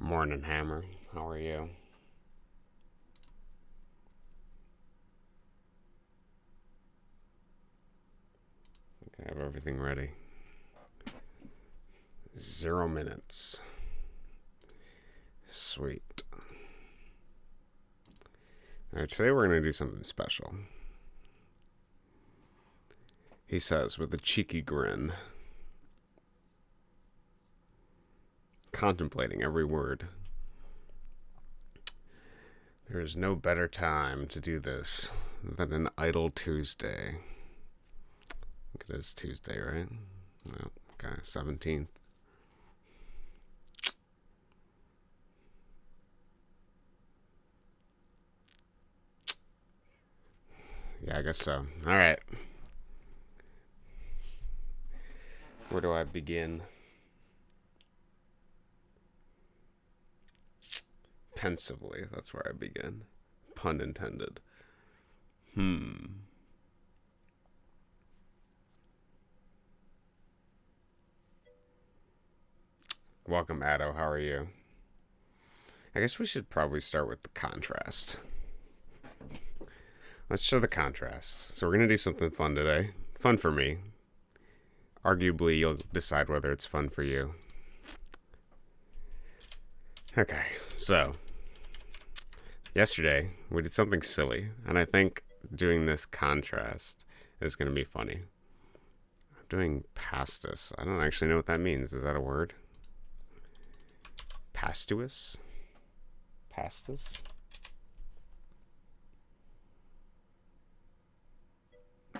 Morning, Hammer. How are you? Okay, I have everything ready. 0 minutes. Sweet. Alright, today we're going to do something special. He says with a cheeky grin, contemplating every word. There is no better time to do this than an idle Tuesday. I think it is Tuesday, right? Well, okay, 17th. Yeah, I guess so. Alright. Where do I begin? Pensively, that's where I begin. Pun intended. Welcome, Addo. How are you? I guess we should probably start with the contrast. Let's show the contrast. So we're going to do something fun today. Fun for me. Arguably, you'll decide whether it's fun for you. Okay, so yesterday we did something silly, and I think doing this contrast is going to be funny. I'm doing pastus. I don't actually know what that means. Is that a word? Pastuous? Pastus?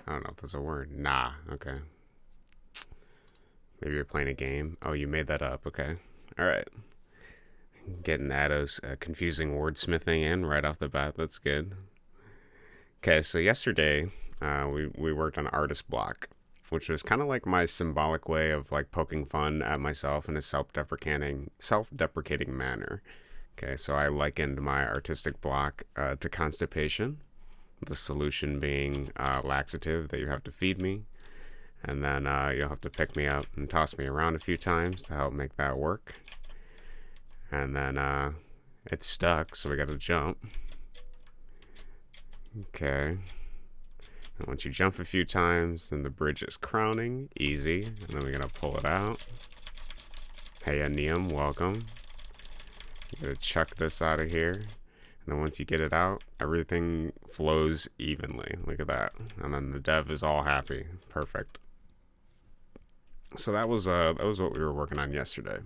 I don't know if that's a word. Nah, okay. Maybe you're playing a game. Oh, you made that up. Okay. Alright. Getting Addo's confusing wordsmithing in right off the bat. That's good. Okay, so yesterday we worked on artist block, which was kind of like my symbolic way of like poking fun at myself in a self-deprecating manner. Okay, so I likened my artistic block to constipation, the solution being laxative that you have to feed me, and then you'll have to pick me up and toss me around a few times to help make that work. And then it's stuck, so we got to jump. Okay. And once you jump a few times, then the bridge is crowning. Easy. And then we're going to pull it out. Hey, Neum, welcome. You're going to chuck this out of here. And then once you get it out, everything flows evenly. Look at that. And then the dev is all happy. Perfect. So that was what we were working on yesterday.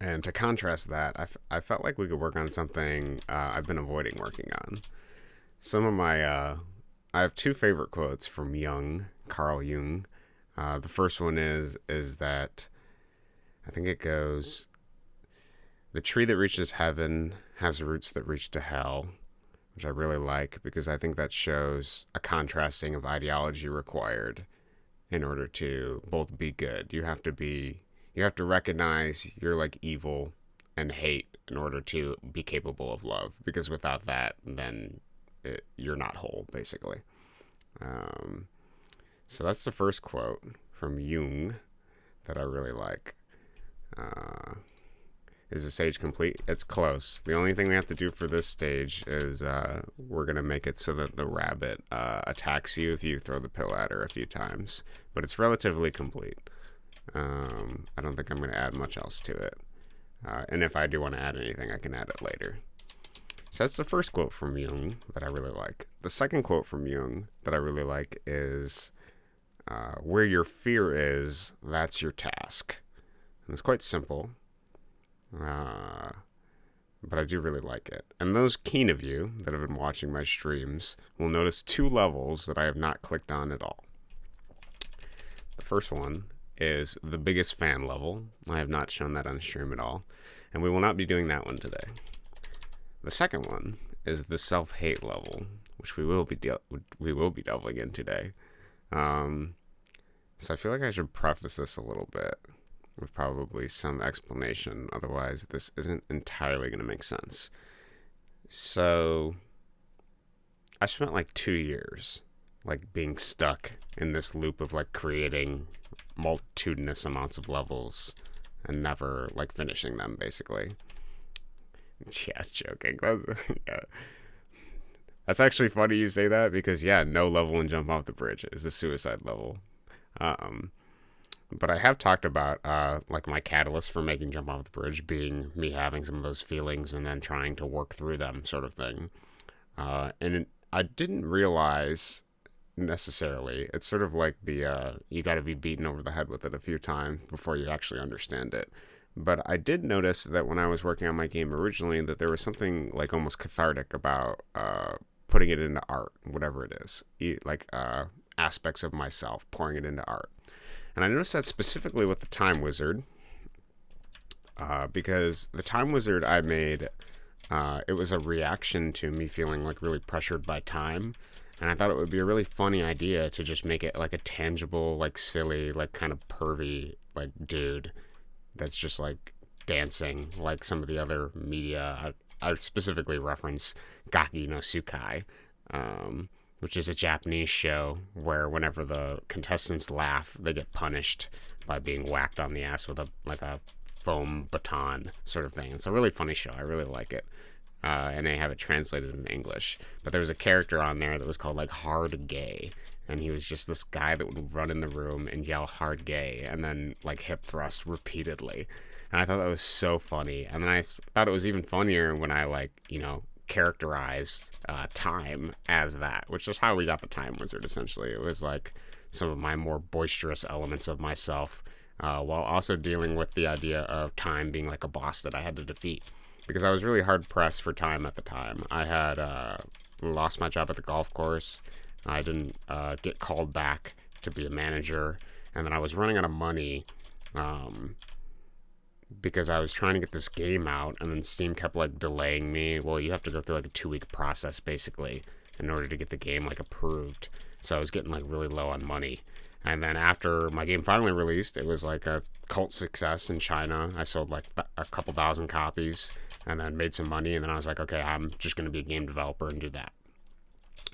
And to contrast that, I felt like we could work on something I've been avoiding working on. Some of my, I have two favorite quotes from Carl Jung. The first one is that, I think it goes, the tree that reaches heaven has roots that reach to hell, which I really like because I think that shows a contrasting of ideology required in order to both be good. You have to recognize you're like evil and hate in order to be capable of love, because without that, then you're not whole, basically. So that's the first quote from Jung that I really like. Is the stage complete? It's close. The only thing we have to do for this stage is we're going to make it so that the rabbit attacks you if you throw the pill at her a few times. But it's relatively complete. I don't think I'm going to add much else to it. And if I do want to add anything, I can add it later. So that's the first quote from Jung that I really like. The second quote from Jung that I really like is, where your fear is, that's your task. And it's quite simple, but I do really like it. And those keen of you that have been watching my streams will notice two levels that I have not clicked on at all. The first one is the biggest fan level. I have not shown that on stream at all, and we will not be doing that one today. The second one is the self-hate level, which we will be delving in today. So I feel like I should preface this a little bit with probably some explanation, otherwise this isn't entirely going to make sense. So I spent like 2 years like being stuck in this loop of like creating multitudinous amounts of levels and never like finishing them basically. Yeah, joking. Yeah. That's actually funny you say that because yeah, no level in Jump Off the Bridge is a suicide level. Um, but I have talked about like my catalyst for making Jump Off the Bridge being me having some of those feelings and then trying to work through them, sort of thing. I didn't realize necessarily. It's sort of like the you got to be beaten over the head with it a few times before you actually understand it. But I did notice that when I was working on my game originally, that there was something like almost cathartic about putting it into art, whatever it is, like aspects of myself, pouring it into art. And I noticed that specifically with the Time Wizard, because the Time Wizard I made, it was a reaction to me feeling like really pressured by time. And I thought it would be a really funny idea to just make it like a tangible, like silly, like kind of pervy, like dude that's just like dancing like some of the other media. I specifically reference Gaki no Tsukai, which is a Japanese show where whenever the contestants laugh, they get punished by being whacked on the ass with a foam baton sort of thing. It's a really funny show. I really like it. And they have it translated into English. But there was a character on there that was called like Hard Gay, and he was just this guy that would run in the room and yell "Hard Gay" and then like hip thrust repeatedly. And I thought that was so funny. And then I thought it was even funnier when I like characterized time as that, which is how we got the Time Wizard. Essentially, it was like some of my more boisterous elements of myself, while also dealing with the idea of time being like a boss that I had to defeat. Because I was really hard pressed for time at the time. I had lost my job at the golf course. I didn't get called back to be a manager. And then I was running out of money because I was trying to get this game out. And then Steam kept like delaying me. Well, you have to go through like a 2-week process basically in order to get the game like approved. So I was getting like really low on money. And then after my game finally released, it was like a cult success in China. I sold like a couple thousand copies and then made some money. And then I was like, okay, I'm just going to be a game developer and do that.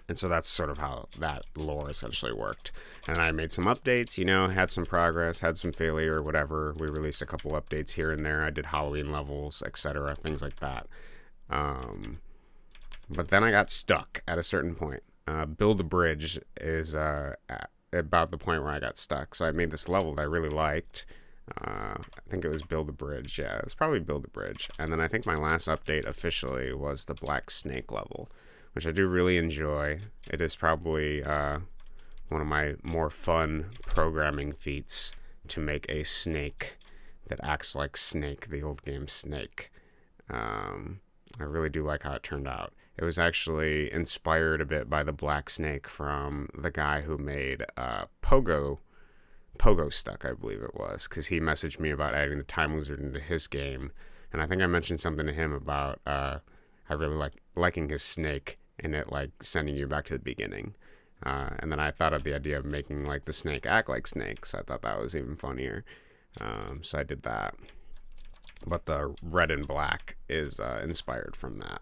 And so that's sort of how that lore essentially worked. And I made some updates, had some progress, had some failure, whatever. We released a couple updates here and there. I did Halloween levels, etc., things like that. But then I got stuck at a certain point. Build a Bridge is about the point where I got stuck. So I made this level that I really liked. I think it was Build a Bridge. Yeah, it was probably Build a Bridge. And then I think my last update officially was the Black Snake level, which I do really enjoy. It is probably one of my more fun programming feats to make a snake that acts like Snake, the old game Snake. I really do like how it turned out. It was actually inspired a bit by the Black Snake from the guy who made Pogo Stuck, I believe it was, because he messaged me about adding the Time Wizard into his game, and I think I mentioned something to him about I really liking his snake and it like sending you back to the beginning. And then I thought of the idea of making like the snake act like snakes. I thought that was even funnier, so I did that. But the red and black is inspired from that.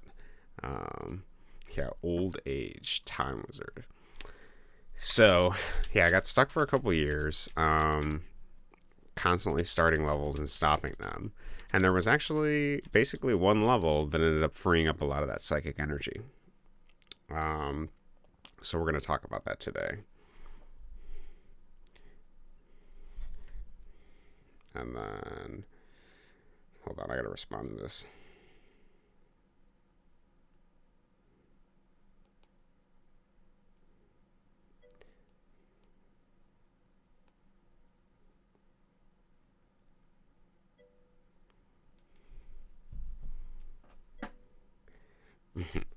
Yeah, Old Age Time Wizard. So, yeah, I got stuck for a couple years, constantly starting levels and stopping them. And there was actually basically one level that ended up freeing up a lot of that psychic energy. So we're going to talk about that today. And then, hold on, I got to respond to this.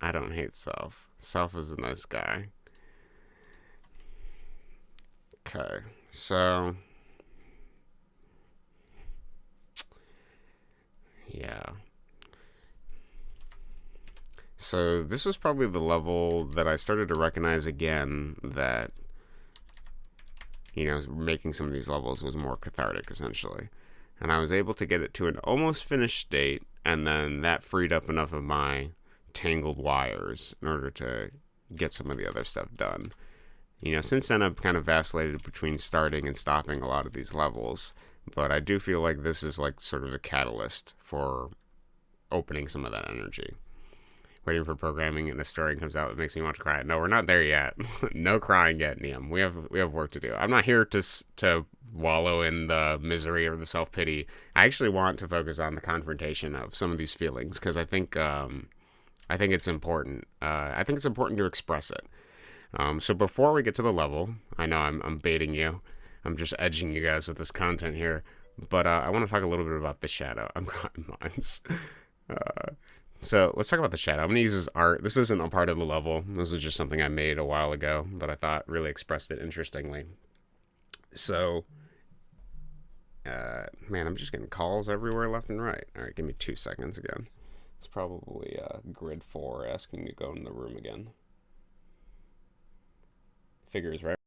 I don't hate Self. Self is a nice guy. Okay, so yeah. So this was probably the level that I started to recognize again that, making some of these levels was more cathartic, essentially. And I was able to get it to an almost finished state, and then that freed up enough of my tangled wires in order to get some of the other stuff done. Since then I've kind of vacillated between starting and stopping a lot of these levels, But I do feel like this is like sort of the catalyst for opening some of that energy. Waiting for programming and the story comes out, it makes me want to cry. No, we're not there yet. No crying yet, Niam. We have work to do. I'm not here to wallow in the misery or the self pity. I actually want to focus on the confrontation of some of these feelings because I think it's important. I think it's important to express it. So before we get to the level, I know I'm baiting you. I'm just edging you guys with this content here, but I want to talk a little bit about the shadow. I'm crying minds. So let's talk about the shadow. I'm going to use this art. This isn't a part of the level. This is just something I made a while ago that I thought really expressed it interestingly. So, man, I'm just getting calls everywhere left and right. All right, give me 2 seconds again. It's probably grid 4 asking to go in the room again. Figures, right?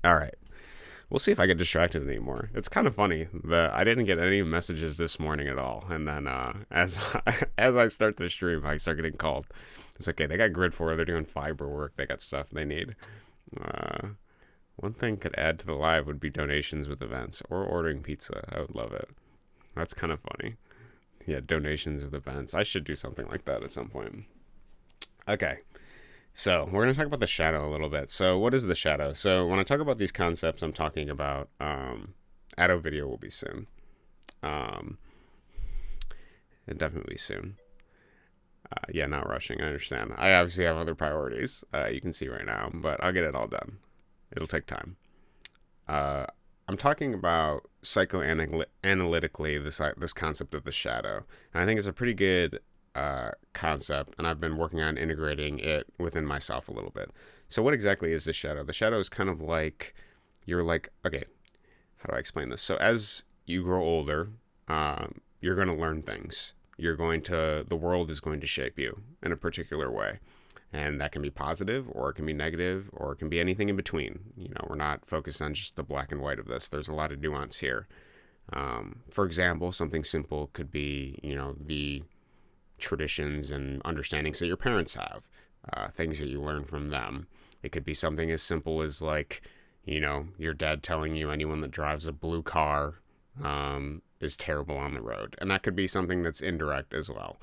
All right. We'll see if I get distracted anymore. It's kind of funny that I didn't get any messages this morning at all, and then as I start the stream, I start getting called. It's okay. They got grid 4. They're doing fiber work. They got stuff they need. Uh, One thing could add to the live would be donations with events or ordering pizza. I would love it. That's kind of funny. Yeah, donations with events. I should do something like that at some point. Okay. So we're going to talk about the shadow a little bit. So what is the shadow? So when I talk about these concepts, I'm talking about Addo video will be soon. Um, definitely soon. Yeah, not rushing. I understand. I obviously have other priorities. You can see right now, but I'll get it all done. It'll take time. Uh, I'm talking about psychoanalytically this concept of the shadow, and I think it's a pretty good concept, and I've been working on integrating it within myself a little bit. So, what exactly is the shadow? The shadow is kind of like you're like, okay, how do I explain this? So, as you grow older, you're going to learn things. The world is going to shape you in a particular way. And that can be positive, or it can be negative, or it can be anything in between. You know, we're not focused on just the black and white of this. There's a lot of nuance here. For example, something simple could be, you know, the traditions and understandings that your parents have, things that you learn from them. It could be something as simple as like, you know, your dad telling you anyone that drives a blue car is terrible on the road. And that could be something that's indirect as well,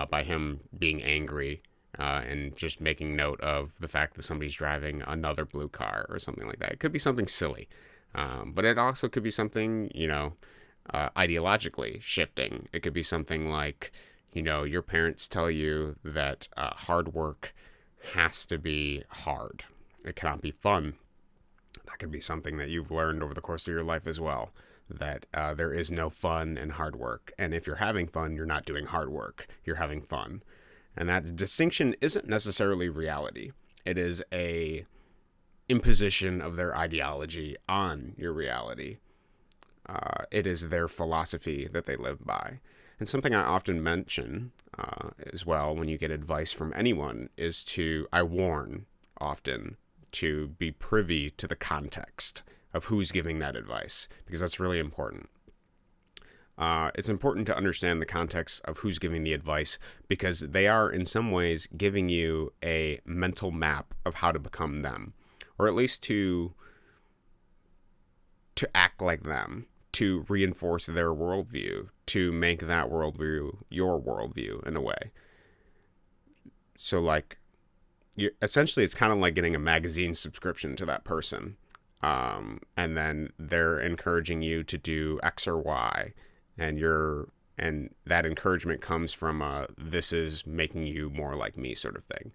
by him being angry and just making note of the fact that somebody's driving another blue car or something like that. It could be something silly, but it also could be something, you know, ideologically shifting. It could be something like, you know, your parents tell you that hard work has to be hard. It cannot be fun. That could be something that you've learned over the course of your life as well. That there is no fun in hard work. And if you're having fun, you're not doing hard work. You're having fun. And that distinction isn't necessarily reality. It is a imposition of their ideology on your reality. It is their philosophy that they live by. And something I often mention as well when you get advice from anyone is I warn often to be privy to the context of who's giving that advice, because that's really important. It's important to understand the context of who's giving the advice, because they are in some ways giving you a mental map of how to become them. or at least to act like them, to reinforce their worldview, to make that worldview your worldview in a way. So like, essentially it's kind of like getting a magazine subscription to that person. And then they're encouraging you to do X or Y, and that encouragement comes from this is making you more like me sort of thing.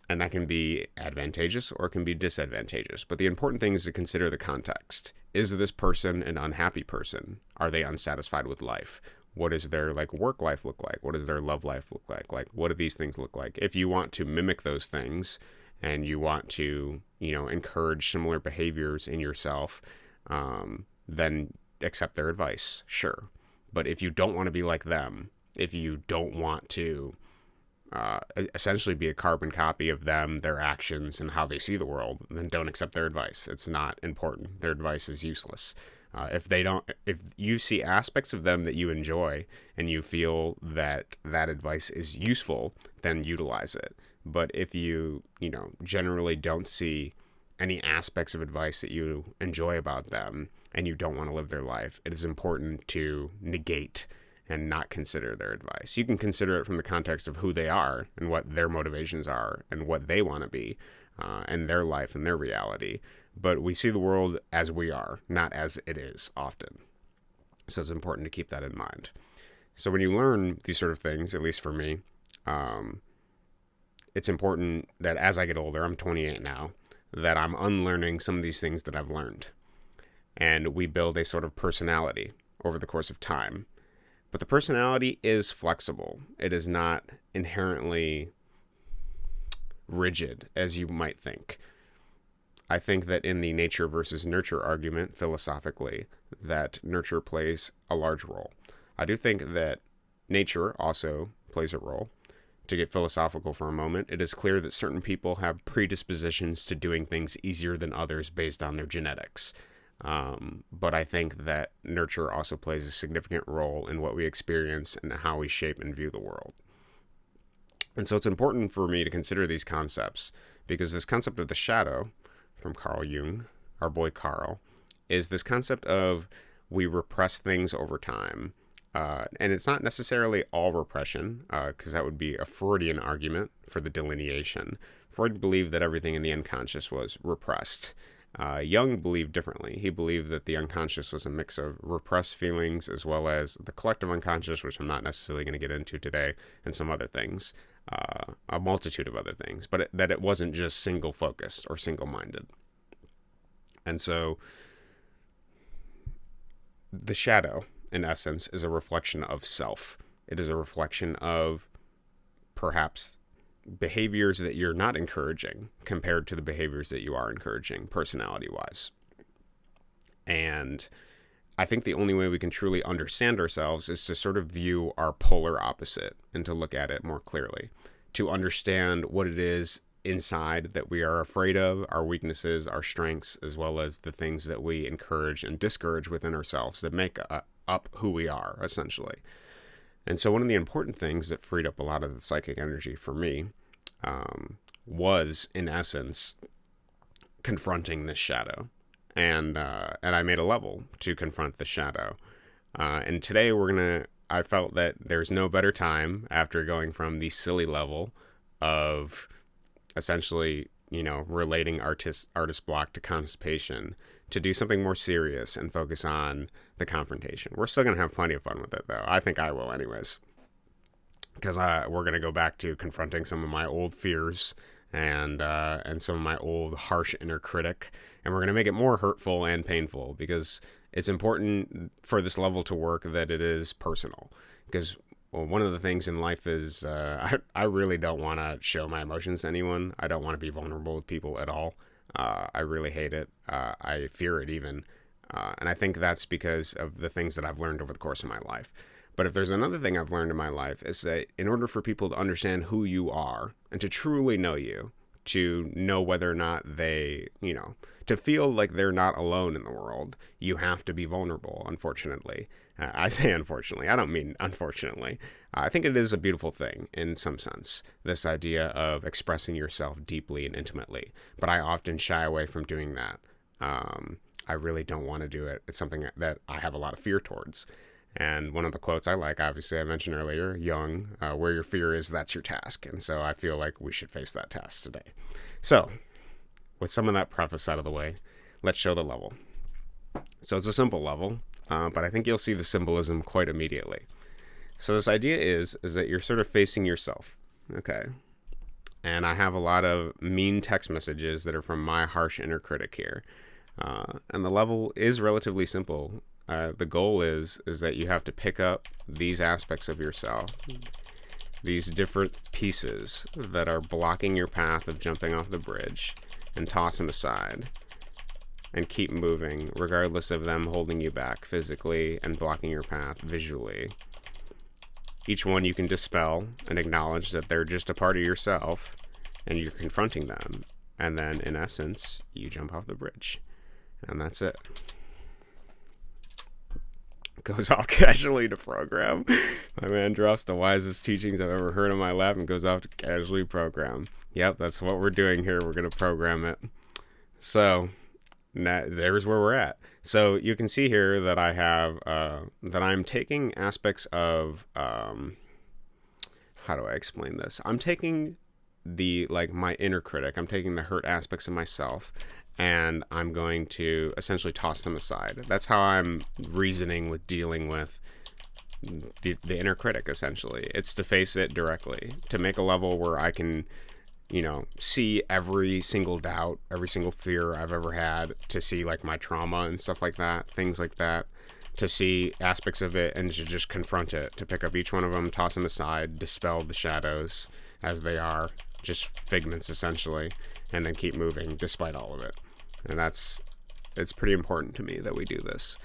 And that can be advantageous or it can be disadvantageous. But the important thing is to consider the context. Is this person an unhappy person? Are they unsatisfied with life? What does their work life look like? What does their love life look like? Like, what do these things look like? If you want to mimic those things and you want to, encourage similar behaviors in yourself, then accept their advice, sure. But if you don't want to be like them, if you don't want to essentially be a carbon copy of them, their actions, and how they see the world, then don't accept their advice. It's not important. Their advice is useless. If you see aspects of them that you enjoy and you feel that advice is useful, then utilize it. But if you generally don't see any aspects of advice that you enjoy about them and you don't want to live their life, it is important to negate and not consider their advice. You can consider it from the context of who they are and what their motivations are and what they want to be and their life and their reality. But we see the world as we are, not as it is often. So it's important to keep that in mind. So when you learn these sort of things, at least for me, it's important that as I get older, I'm 28 now, that I'm unlearning some of these things that I've learned. And we build a sort of personality over the course of time. But the personality is flexible. It is not inherently rigid, as you might think. I think that in the nature versus nurture argument, philosophically, that nurture plays a large role. I do think that nature also plays a role. To get philosophical for a moment, it is clear that certain people have predispositions to doing things easier than others based on their genetics. But I think that nurture also plays a significant role in what we experience and how we shape and view the world. And so it's important for me to consider these concepts, because this concept of the shadow from Carl Jung, our boy Carl, is this concept of we repress things over time. And it's not necessarily all repression, because that would be a Freudian argument for the delineation. Freud believed that everything in the unconscious was repressed. Jung believed differently. He believed that the unconscious was a mix of repressed feelings as well as the collective unconscious, which I'm not necessarily going to get into today, and some other things, a multitude of other things, but that it wasn't just single-focused or single-minded. And so the shadow, in essence, is a reflection of self. It is a reflection of perhaps behaviors that you're not encouraging compared to the behaviors that you are encouraging, personality-wise. And I think the only way we can truly understand ourselves is to sort of view our polar opposite and to look at it more clearly, to understand what it is inside that we are afraid of, our weaknesses, our strengths, as well as the things that we encourage and discourage within ourselves that make up who we are, essentially. And so one of the important things that freed up a lot of the psychic energy for me was, in essence, confronting this shadow. And I made a level to confront the shadow. And today I felt that there's no better time after going from the silly level of essentially, relating artist block to constipation to do something more serious and focus on the confrontation. We're still going to have plenty of fun with it, though. I think I will anyways. Because we're going to go back to confronting some of my old fears and some of my old harsh inner critic. And we're going to make it more hurtful and painful, because it's important for this level to work that it is personal. Because one of the things in life is I really don't want to show my emotions to anyone. I don't want to be vulnerable with people at all. I really hate it. I fear it even. And I think that's because of the things that I've learned over the course of my life. But if there's another thing I've learned in my life, is that in order for people to understand who you are and to truly know you, to know whether or not they, to feel like they're not alone in the world, you have to be vulnerable, unfortunately. I say unfortunately, I don't mean unfortunately. I think it is a beautiful thing in some sense, this idea of expressing yourself deeply and intimately. But I often shy away from doing that. I really don't want to do it. It's something that I have a lot of fear towards. And one of the quotes I like, obviously I mentioned earlier, Jung, where your fear is, that's your task. And so I feel like we should face that task today. So with some of that preface out of the way, let's show the level. So it's a simple level, but I think you'll see the symbolism quite immediately. So this idea is that you're sort of facing yourself, okay? And I have a lot of mean text messages that are from my harsh inner critic here. And the level is relatively simple. The goal is that you have to pick up these aspects of yourself, these different pieces that are blocking your path of jumping off the bridge, and toss them aside and keep moving, regardless of them holding you back physically and blocking your path visually. Each one you can dispel and acknowledge that they're just a part of yourself and you're confronting them. And then, in essence, you jump off the bridge. And that's it. Goes off casually to program. My man drops the wisest teachings I've ever heard in my lap and goes off to casually program. Yep, that's what we're doing here. We're going to program it. So, there's where we're at. So you can see here that I have, that I'm taking aspects of, how do I explain this? I'm taking my inner critic, I'm taking the hurt aspects of myself, and I'm going to essentially toss them aside. That's how I'm reasoning with dealing with the inner critic, essentially. It's to face it directly, to make a level where I can, see every single doubt, every single fear I've ever had, to see like my trauma and stuff like that, things like that, to see aspects of it and to just confront it, to pick up each one of them, toss them aside, dispel the shadows as they are, just figments essentially, and then keep moving despite all of it. And it's pretty important to me that we do this.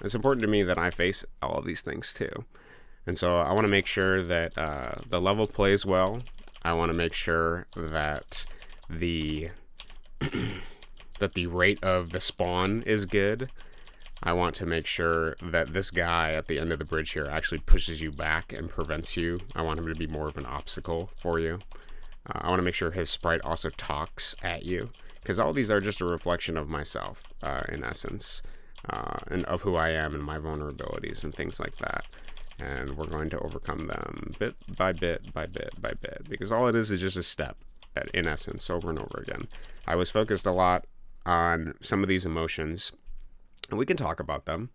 It's important to me that I face all of these things too. And so I want to make sure that the level plays well. I want to make sure that the rate of the spawn is good. I want to make sure that this guy at the end of the bridge here actually pushes you back and prevents you. I want him to be more of an obstacle for you. I want to make sure his sprite also talks at you, because all these are just a reflection of myself, in essence, and of who I am and my vulnerabilities and things like that. And we're going to overcome them bit by bit by bit by bit, because all it is just a step, in essence, over and over again. I was focused a lot on some of these emotions, and we can talk about them.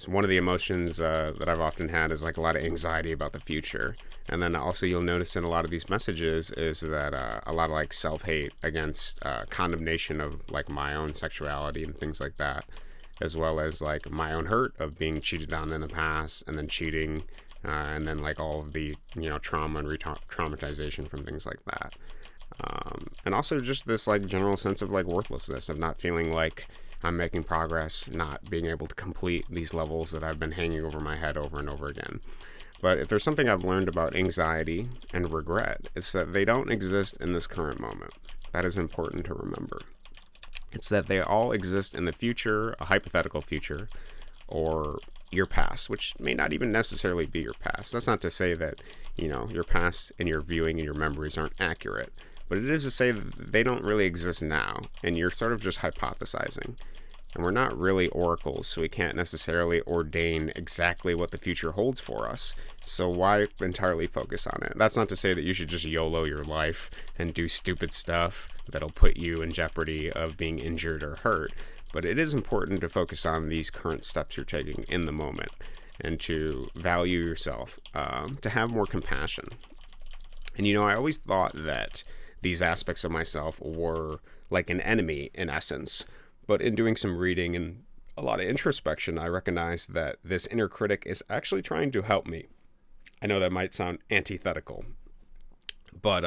One of the emotions that I've often had is like a lot of anxiety about the future. And then also you'll notice in a lot of these messages is that a lot of like self-hate against condemnation of like my own sexuality and things like that, as well as like my own hurt of being cheated on in the past, and then cheating, and then like all of the trauma and traumatization from things like that, and also just this like general sense of like worthlessness, of not feeling like I'm making progress, not being able to complete these levels that I've been hanging over my head over and over again. But if there's something I've learned about anxiety and regret, it's that they don't exist in this current moment. That is important to remember. It's that they all exist in the future, a hypothetical future, or your past, which may not even necessarily be your past. That's not to say that, your past and your viewing and your memories aren't accurate, but it is to say that they don't really exist now, and you're sort of just hypothesizing. And we're not really oracles, so we can't necessarily ordain exactly what the future holds for us. So why entirely focus on it? That's not to say that you should just YOLO your life and do stupid stuff that'll put you in jeopardy of being injured or hurt. But it is important to focus on these current steps you're taking in the moment, and to value yourself, to have more compassion. And I always thought that these aspects of myself were like an enemy in essence. But in doing some reading and a lot of introspection, I recognized that this inner critic is actually trying to help me. I know that might sound antithetical, but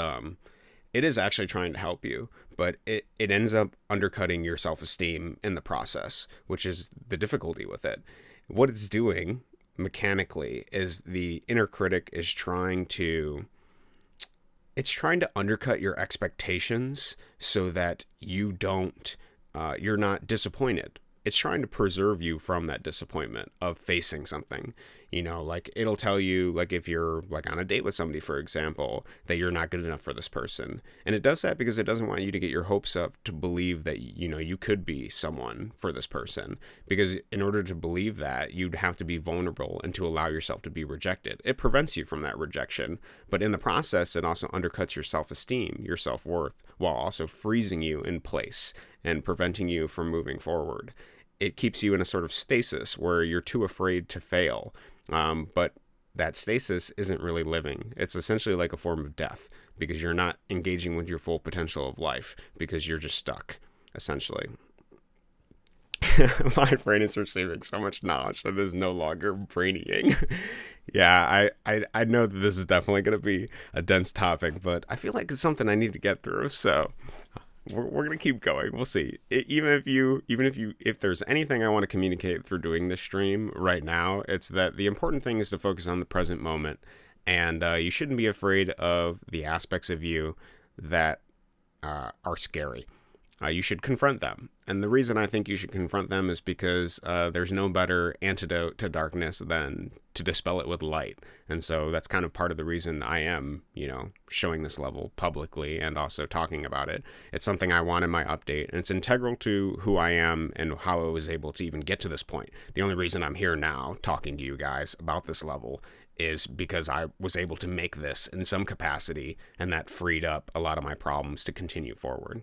it is actually trying to help you. But it ends up undercutting your self-esteem in the process, which is the difficulty with it. What it's doing mechanically is the inner critic is trying to it's trying to undercut your expectations so that you're not disappointed. It's trying to preserve you from that disappointment of facing something. Like it'll tell you, like if you're like on a date with somebody, for example, that you're not good enough for this person. And it does that because it doesn't want you to get your hopes up to believe that, you could be someone for this person. Because in order to believe that, you'd have to be vulnerable and to allow yourself to be rejected. It prevents you from that rejection. But in the process, it also undercuts your self-esteem, your self-worth, while also freezing you in place and preventing you from moving forward. It keeps you in a sort of stasis where you're too afraid to fail. But that stasis isn't really living. It's essentially like a form of death because you're not engaging with your full potential of life because you're just stuck, essentially. My brain is receiving so much knowledge that it is no longer brainying. Yeah, I know that this is definitely going to be a dense topic, but I feel like it's something I need to get through. So we're gonna keep going. We'll see. If there's anything I want to communicate through doing this stream right now, it's that the important thing is to focus on the present moment, and you shouldn't be afraid of the aspects of you that are scary. You should confront them. And the reason I think you should confront them is because there's no better antidote to darkness than to dispel it with light. And so that's kind of part of the reason I am, showing this level publicly and also talking about it. It's something I want in my update, and it's integral to who I am and how I was able to even get to this point. The only reason I'm here now talking to you guys about this level is because I was able to make this in some capacity, and that freed up a lot of my problems to continue forward.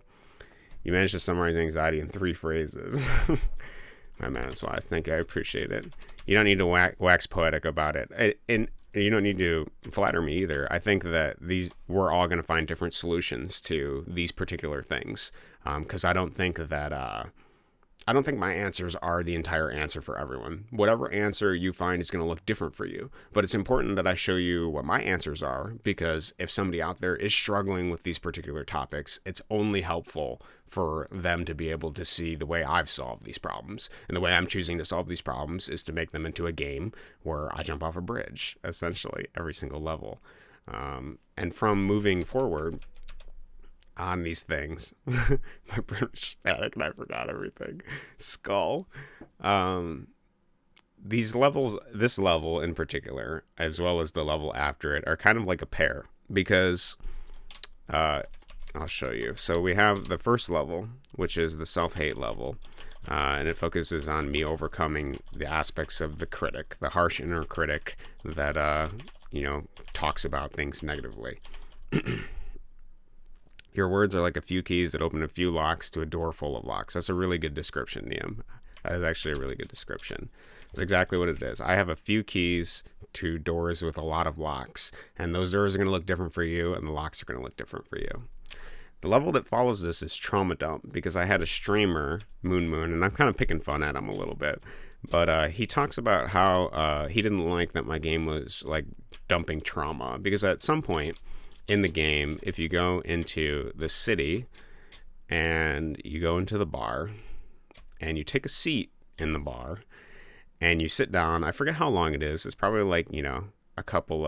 You managed to summarize anxiety in 3 phrases. My man is wise. Thank you. I appreciate it. You don't need to wax poetic about it. And you don't need to flatter me either. I think that we're all going to find different solutions to these particular things. Because I don't think my answers are the entire answer for everyone. Whatever answer you find is going to look different for you. But it's important that I show you what my answers are, because if somebody out there is struggling with these particular topics, it's only helpful for them to be able to see the way I've solved these problems. And the way I'm choosing to solve these problems is to make them into a game where I jump off a bridge, essentially, every single level. And from moving forward on these things, my brain was static and I forgot everything. Skull. These levels, this level in particular, as well as the level after it, are kind of like a pair, because I'll show you. So we have the first level, which is the self-hate level, and it focuses on me overcoming the aspects of the critic, the harsh inner critic that talks about things negatively. Your words are like a few keys that open a few locks to a door full of locks. That's a really good description, Liam. That is actually a really good description. It's exactly what it is. I have a few keys to doors with a lot of locks, and those doors are going to look different for you, and the locks are going to look different for you. The level that follows this is Trauma Dump, because I had a streamer, Moon, and I'm kind of picking fun at him a little bit, but he talks about how he didn't like that my game was like dumping trauma, because at some point in the game, if you go into the city and you go into the bar and you take a seat in the bar and you sit down, I forget how long it is. It's probably like, a couple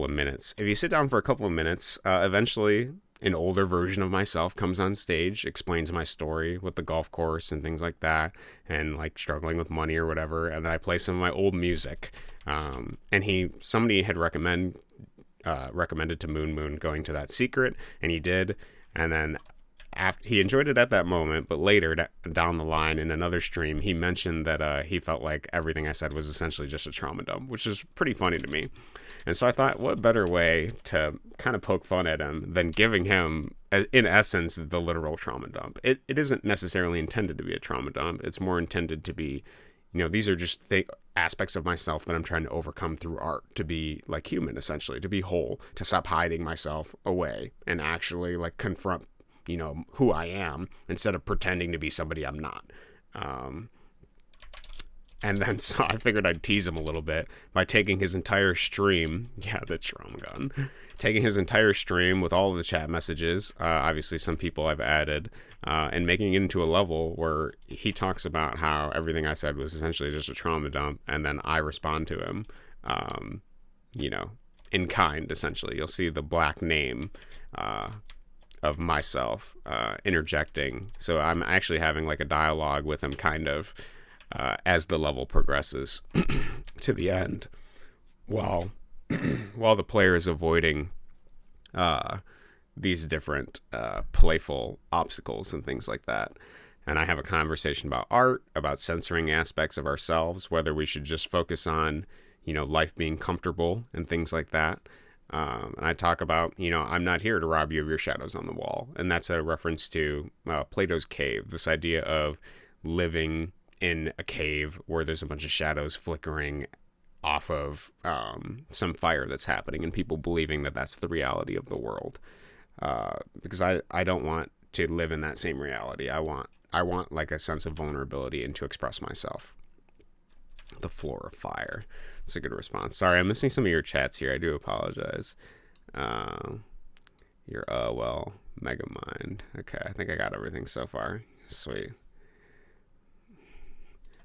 of minutes. If you sit down for a couple of minutes, eventually an older version of myself comes on stage, explains my story with the golf course and things like that, and like struggling with money or whatever. And then I play some of my old music. And somebody had recommended to Moon going to that secret, and he did. And then he enjoyed it at that moment, but later down the line in another stream, he mentioned that he felt like everything I said was essentially just a trauma dump, which is pretty funny to me. And so I thought, what better way to kind of poke fun at him than giving him, in essence, the literal trauma dump. It isn't necessarily intended to be a trauma dump. It's more intended to be, these are just aspects of myself that I'm trying to overcome through art, to be like human, essentially, to be whole, to stop hiding myself away and actually like confront, who I am, instead of pretending to be somebody I'm not. And then so I figured I'd tease him a little bit by taking his entire stream, the trauma gun, taking his entire stream with all of the chat messages, obviously some people I've added, and making it into a level where he talks about how everything I said was essentially just a trauma dump, and then I respond to him, in kind, essentially. You'll see the black name of myself interjecting. So I'm actually having like a dialogue with him kind of as the level progresses to the end, while while the player is avoiding these different playful obstacles and things like that. And I have a conversation about art, about censoring aspects of ourselves, whether we should just focus on, life being comfortable and things like that. And I talk about, I'm not here to rob you of your shadows on the wall. And that's a reference to Plato's cave, this idea of living in a cave where there's a bunch of shadows flickering off of some fire that's happening, and people believing that that's the reality of the world. Because I don't want to live in that same reality. I want like a sense of vulnerability and to express myself. The floor of fire. It's a good response. Sorry, I'm missing some of your chats here. I do apologize. You're Mega Mind. Okay, I think I got everything so far. Sweet.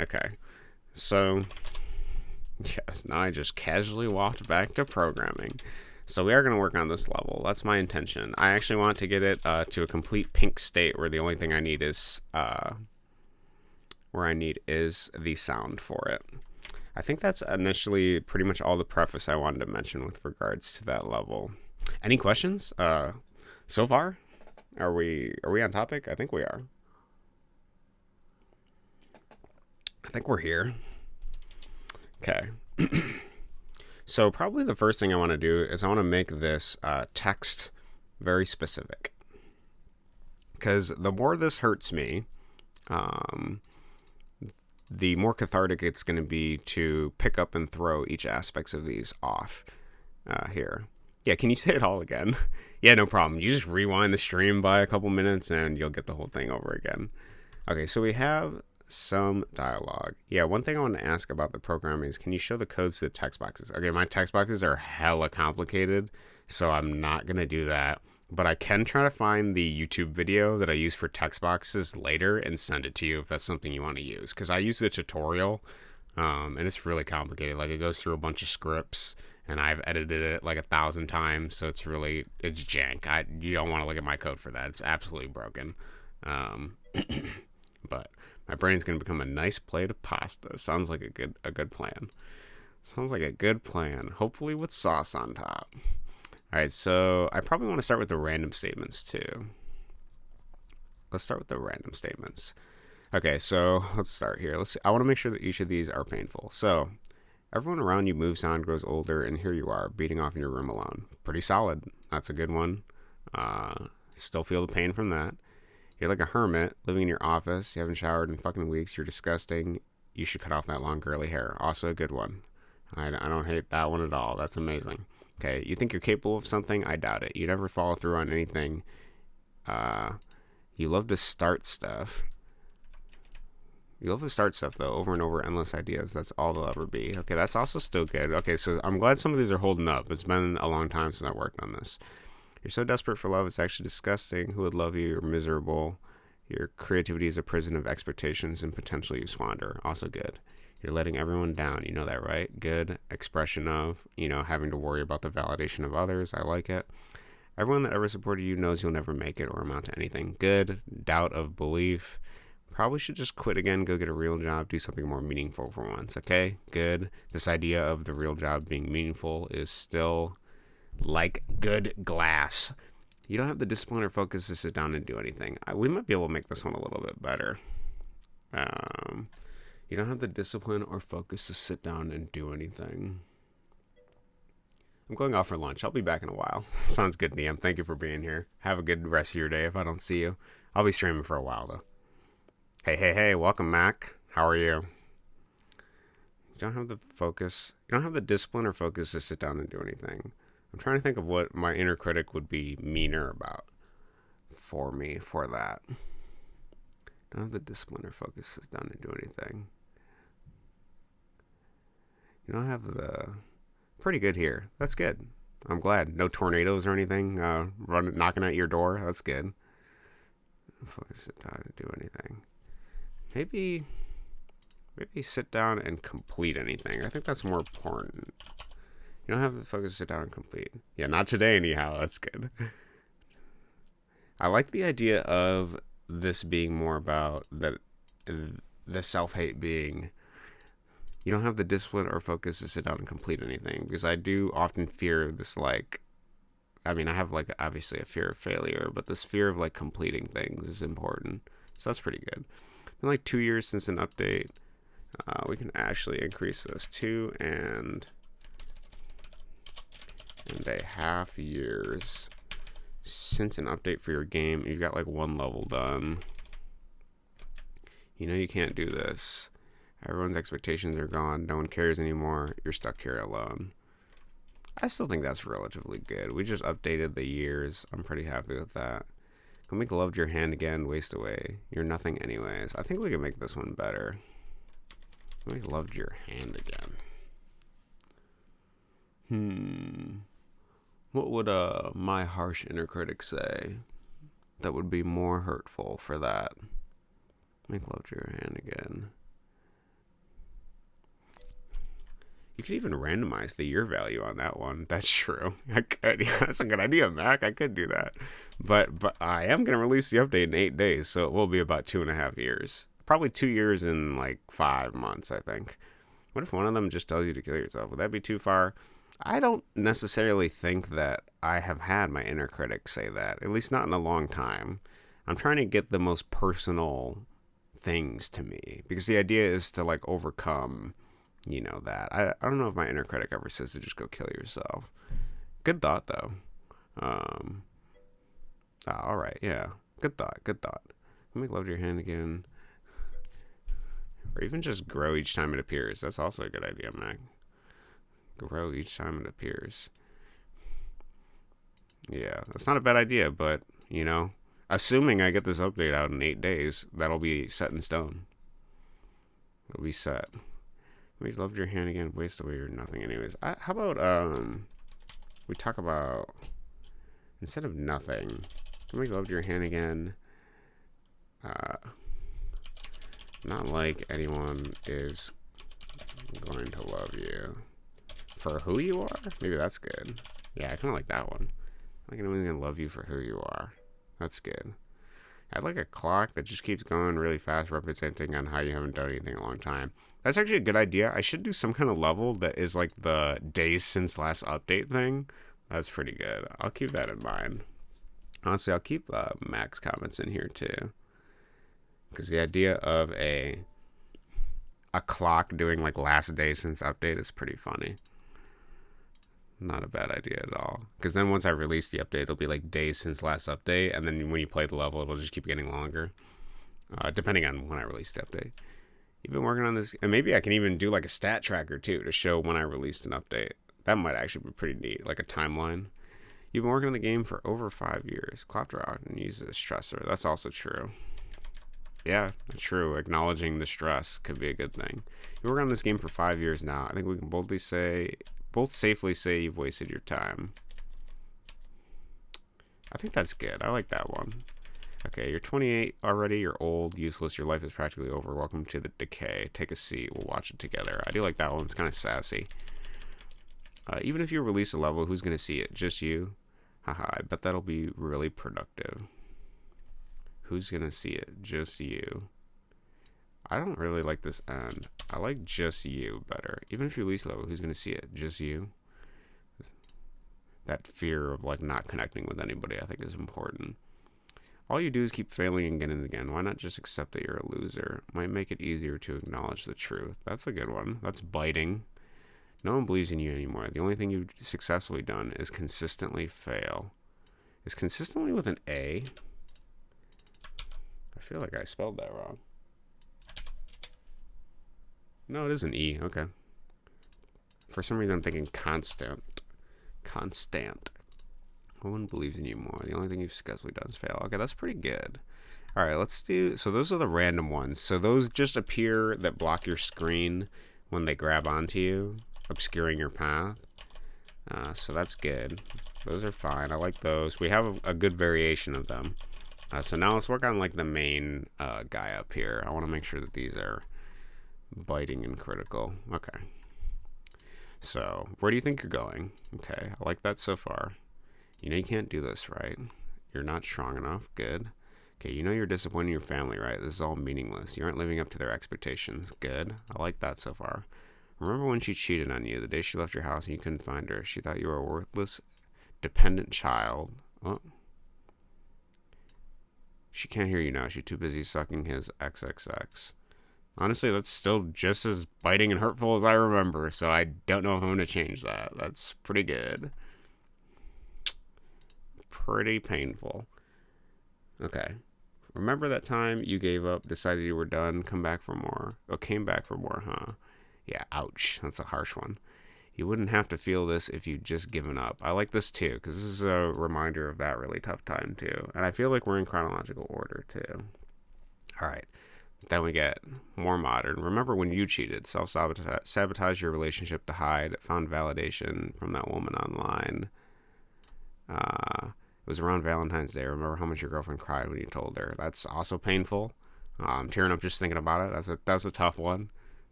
Okay, so yes, now I just casually walked back to programming. So we are going to work on this level. That's my intention. I actually want to get it to a complete pink state where the only thing I need is the sound for it. I think that's initially pretty much all the preface I wanted to mention with regards to that level. Any questions so far? Are we on topic? I think we are. I think we're here. Okay. So probably the first thing I want to do is I want to make this text very specific. Because the more this hurts me, the more cathartic it's going to be to pick up and throw each aspects of these off here. Yeah, can you say it all again? Yeah, no problem. You just rewind the stream by a couple minutes and you'll get the whole thing over again. Okay, so we have some dialogue. Yeah, one thing I want to ask about the programming is, can you show the codes to the text boxes? Okay, my text boxes are hella complicated, so I'm not going to do that. But I can try to find the YouTube video that I use for text boxes later and send it to you if that's something you want to use. Because I use the tutorial, and it's really complicated. Like, it goes through a bunch of scripts, and I've edited it like 1,000 times, so it's jank. You don't want to look at my code for that. It's absolutely broken. But my brain's going to become a nice plate of pasta. Sounds like a good plan. Sounds like a good plan. Hopefully with sauce on top. All right, so I probably want to start with the random statements too. Let's start with the random statements. Okay, so let's start here. I want to make sure that each of these are painful. So, everyone around you moves on, grows older, and here you are, beating off in your room alone. Pretty solid. That's a good one. Still feel the pain from that. You're like a hermit, living in your office. You haven't showered in fucking weeks. You're disgusting. You should cut off that long curly hair. Also a good one. I don't hate that one at all. That's amazing. Okay, you think you're capable of something? I doubt it. You never follow through on anything. You love to start stuff. You love to start stuff, though, over and over, endless ideas. That's all they'll ever be. Okay, that's also still good. Okay, so I'm glad some of these are holding up. It's been a long time since I worked on this. You're so desperate for love, it's actually disgusting. Who would love you? You're miserable. Your creativity is a prison of expectations, and potentially you squander. Also good. You're letting everyone down. You know that, right? Good. Expression of, having to worry about the validation of others. I like it. Everyone that ever supported you knows you'll never make it or amount to anything. Good. Doubt of belief. Probably should just quit again, go get a real job, do something more meaningful for once. Okay? Good. This idea of the real job being meaningful is still like good glass. You don't have the discipline or focus to sit down and do anything. We might be able to make this one a little bit better. You don't have the discipline or focus to sit down and do anything. I'm going off for lunch. I'll be back in a while. Sounds good, DM. Thank you for being here. Have a good rest of your day if I don't see you. I'll be streaming for a while, though. Hey. Welcome, Mac. How are you? You don't have the focus. You don't have the discipline or focus to sit down and do anything. I'm trying to think of what my inner critic would be meaner about for me for that. Don't have the discipline or focus to sit down and do anything. You don't have the... Pretty good here. That's good. I'm glad. No tornadoes or anything knocking at your door. That's good. Focus, sit down and do anything. Maybe sit down and complete anything. I think that's more important. You don't have to focus, sit down, and complete. Yeah, not today anyhow. That's good. I like the idea of this being more about the self-hate being, you don't have the discipline or focus to sit down and complete anything, because I do often fear this, like, I mean, I have, like, obviously a fear of failure, but this fear of, like, completing things is important. So that's pretty good. In like 2 years since an update, we can actually increase this 2.5 years since an update for your game. You've got like 1 level done. You know you can't do this. Everyone's expectations are gone. No one cares anymore. You're stuck here alone. I still think that's relatively good. We just updated the years. I'm pretty happy with that. Can make loved your hand again, waste away. You're nothing anyways. I think we can make this one better. Make loved your hand again. What would my harsh inner critic say that would be more hurtful for that? Make loved your hand again. You could even randomize the year value on that one. That's true. I could. Yeah, that's a good idea, Mac. I could do that. But I am going to release the update in 8 days, so it will be about 2.5 years. Probably 2 years in like 5 months, I think. What if one of them just tells you to kill yourself? Would that be too far? I don't necessarily think that I have had my inner critic say that, at least not in a long time. I'm trying to get the most personal things to me, because the idea is to like overcome, you know, that. I don't know if my inner critic ever says to just go kill yourself. Good thought, though. All right, yeah. Good thought. Make love to your hand again. Or even just grow each time it appears. That's also a good idea, Mac. Grow each time it appears. Yeah, that's not a bad idea, but, you know, assuming I get this update out in 8 days, that'll be set in stone. It'll be set. We loved your hand again, waste away or nothing anyways. How about, we talk about, instead of nothing, we loved your hand again, not like anyone is going to love you for who you are. Maybe that's good. Yeah, I kind of like that one. Like anyone's going to love you for who you are. That's good. I'd like a clock that just keeps going really fast, representing on how you haven't done anything in a long time. That's actually a good idea. I should do some kind of level that is like the days since last update thing. That's pretty good. I'll keep that in mind. Honestly, I'll keep Mac's comments in here too, because the idea of a clock doing like last day since update is pretty funny. Not a bad idea at all. Because then once I release the update, it'll be like days since last update, and then when you play the level, it'll just keep getting longer, depending on when I release the update. You've been working on this, and maybe I can even do like a stat tracker too to show when I released an update. That might actually be pretty neat, like a timeline. You've been working on the game for over 5 years. Clapter often uses a stressor. That's also true. Yeah, true. Acknowledging the stress could be a good thing. You've worked on this game for 5 years now. I think we can both safely say you've wasted your time. I think that's good. I like that one. Okay, you're 28 already. You're old, useless. Your life is practically over. Welcome to the decay. Take a seat. We'll watch it together. I do like that one. It's kind of sassy. Even if you release a level, who's going to see it? Just you? Haha, I bet that'll be really productive. Who's going to see it? Just you. I don't really like this end. I like just you better. Even if you release a level, who's going to see it? Just you? That fear of like not connecting with anybody, I think, is important. All you do is keep failing again and again. Why not just accept that you're a loser? Might make it easier to acknowledge the truth. That's a good one. That's biting. No one believes in you anymore. The only thing you've successfully done is consistently fail. Is consistently with an A? I feel like I spelled that wrong. No, it is an E. Okay. For some reason, I'm thinking constant. Constant. No one believes in you more. The only thing you've successfully done is fail. Okay, that's pretty good. All right, let's do... So those are the random ones. So those just appear that block your screen when they grab onto you, obscuring your path. So that's good. Those are fine. I like those. We have a good variation of them. So now let's work on like the main guy up here. I want to make sure that these are biting and critical. Okay. So, where do you think you're going? Okay, I like that so far. You know you can't do this, right? You're not strong enough. Good. Okay, you know you're disappointing your family, right? This is all meaningless. You aren't living up to their expectations. Good. I like that so far. Remember when she cheated on you, the day she left your house and you couldn't find her? She thought you were a worthless, dependent child. Oh. She can't hear you now. She's too busy sucking his XXX. Honestly, that's still just as biting and hurtful as I remember, so I don't know if I'm going to change that. That's pretty good. Pretty painful. Okay. Remember that time you gave up, decided you were done, come back for more? Oh, came back for more, huh? Yeah, ouch. That's a harsh one. You wouldn't have to feel this if you'd just given up. I like this too, because this is a reminder of that really tough time too. And I feel like we're in chronological order too. All right. Then we get more modern. Remember when you cheated, sabotage your relationship to hide, found validation from that woman online. It was around Valentine's Day. Remember how much your girlfriend cried when you told her? That's also painful. I'm tearing up just thinking about it. That's a tough one.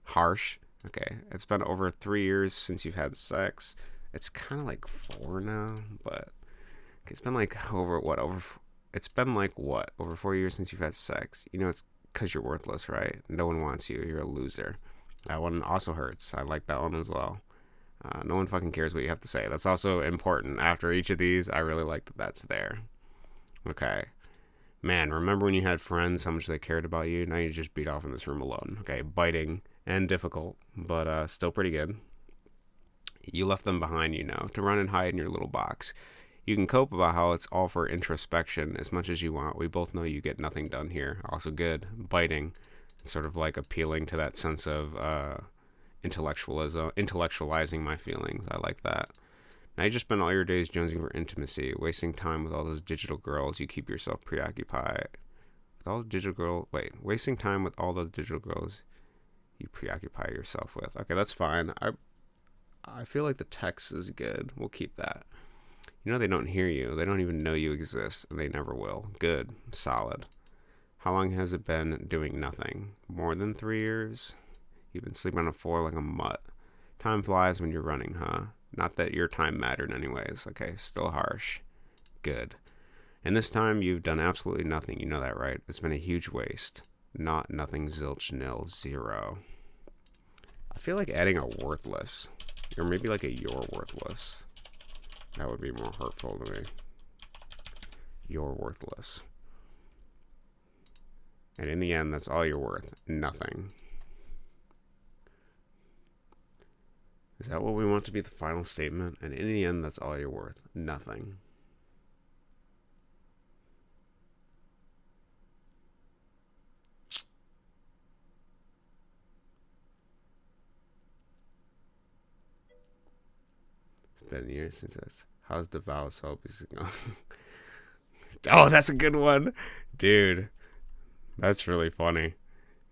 Harsh. Okay, it's been over 3 years since you've had sex. It's kind of like 4 now, but it's been like it's been like what? Over 4 years since you've had sex. You know, it's because you're worthless, right? No one wants you. You're a loser. That one also hurts. I like that one as well. No one fucking cares what you have to say. That's also important. After each of these, I really like that that's there. Okay. Man, remember when you had friends, how much they cared about you? Now you just beat off in this room alone. Okay, biting and difficult, but still pretty good. You left them behind, you know, to run and hide in your little box. You can cope about how it's all for introspection as much as you want. We both know you get nothing done here. Also good. Biting. Sort of like appealing to that sense of intellectualizing my feelings. I like that. Now you just spend all your days jonesing for intimacy, wasting time with all those digital girls. You keep yourself preoccupied with all the digital girl. Wait, wasting time with all those digital girls you preoccupy yourself with. Okay, that's fine. I feel like the text is good. We'll keep that. You know they don't hear you. They don't even know you exist, and they never will. Good, solid. How long has it been doing nothing? More than 3 years? You've been sleeping on the floor like a mutt. Time flies when you're running, huh? Not that your time mattered anyways. Okay, still harsh. Good. And this time you've done absolutely nothing. You know that, right? It's been a huge waste. Not nothing, zilch, nil, zero. I feel like adding a worthless. Or maybe like a you're worthless. That would be more hurtful to me. You're worthless. And in the end, that's all you're worth. Nothing. Is that what we want to be the final statement? And in the end, that's all you're worth. Nothing. It's been years since this. How's the vow celibacy going? Oh, that's a good one. Dude, that's really funny.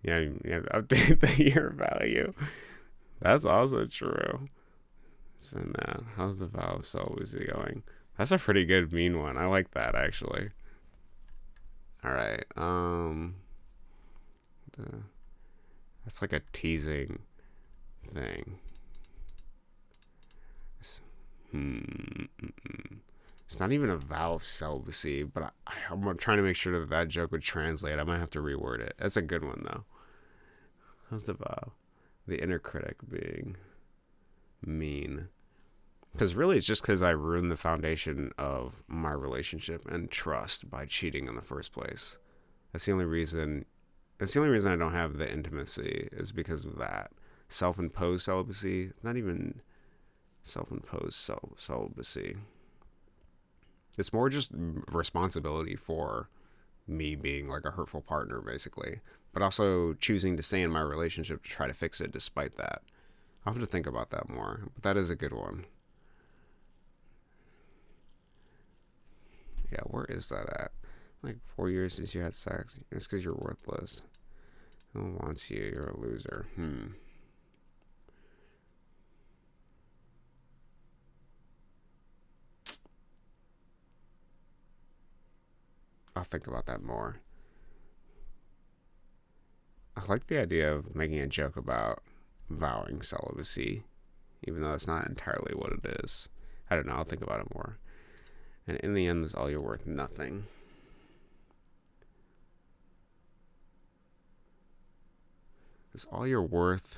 Yeah, update the year value. That's also true. It's been that. How's the vow celibacy going? That's a pretty good mean one. I like that actually. All right. That's like a teasing thing. It's not even a vow of celibacy, but I'm trying to make sure that joke would translate. I might have to reword it. That's a good one though. How's the vow? The inner critic being mean. Because really, it's just because I ruined the foundation of my relationship and trust by cheating in the first place. That's the only reason. That's the only reason I don't have the intimacy is because of that. Self-imposed celibacy, not even self-imposed celibacy. It's more just responsibility for me being like a hurtful partner, basically, but also choosing to stay in my relationship to try to fix it despite that. I'll have to think about that more, but that is a good one. Yeah, where is that at? Like 4 years since you had sex. It's because you're worthless. No one wants you. You're a loser. I'll think about that more. I like the idea of making a joke about vowing celibacy. even though it's not entirely what it is. I don't know. I'll think about it more. And in the end, that's all you're worth. Nothing. Is all you're worth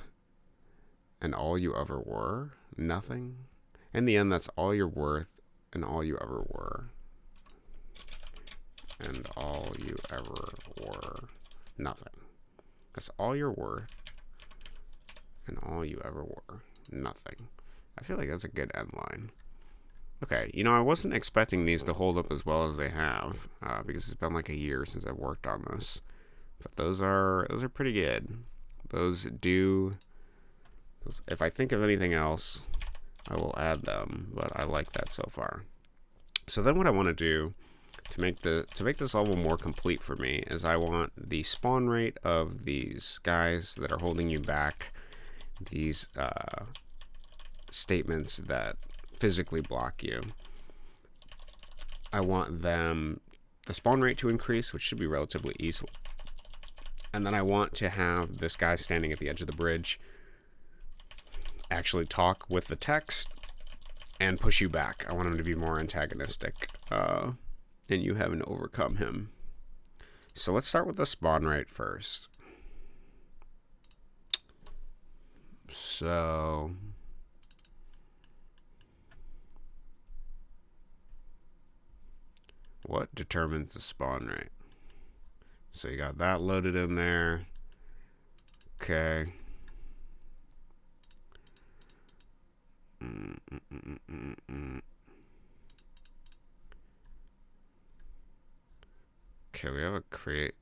and all you ever were? Nothing? In the end, that's all you're worth and all you ever were. And all you ever were. Nothing. That's all you're worth and all you ever were. Nothing. I feel like that's a good end line. Okay, you know, I wasn't expecting these to hold up as well as they have, because it's been like a year since I've worked on this. But those are pretty good. If I think of anything else, I will add them, but I like that so far. So then what I want to do to make this level more complete for me is I want the spawn rate of these guys that are holding you back, these statements that physically block you. I want the spawn rate to increase, which should be relatively easy. And then I want to have this guy standing at the edge of the bridge actually talk with the text and push you back. I want him to be more antagonistic, and you having to overcome him. So let's start with the spawn rate first. So what determines the spawn rate? So you got that loaded in there. Okay. Okay, we have a create.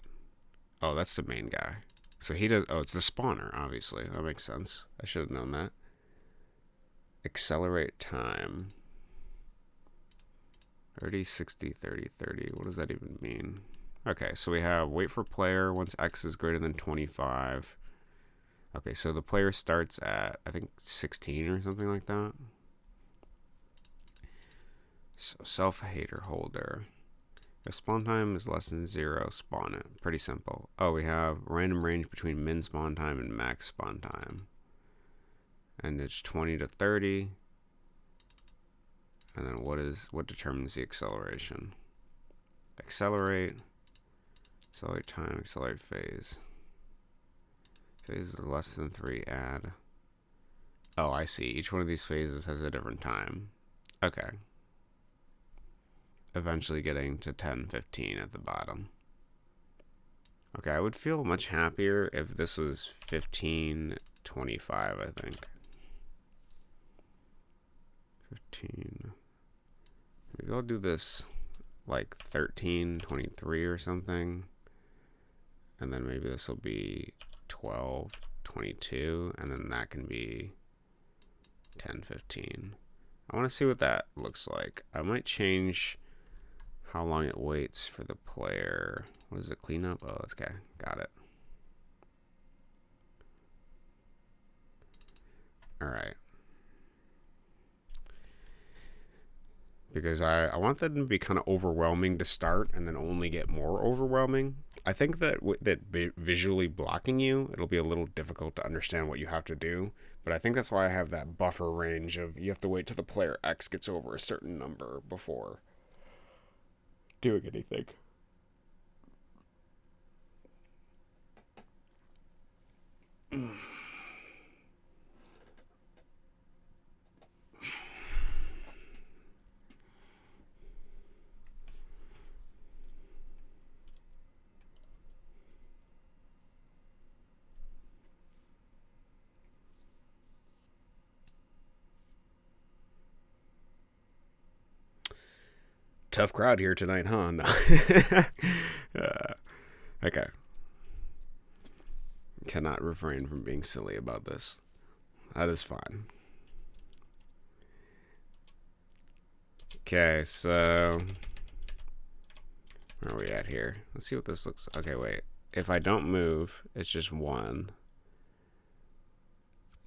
Oh, that's the main guy. So he does. Oh, it's the spawner, obviously. That makes sense. I should have known that. Accelerate time. 30, 60, 30, 30. What does that even mean? Okay, so we have wait for player once X is greater than 25. Okay, so the player starts at, I think, 16 or something like that. So self-hater holder. If spawn time is less than 0, spawn it. Pretty simple. Oh, we have random range between min spawn time and max spawn time. And it's 20 to 30. And then what determines the acceleration? Accelerate time, accelerate phase. Phase is less than 3, add. Oh, I see. Each one of these phases has a different time. Okay. Eventually getting to 10, 15 at the bottom. Okay, I would feel much happier if this was 15, 25, I think. 15. Maybe I'll do this like 13, 23 or something. And then maybe this will be 12, 22. And then that can be 10, 15. I want to see what that looks like. I might change how long it waits for the player. What is it? Cleanup? Oh, okay. Got it. All right. Because I want them to be kind of overwhelming to start and then only get more overwhelming. I think that visually blocking you, it'll be a little difficult to understand what you have to do. But I think that's why I have that buffer range of you have to wait till the player X gets over a certain number before doing anything. Tough crowd here tonight, huh? No. Okay. Cannot refrain from being silly about this. That is fine. Okay, so where are we at here? Let's see what this looks like. Okay, wait. If I don't move, it's just 1.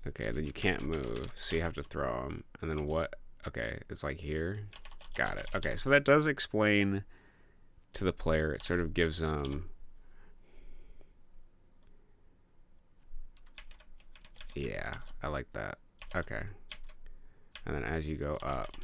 Okay, then you can't move, so you have to throw them. And then what? Okay, it's like here. Got it. Okay, so that does explain to the player. It sort of gives them... Yeah, I like that. Okay. And then as you go up,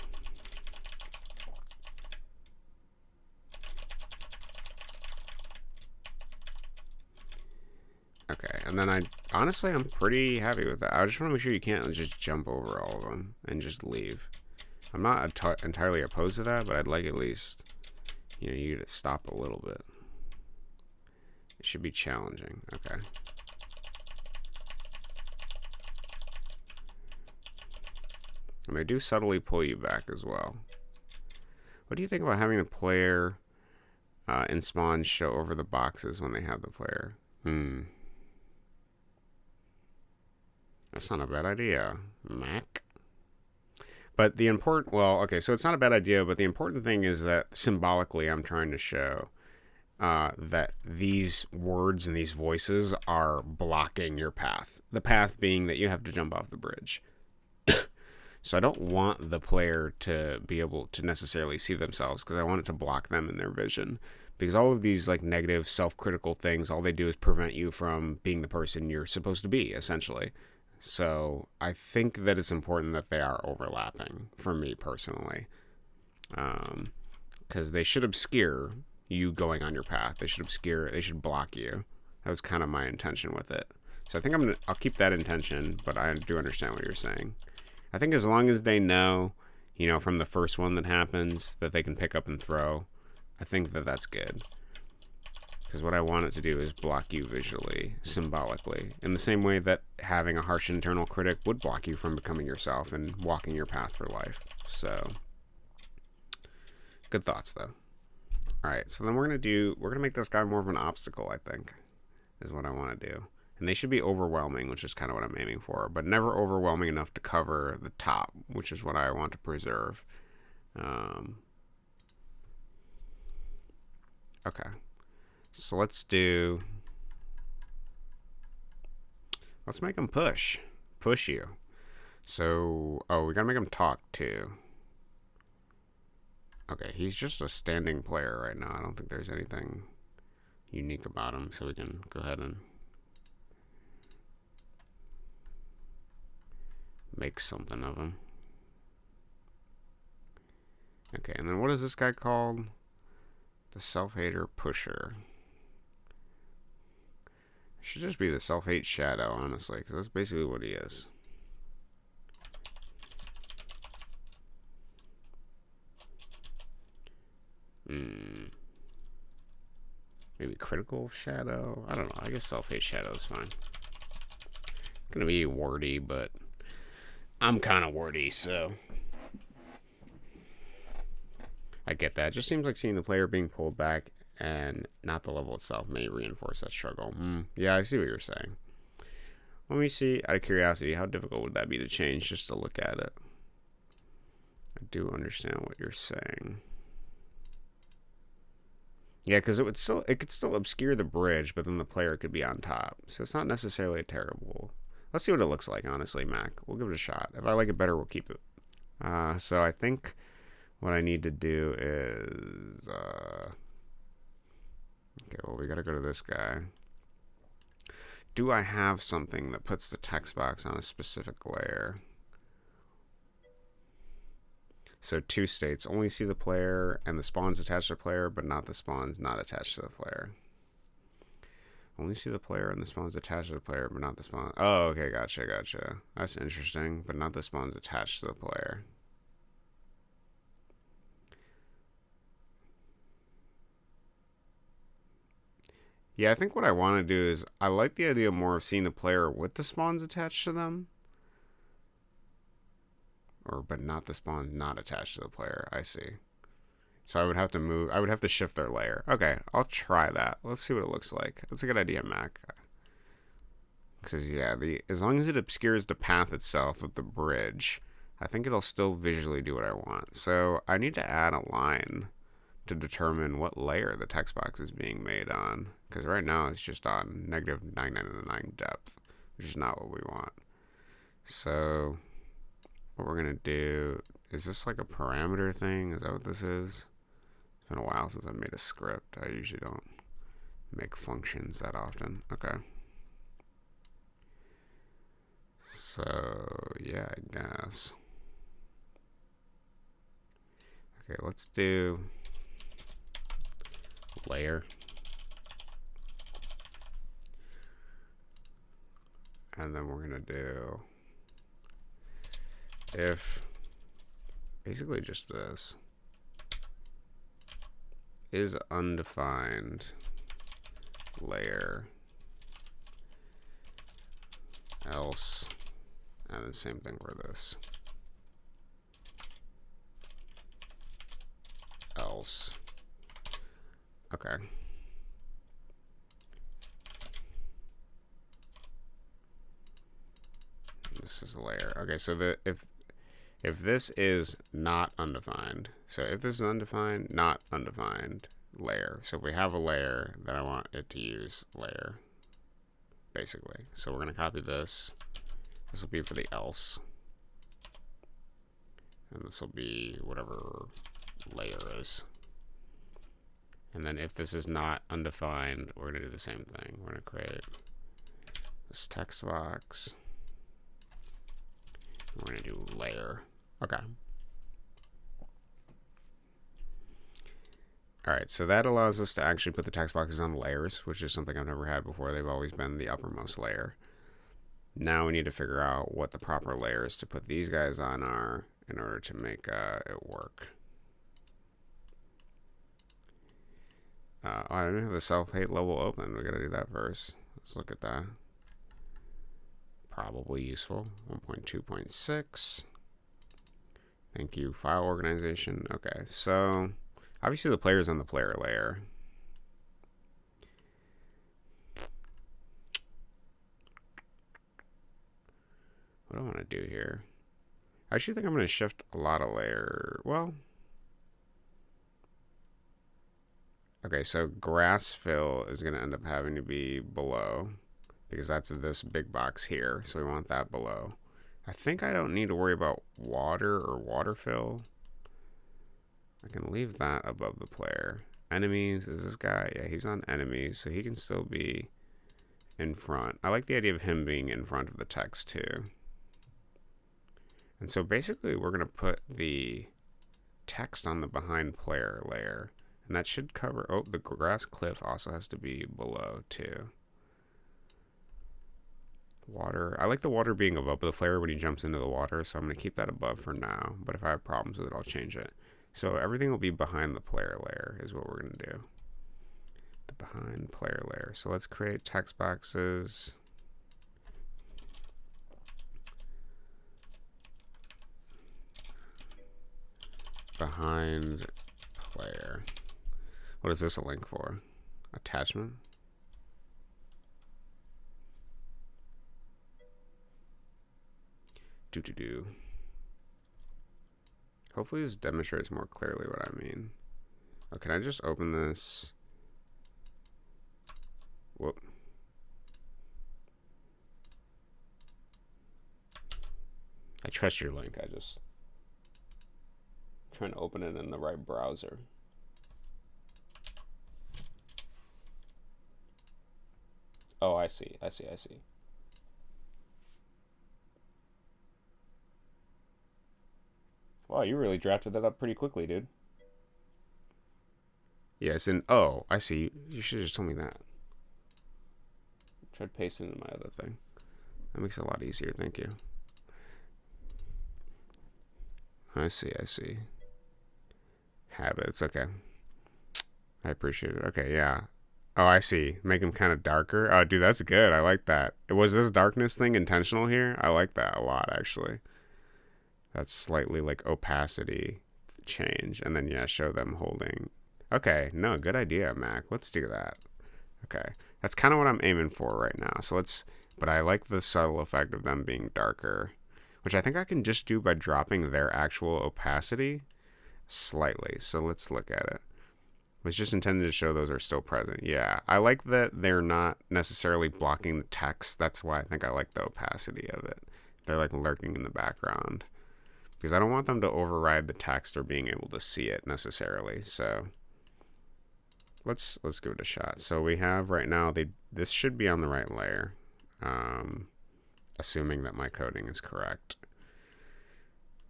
okay, and then honestly, I'm pretty happy with that. I just want to make sure you can't just jump over all of them and just leave. I'm not entirely opposed to that, but I'd like at least, you to stop a little bit. It should be challenging. Okay. And they do subtly pull you back as well. What do you think about having the player in spawns show over the boxes when they have the player? That's not a bad idea, Mac. But the important, so it's not a bad idea, but the important thing is that symbolically I'm trying to show that these words and these voices are blocking your path. The path being that you have to jump off the bridge. So I don't want the player to be able to necessarily see themselves, because I want it to block them in their vision. Because all of these like negative, self-critical things, all they do is prevent you from being the person you're supposed to be, essentially. So I think that it's important that they are overlapping for me personally. Because they should obscure you going on your path. They should block you. That was kind of my intention with it. So I think I'll keep that intention, but I do understand what you're saying. I think as long as they know, from the first one that happens, that they can pick up and throw, I think that that's good. Because what I want it to do is block you visually, symbolically, in the same way that having a harsh internal critic would block you from becoming yourself and walking your path for life. So, good thoughts though. Alright, so then we're gonna make this guy more of an obstacle, I think, is what I want to do. And they should be overwhelming, which is kind of what I'm aiming for, but never overwhelming enough to cover the top, which is what I want to preserve. Okay. So let's make him push you. So, we gotta make him talk too. Okay, he's just a standing player right now. I don't think there's anything unique about him, so we can go ahead and make something of him. Okay, and then what is this guy called? The self-hater pusher. Should just be the self-hate shadow, honestly, because that's basically what he is. Maybe critical shadow? I don't know. I guess self-hate shadow is fine. It's gonna be wordy, but I'm kind of wordy, so I get that. It just seems like seeing the player being pulled back and not the level itself may reinforce that struggle. Yeah, I see what you're saying. Let me see, out of curiosity, how difficult would that be to change just to look at it? I do understand what you're saying. Yeah, because it could still obscure the bridge, but then the player could be on top. So it's not necessarily a terrible. Let's see what it looks like, honestly, Mac. We'll give it a shot. If I like it better, we'll keep it. So I think what I need to do is okay, well, we gotta go to this guy. Do I have something that puts the text box on a specific layer? So 2 states, only see the player and the spawns attached to the player, but not the spawns not attached to the player. Only see the player and the spawns attached to the player, but not the spawn. Oh, okay, gotcha. That's interesting, but not the spawns attached to the player. Yeah, I think what I want to do is, I like the idea more of seeing the player with the spawns attached to them. But not the spawn not attached to the player. I see. So I would have to shift their layer. Okay, I'll try that. Let's see what it looks like. That's a good idea, Mac. Because, yeah, as long as it obscures the path itself of the bridge, I think it'll still visually do what I want. So I need to add a line to determine what layer the text box is being made on. Because right now it's just on -999 depth, which is not what we want. So what we're going to do, is this like a parameter thing? Is that what this is? It's been a while since I made a script. I usually don't make functions that often. Okay. So, yeah, I guess. Okay, let's do layer. And then we're going to do if basically just this is undefined layer else, and the same thing for this else. Okay. This is a layer. Okay, so if this is not undefined, so if this is undefined, not undefined layer. So if we have a layer, then I want it to use layer, basically. So we're gonna copy this. This will be for the else, and this will be whatever layer is. And then if this is not undefined, we're gonna do the same thing. We're gonna create this text box. We're gonna do layer. Okay. All right, so that allows us to actually put the text boxes on layers, which is something I've never had before. They've always been the uppermost layer. Now we need to figure out what the proper layers to put these guys on are in order to make it work. I don't have the self-hate level open. We gotta do that first. Let's look at that. Probably useful. 1.2.6. Thank you, file organization. Okay, so obviously the player's on the player layer. What do I want to do here? I actually think I'm going to shift a lot of layer. Well, okay, so grass fill is going to end up having to be below because that's this big box here. So we want that below. I think I don't need to worry about water or water fill. I can leave that above the player. Enemies is this guy. Yeah, he's on enemies, so he can still be in front. I like the idea of him being in front of the text too. And so basically we're going to put the text on the behind player layer. And that should cover, oh, the grass cliff also has to be below too. Water, I like the water being above the player when he jumps into the water, so I'm going to keep that above for now. But if I have problems with it, I'll change it. So everything will be behind the player layer is what we're going to do. The behind player layer. So let's create text boxes. Behind player. What is this a link for? Attachment? Do. Hopefully this demonstrates more clearly what I mean. Oh, can I just open this? Whoop. I trust your link. I just trying to open it in the right browser. Oh, I see. Wow, you really drafted that up pretty quickly, dude. Yes, and oh, I see. You should have just told me that. Tried pasting in my other thing. That makes it a lot easier. Thank you. I see. Habits. Okay. I appreciate it. Okay, yeah. Oh, I see. Make them kind of darker. Oh, dude, that's good. I like that. Was this darkness thing intentional here? I like that a lot, actually. That's slightly like opacity change. And then, yeah, show them holding. Okay, no, good idea, Mac. Let's do that. Okay. That's kind of what I'm aiming for right now. So but I like the subtle effect of them being darker, which I think I can just do by dropping their actual opacity slightly. So let's look at it. It's just intended to show those are still present. Yeah, I like that they're not necessarily blocking the text. That's why I think I like the opacity of it. They're like lurking in the background because I don't want them to override the text or being able to see it necessarily. So let's give it a shot. So we have right now, this should be on the right layer, assuming that my coding is correct.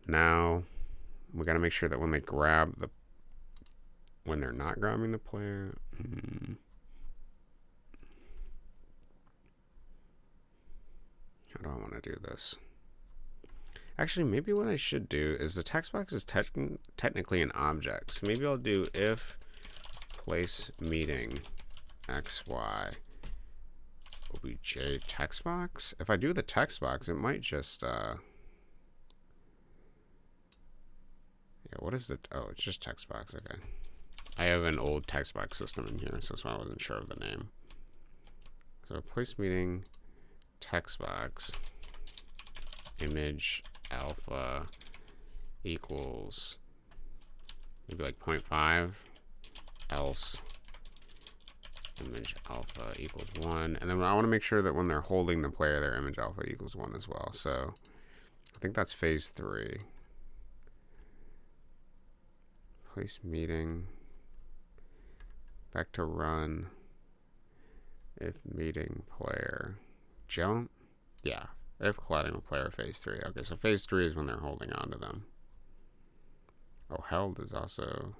Now We got to make sure that when they grab the, when they're not grabbing the player. How do I want to do this? Actually, maybe what I should do is the text box is technically an object. So maybe I'll do if place meeting xy obj text box. If I do the text box, it might just yeah, what is it? Oh, it's just text box. Okay, I have an old text box system in here, so that's why I wasn't sure of the name. So place meeting text box image alpha equals maybe like 0.5, else image alpha equals 1. And then I want to make sure that when they're holding the player, their image alpha equals 1 as well. So I think that's phase 3. Place meeting, back to run, if meeting player jump, yeah, if colliding with player, phase 3. Okay, so phase 3 is when they're holding on to them. Oh, held is also,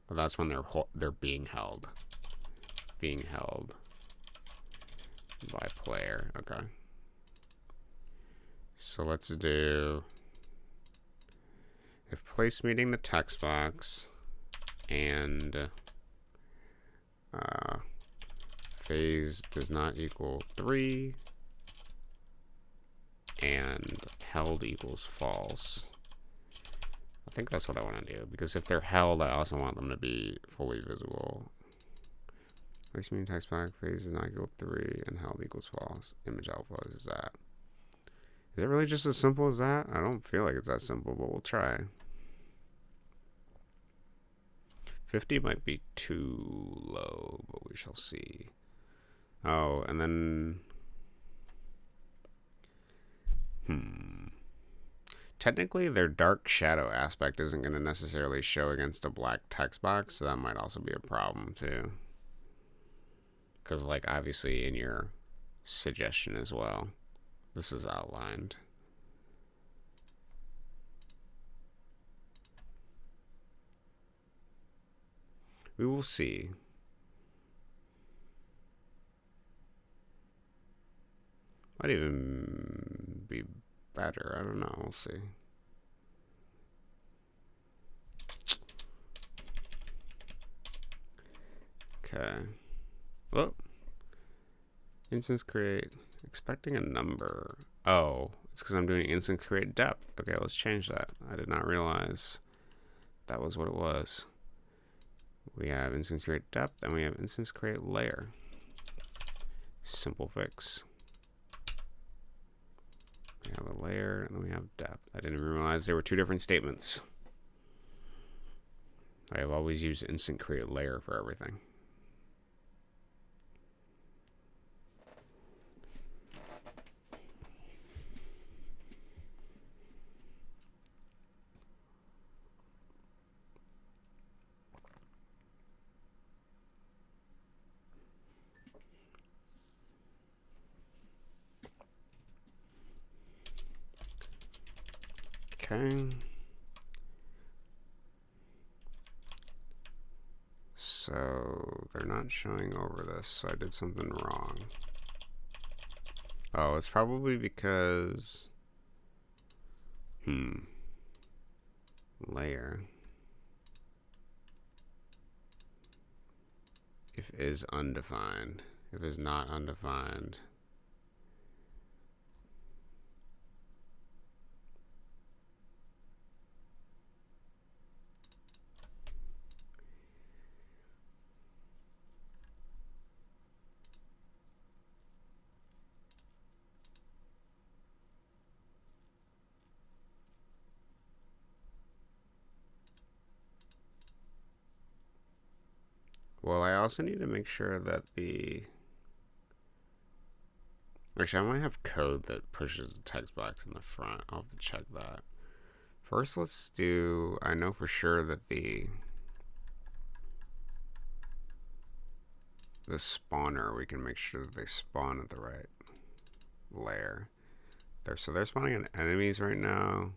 well, that's when they're being held by player. Okay, so let's do if place meeting the text box and phase does not equal 3 and held equals false. I think that's what I want to do, because if they're held, I also want them to be fully visible. Place meeting text box, phase does not equal 3 and held equals false. Image alpha is that. Is it really just as simple as that? I don't feel like it's that simple, but we'll try. 50 might be too low, but we shall see. Oh, and then technically their dark shadow aspect isn't going to necessarily show against a black text box, so that might also be a problem too. Because, like, obviously in your suggestion as well, this is outlined. We will see. Might even be better. I don't know. We'll see. Okay. Oh. Instance create. Expecting a number. Oh, it's because I'm doing instance create depth. Okay, let's change that. I did not realize that was what it was. We have instance create depth and we have instance create layer. Simple fix. We have a layer and then we have depth. I didn't even realize there were two different statements. I have always used instant create layer for everything. Okay. So they're not showing over this, so I did something wrong. Oh, it's probably because layer if is undefined. If is not undefined. Well, I also need to make sure that the... Actually, I might have code that pushes the text box in the front. I'll have to check that. First, let's do... I know for sure that the spawner, we can make sure that they spawn at the right layer. So they're spawning in enemies right now.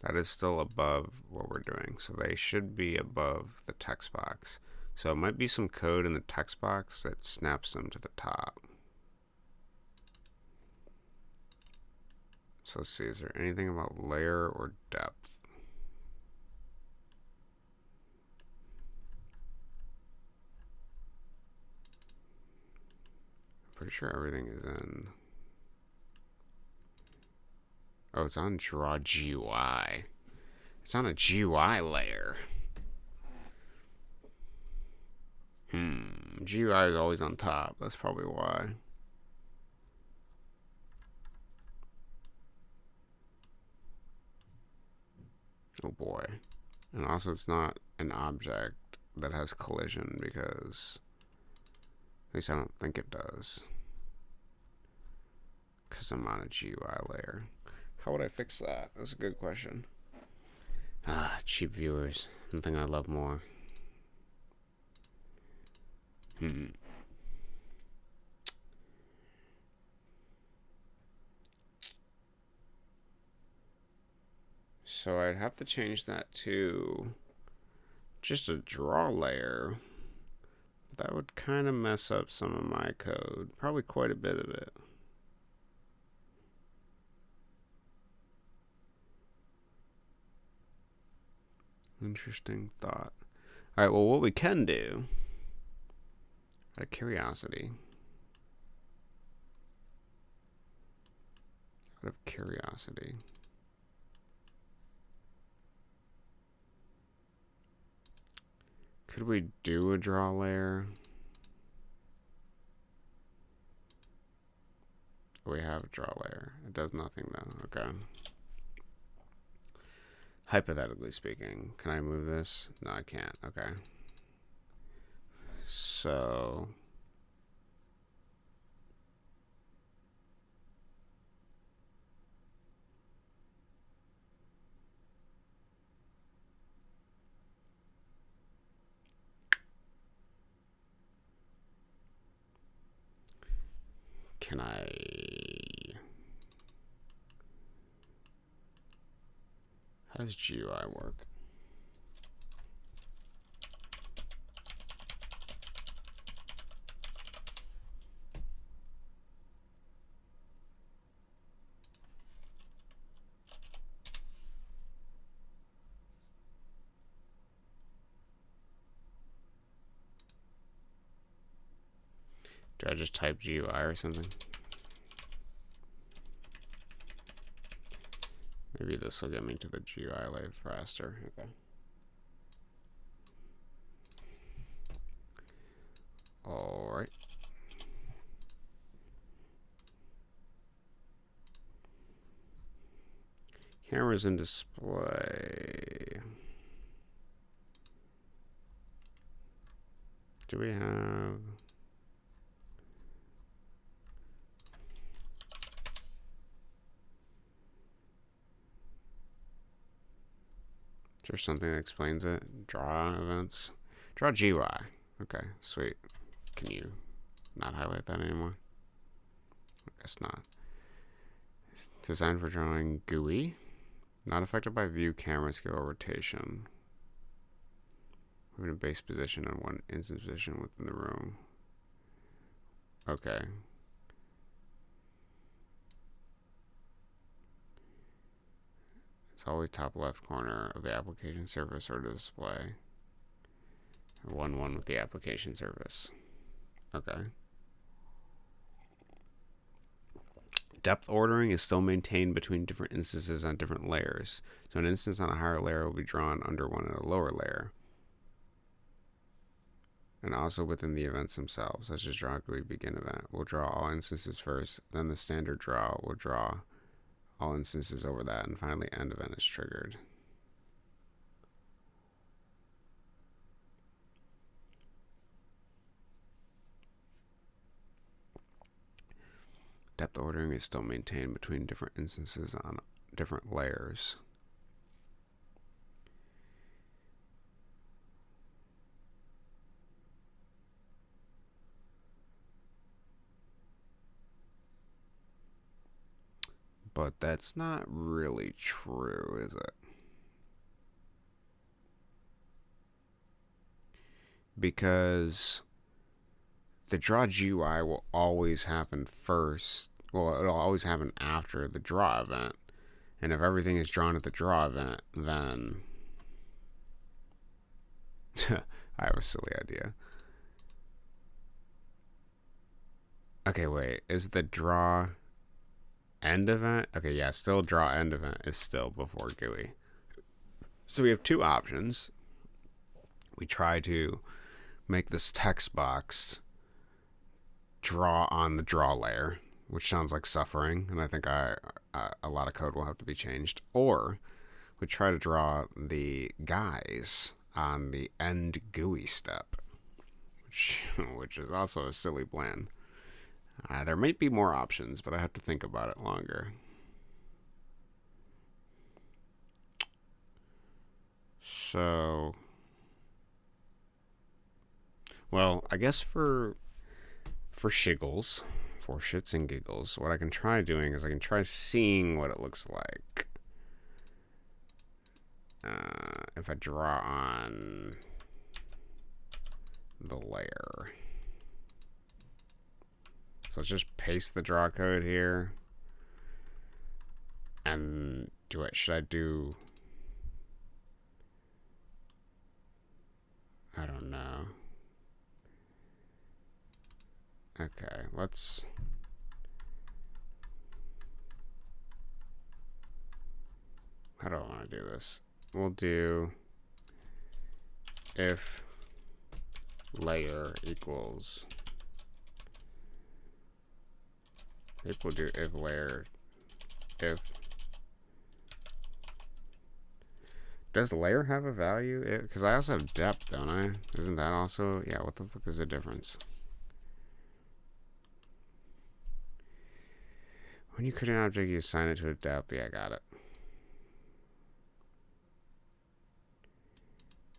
That is still above what we're doing. So they should be above the text box. So it might be some code in the text box that snaps them to the top. So let's see, is there anything about layer or depth? I'm pretty sure everything is in. Oh, it's on draw GUI. It's on a GUI layer. GUI is always on top. That's probably why. Oh boy. And also it's not an object that has collision because, at least I don't think it does, because I'm on a GUI layer. How would I fix that? That's a good question. Cheap viewers. Something I love more. So I'd have to change that to just a draw layer. That would kind of mess up some of my code. Probably quite a bit of it. Interesting thought. Alright, well, what we can do, out of curiosity, could we do a draw layer? We have a draw layer. It does nothing though. Okay. Hypothetically speaking, can I move this? No, I can't. Okay. So can I? How does GUI work? Do I just type GUI or something? Maybe this will get me to the GUI layer faster. Okay. All right. Cameras and display. Do we have? Is there something that explains it? Draw events. Draw GUI. Okay, sweet. Can you not highlight that anymore? I guess not. Designed for drawing GUI. Not affected by view, camera, scale, or rotation. Moving a base position on one instance position within the room. Okay. It's always top left corner of the application surface or display. 1-1 with the application surface. Okay. Depth ordering is still maintained between different instances on different layers. So an instance on a higher layer will be drawn under one in a lower layer. And also within the events themselves, such as draw GUI begin event. We'll draw all instances first, then the standard draw will draw all instances over that, and finally end event is triggered. Depth ordering is still maintained between different instances on different layers. But that's not really true, is it? because the draw GUI will always happen first. Well, it'll always happen after the draw event. And if everything is drawn at the draw event, then I have a silly idea. Okay, wait. Is the draw end event? Okay, yeah, still draw end event is still before GUI. So we have two options. We try to make this text box draw on the draw layer, which sounds like suffering, and I think a lot of code will have to be changed. Or we try to draw the guys on the end GUI step, which is also a silly plan. There might be more options, but I have to think about it longer. So, well, I guess for shiggles, for shits and giggles, what I can try doing is I can try seeing what it looks like if I draw on the layer. So let's just paste the draw code here. And should I do, I don't know. Okay, how do I want to do this? We'll do if layer equals, we'll do if layer, does layer have a value? Because I also have depth, don't I? Isn't that also, yeah, what the fuck is the difference? When you create an object, you assign it to a depth. Yeah, I got it.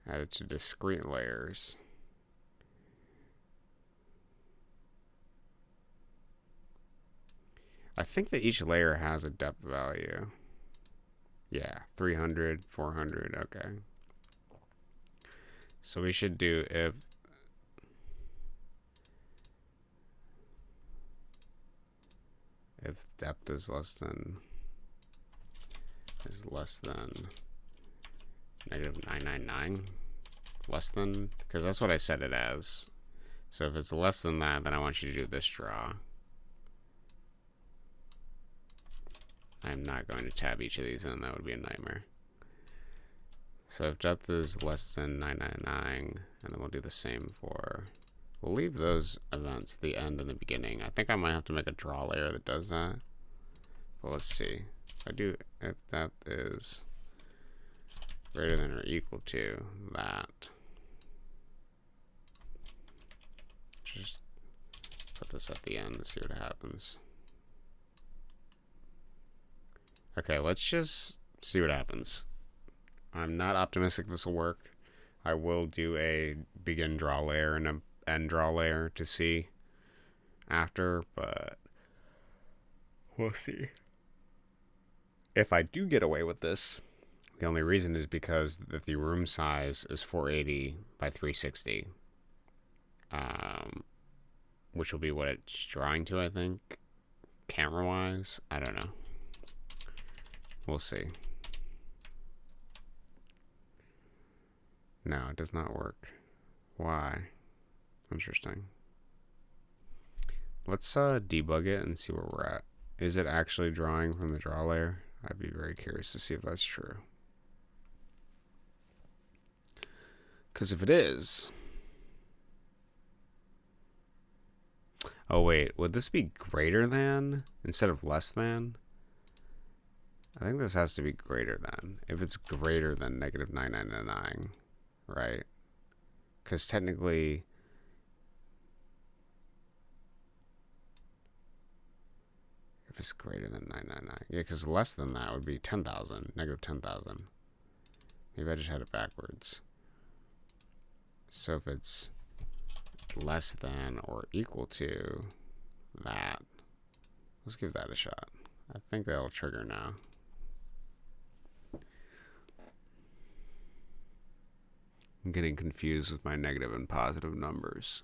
Add it to discrete layers. I think that each layer has a depth value. Yeah, 300, 400, okay. So we should do if depth is less than -999, less than, because that's what I set it as. So if it's less than that, then I want you to do this draw. I'm not going to tab each of these in, that would be a nightmare. So if depth is less than 999, and then we'll do the same for, we'll leave those events at the end and the beginning. I think I might have to make a draw layer that does that. Well, let's see. If depth is greater than or equal to that. Just put this at the end and see what happens. Okay, let's just see what happens. I'm not optimistic this will work. I will do a begin draw layer and an end draw layer to see after, but we'll see. If I do get away with this, the only reason is because the room size is 480 by 360, which will be what it's drawing to, I think, camera-wise. I don't know. We'll see. No, it does not work. Why? Interesting. Let's debug it and see where we're at. Is it actually drawing from the draw layer? I'd be very curious to see if that's true. Because if it is... Oh wait, would this be greater than instead of less than? I think this has to be greater than. If it's greater than -999, right? Because technically... If it's greater than 999. Yeah, because less than that would be 10,000, -10,000. Maybe I just had it backwards. So if it's less than or equal to that, let's give that a shot. I think that'll trigger now. I'm getting confused with my negative and positive numbers.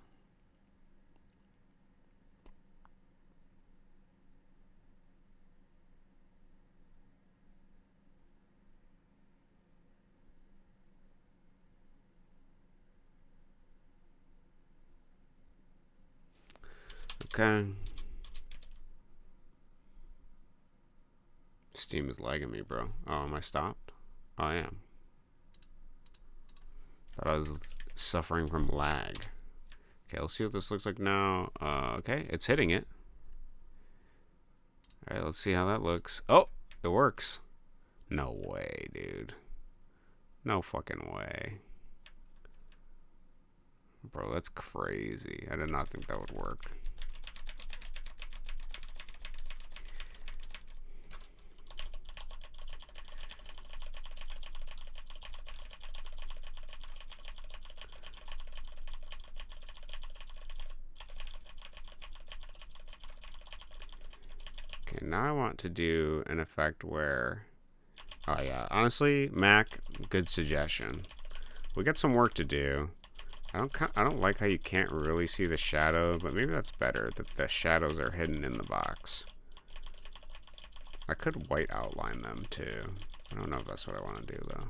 Okay. Steam is lagging me, bro. Oh, am I stopped? Oh, I am. Thought I was suffering from lag. Okay, let's see what this looks like now. Okay, it's hitting it. All right, let's see how that looks. Oh, it works. No way, dude. No fucking way. Bro, that's crazy. I did not think that would work. Okay, now I want to do an effect where... Oh, yeah. Honestly, Mac, good suggestion. We got some work to do. I don't like how you can't really see the shadow, but maybe that's better, that the shadows are hidden in the box. I could white outline them, too. I don't know if that's what I want to do, though.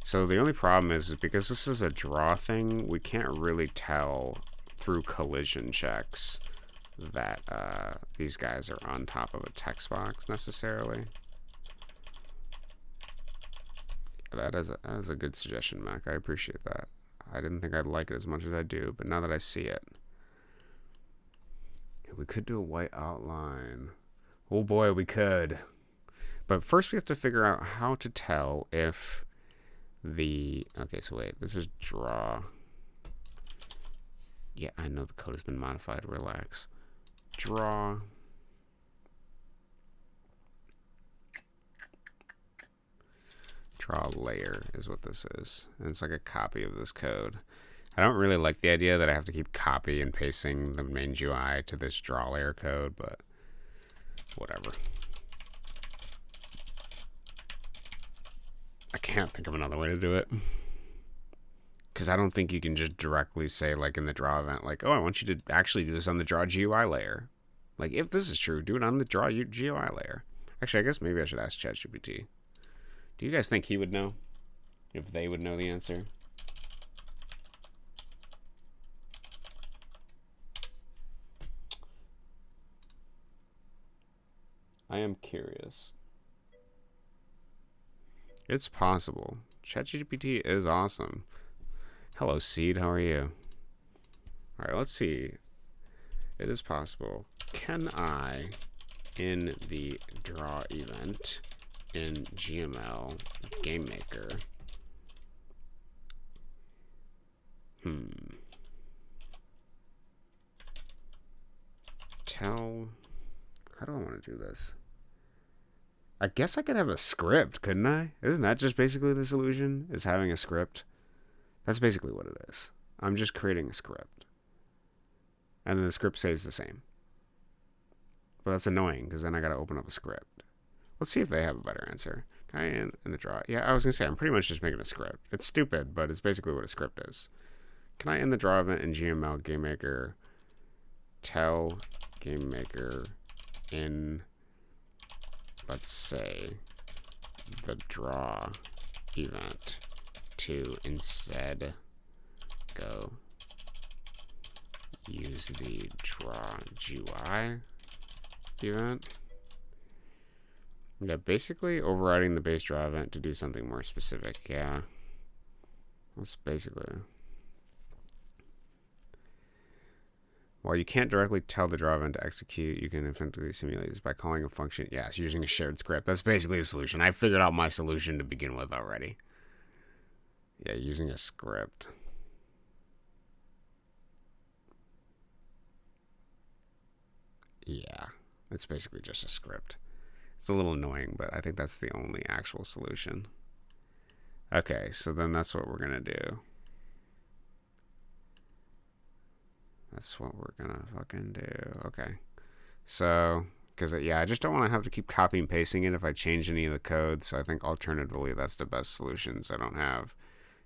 So the only problem is because this is a draw thing, we can't really tell through collision checks that these guys are on top of a text box necessarily. That is a good suggestion, Mac. I appreciate that. I didn't think I'd like it as much as I do, but now that I see it, we could do a white outline. Oh boy, we could. But first we have to figure out how to tell if the... Okay, so wait. This is draw. Yeah, I know the code has been modified. Relax. Draw. Draw layer is what this is. And it's like a copy of this code. I don't really like the idea that I have to keep copy and pasting the main GUI to this draw layer code, but whatever. I can't think of another way to do it. Because I don't think you can just directly say, like in the draw event, like, oh, I want you to actually do this on the draw GUI layer. Like, if this is true, do it on the draw GUI layer. Actually, I guess maybe I should ask ChatGPT. Do you guys think he would know? If they would know the answer? I am curious. It's possible. ChatGPT is awesome. Hello, Seed. How are you? All right, let's see. It is possible. Can I, in the draw event in GML GameMaker, tell... How do I want to do this? I guess I could have a script, couldn't I? Isn't that just basically the solution? Is having a script? That's basically what it is. I'm just creating a script. And then the script stays the same. But that's annoying, because then I gotta open up a script. Let's see if they have a better answer. Can I in the draw? Yeah, I was gonna say, I'm pretty much just making a script. It's stupid, but it's basically what a script is. Can I in the draw event in GML GameMaker tell GameMaker in, let's say, the draw event to instead go use the draw GUI event? Yeah, basically overriding the base draw event to do something more specific. Yeah, that's basically... While you can't directly tell the draw event to execute, you can effectively simulate this by calling a function. Yes, using a shared script. That's basically a solution. I figured out my solution to begin with already. Yeah, using a script. Yeah, it's basically just a script. It's a little annoying, but I think that's the only actual solution. Okay, so then that's what we're going to do. That's what we're going to fucking do. Okay. So, Because, yeah, I just don't want to have to keep copying and pasting it if I change any of the code. So I think alternatively, that's the best solution. So I don't have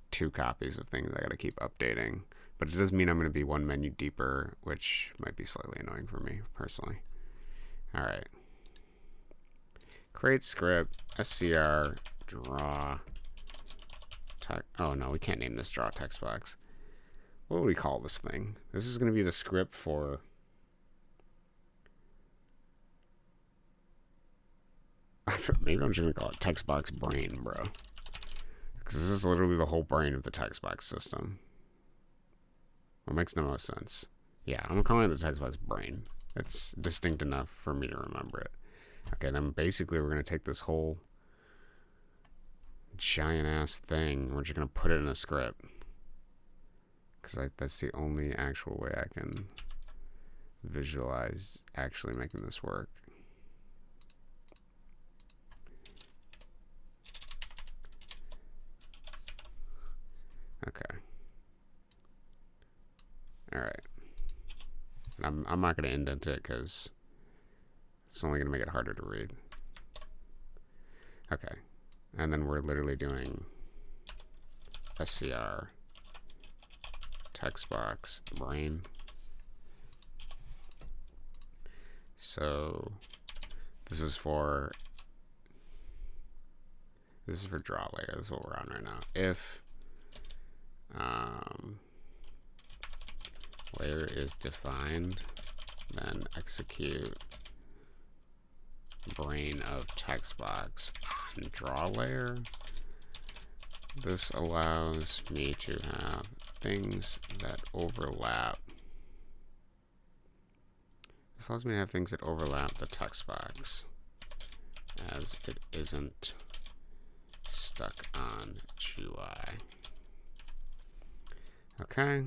2 copies of things I got to keep updating. But it does mean I'm going to be 1 menu deeper, which might be slightly annoying for me personally. All right. Create script, scr, draw. Oh, no, we can't name this draw text box. What would we call this thing? This is going to be the script for... Maybe I'm just going to call it text box brain, bro. Because this is literally the whole brain of the text box system. What makes no most sense. Yeah, I'm calling it the text box brain. It's distinct enough for me to remember it. Okay, then basically we're going to take this whole giant ass thing and we're just going to put it in a script. Because that's the only actual way I can visualize actually making this work. Okay. All right. I'm not going to indent it because it's only going to make it harder to read. Okay. And then we're literally doing scr text box brain. So this is for draw layer. This is what we're on right now. If layer is defined, then execute brain of text box on draw layer. This allows me to have things that overlap. This allows me to have things that overlap the text box as it isn't stuck on GUI. Okay.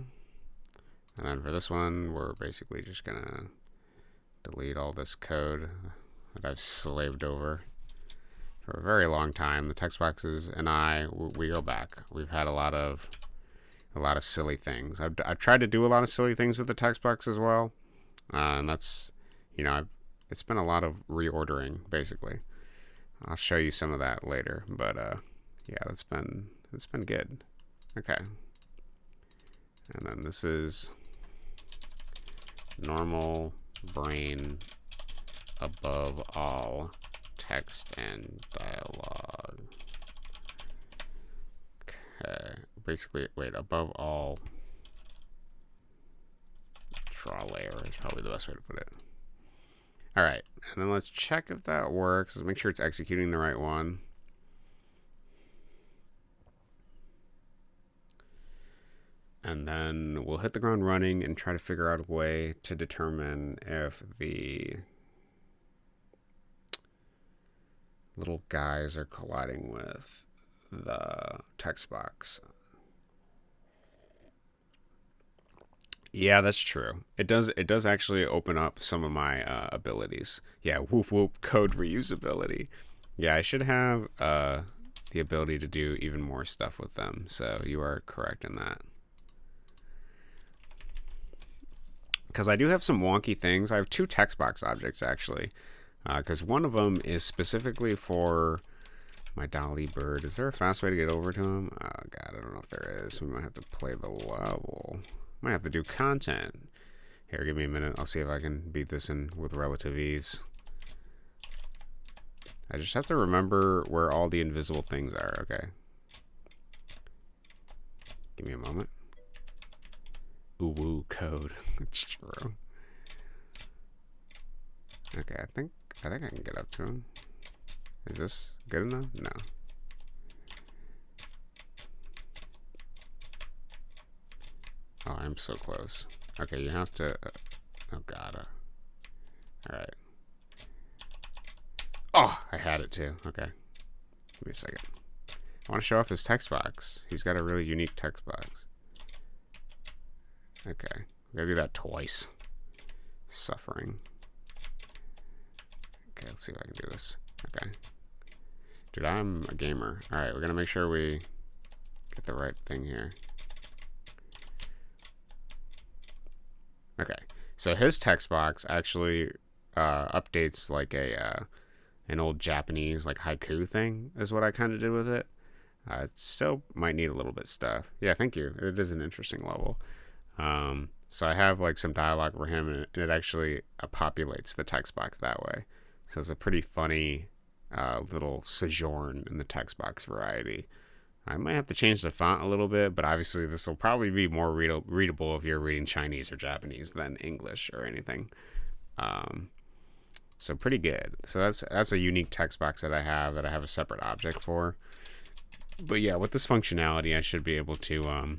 And then for this one, we're basically just gonna delete all this code that I've slaved over for a very long time. The text boxes and we go back. We've had a lot of silly things. I've tried to do a lot of silly things with the text box as well, and that's, it's been a lot of reordering basically. I'll show you some of that later, but yeah, it's been good. Okay. And then this is normal brain above all text and dialogue. Okay. Basically, wait, above all draw layer is probably the best way to put it. All right. And then let's check if that works. Let's make sure it's executing the right one. And then we'll hit the ground running and try to figure out a way to determine if the little guys are colliding with the text box. Yeah, that's true. It does actually open up some of my abilities. Yeah, whoop whoop, code reusability. Yeah, I should have the ability to do even more stuff with them. So you are correct in that. Because I do have some wonky things. I have 2 text box objects actually. Because one of them is specifically for my Dolly bird. Is there a fast way to get over to him? Oh god, I don't know if there is. We might have to play the level. Might have to do content. Here, give me a minute. I'll see if I can beat this in with relative ease. I just have to remember where all the invisible things are. Okay. Give me a moment. Ooh, woo, code. It's true. Okay, I think I can get up to him. Is this good enough? No. Oh, I'm so close. Okay, you have to... oh, God. Alright. Oh, I had it too. Okay. Give me a second. I want to show off his text box. He's got a really unique text box. Okay. We gotta do that twice. Suffering. Okay, let's see if I can do this. Okay. Dude, I'm a gamer. Alright, we're gonna make sure we get the right thing here. Okay. So his text box actually updates like an old Japanese like haiku thing is what I kind of did with it. It still might need a little bit stuff. Yeah, thank you. It is an interesting level. So I have like some dialogue for him, and it actually populates the text box that way. So it's a pretty funny little sojourn in the text box variety. I might have to change the font a little bit, but obviously this will probably be more readable if you're reading Chinese or Japanese than English or anything. So pretty good. So that's a unique text box that I have a separate object for. But yeah, with this functionality, I should be able to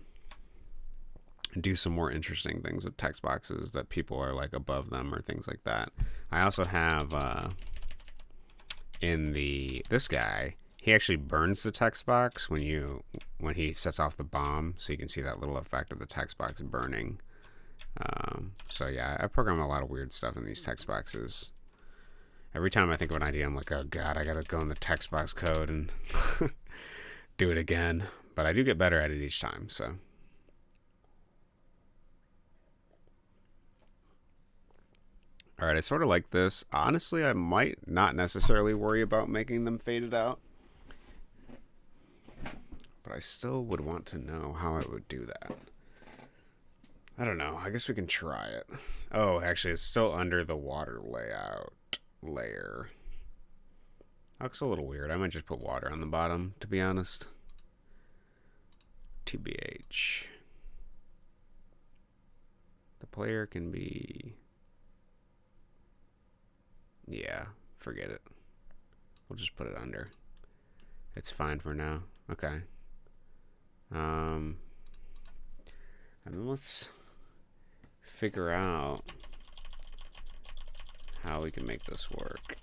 do some more interesting things with text boxes that people are like above them or things like that. I also have this guy, he actually burns the text box when he sets off the bomb, so you can see that little effect of the text box burning. So yeah, I program a lot of weird stuff in these text boxes. Every time I think of an idea, I'm like, oh god, I gotta go in the text box code and do it again. But I do get better at it each time, so. Alright, I sort of like this. Honestly, I might not necessarily worry about making them faded out. But I still would want to know how I would do that. I don't know. I guess we can try it. Oh, actually, it's still under the water layout layer. Looks a little weird. I might just put water on the bottom, to be honest. TBH. The player can be... Yeah, forget it. We'll just put it under. It's fine for now. Okay. And then let's figure out how we can make this work.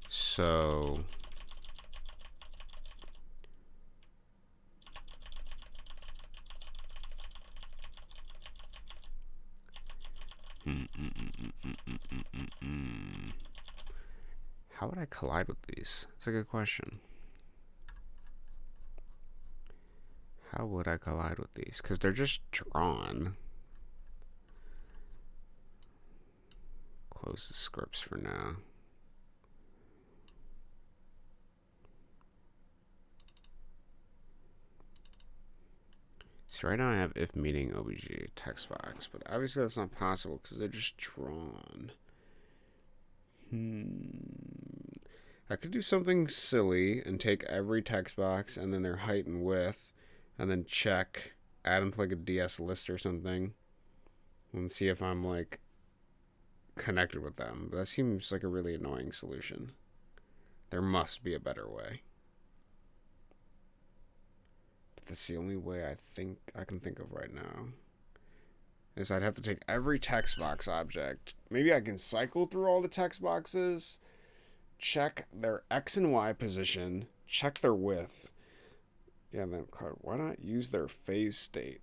So how would I collide with these? That's a good question. How would I collide with these? Because they're just drawn. Close the scripts for now. So right now I have if meeting obj text box, but obviously that's not possible because they're just drawn. I could do something silly and take every text box and then their height and width and then check, add them to like a DS list or something and see if I'm like connected with them. But that seems like a really annoying solution. There must be a better way. But that's the only way I can think of right now. Is I'd have to take every text box object. Maybe I can cycle through all the text boxes, check their X and Y position, check their width. Yeah, then why not use their phase state?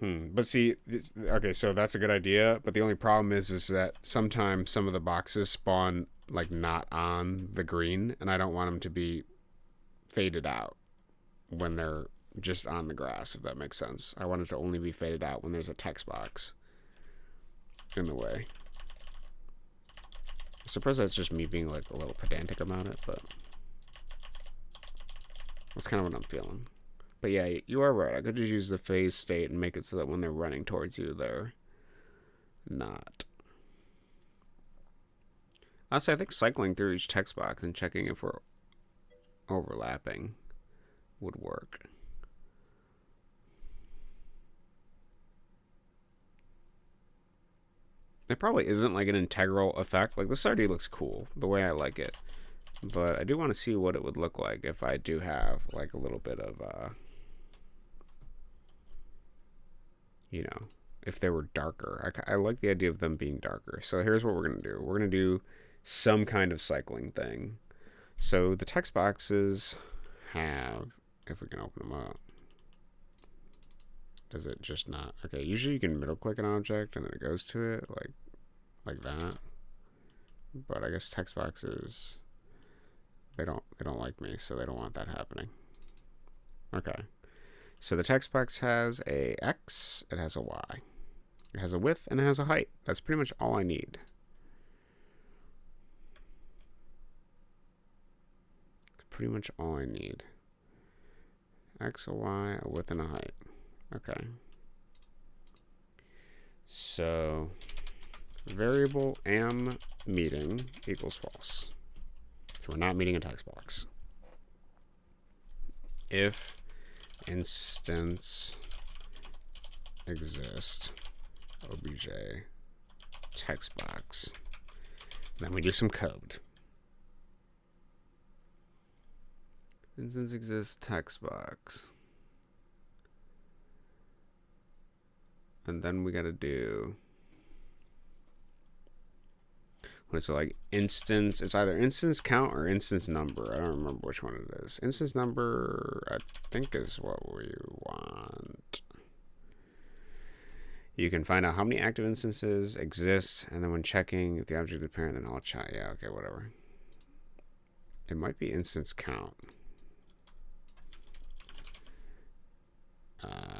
But see, okay, so that's a good idea. But the only problem is that sometimes some of the boxes spawn like not on the green, and I don't want them to be faded out when they're just on the grass, if that makes sense. I want it to only be faded out when there's a text box in the way. I suppose that's just me being like a little pedantic about it, but that's kind of what I'm feeling. But yeah, you are right. I could just use the phase state and make it so that when they're running towards you, they're not. Honestly, I think cycling through each text box and checking if we're overlapping would work. It probably isn't like an integral effect. Like this already looks cool the way I like it. But I do want to see what it would look like if I do have like a little bit of you know, if they were darker. I like the idea of them being darker. So here's what we're going to do. We're going to do some kind of cycling thing. So the text boxes have, if we can open them up. Does it just not? Okay, usually you can middle click an object and then it goes to it like that. But I guess text boxes They don't like me, so they don't want that happening. Okay. So the text box has a X, it has a Y. It has a width and it has a height. That's pretty much all I need. Pretty much all I need. X, a Y, a width, and a height. Okay. So variable am meeting equals false. So we're not meeting a text box. If instance exist obj text box, then we do some code. Instance exists text box. And then we gotta do, what is it, like instance, it's either instance count or instance number. I don't remember which one it is. Instance number, I think, is what we want. You can find out how many active instances exist, and then when checking if the object is parent, then I'll chat. Yeah, okay, whatever. It might be instance count.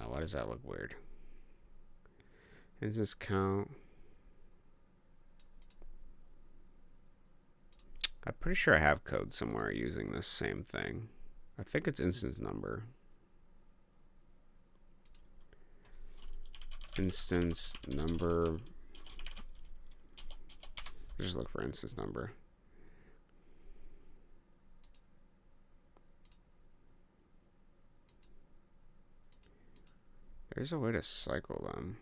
Why does that look weird? Instance count. I'm pretty sure I have code somewhere using this same thing. I think it's instance number. Instance number. Just look for instance number. There's a way to cycle them.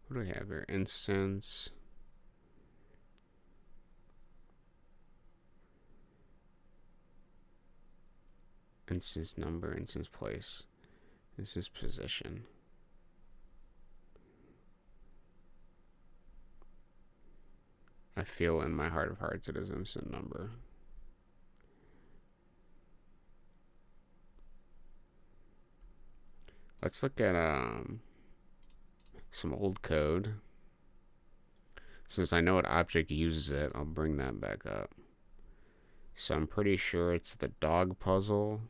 What do we have here? Instance. Instance number, instance place, instance position. I feel in my heart of hearts it is instant number. Let's look at some old code. Since I know what object uses it, I'll bring that back up. So I'm pretty sure it's the dog puzzle.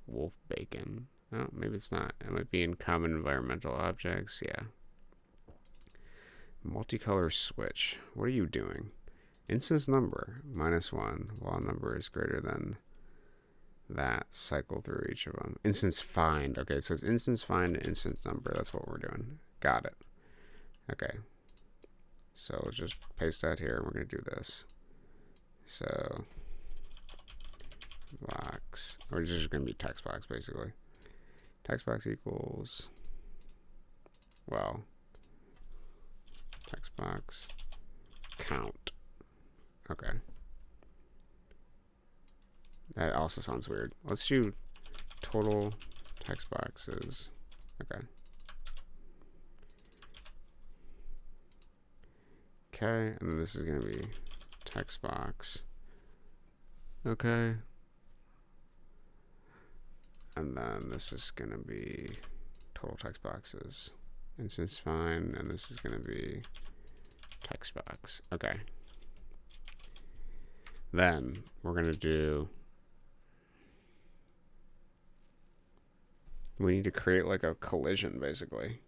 Wolf bacon. Oh, maybe it's not. It might be in common environmental objects. Yeah. Multicolor switch. What are you doing? Instance number -1 while number is greater than that. Cycle through each of them. Instance find. Okay, so it's instance find and instance number. That's what we're doing. Got it. Okay. So let's just paste that here. We're going to do this. So box. Or it's just going to be text box, basically. Text box equals, well, text box count. Okay. That also sounds weird. Let's do total text boxes. Okay. Okay, and then this is going to be text box. Okay. And then this is going to be total text boxes. Instance find, and this is going to be text box. Okay. Then we're going to do, we need to create like a collision, basically.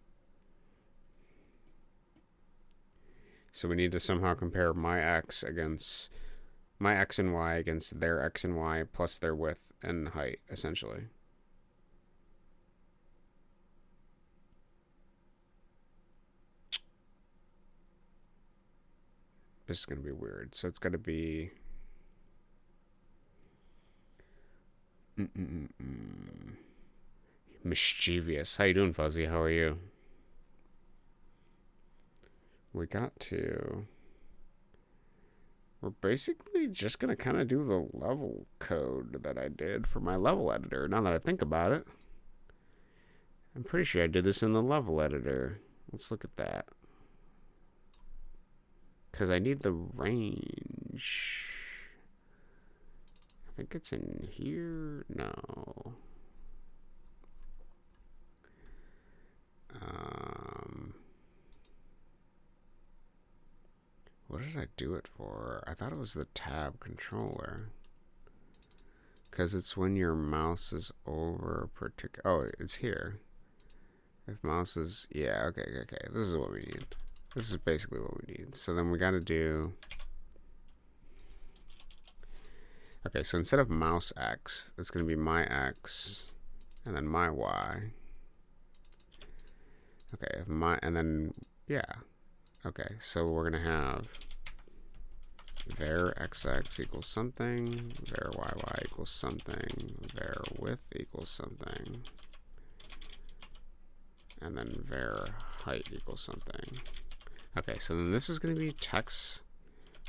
So we need to somehow compare my x against my x and y against their x and y plus their width and height, essentially. This is going to be weird. So it's going to be mischievous. How you doing, Fuzzy? How are you? We're basically just going to kind of do the level code that I did for my level editor, now that I think about it. I'm pretty sure I did this in the level editor. Let's look at that. Because I need the range. think it's in here. No. What did I do it for? I thought it was the tab controller. Because it's when your mouse is over a particular... Oh, it's here. If mouse is... Yeah, okay. This is what we need. This is basically what we need. So then we got to do... Okay, so instead of mouse X, it's going to be my X and then my Y. Okay, if my... And then... Yeah. Okay, so we're going to have var xx equals something, var yy equals something, var width equals something, and then var height equals something. Okay, so then this is going to be text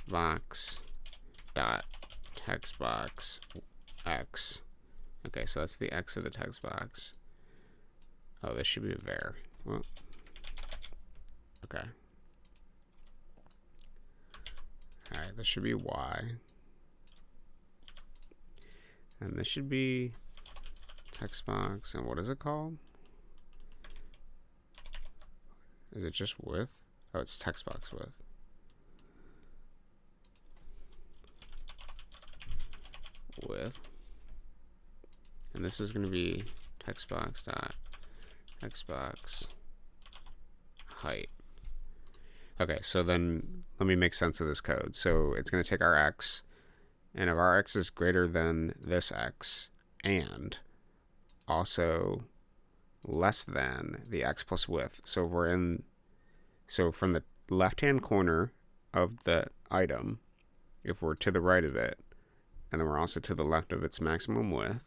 box dot text box x. Okay, so that's the x of the text box. Oh, this should be a var. Well, okay. Alright, this should be y. And this should be text box. And what is it called? Is it just width? Oh, it's text box width. Width. And this is going to be text box dot text box height. Okay, so then let me make sense of this code. So it's going to take our x, and if our x is greater than this x, and also less than the x plus width. So we're in, so from the left-hand corner of the item, if we're to the right of it, and then we're also to the left of its maximum width,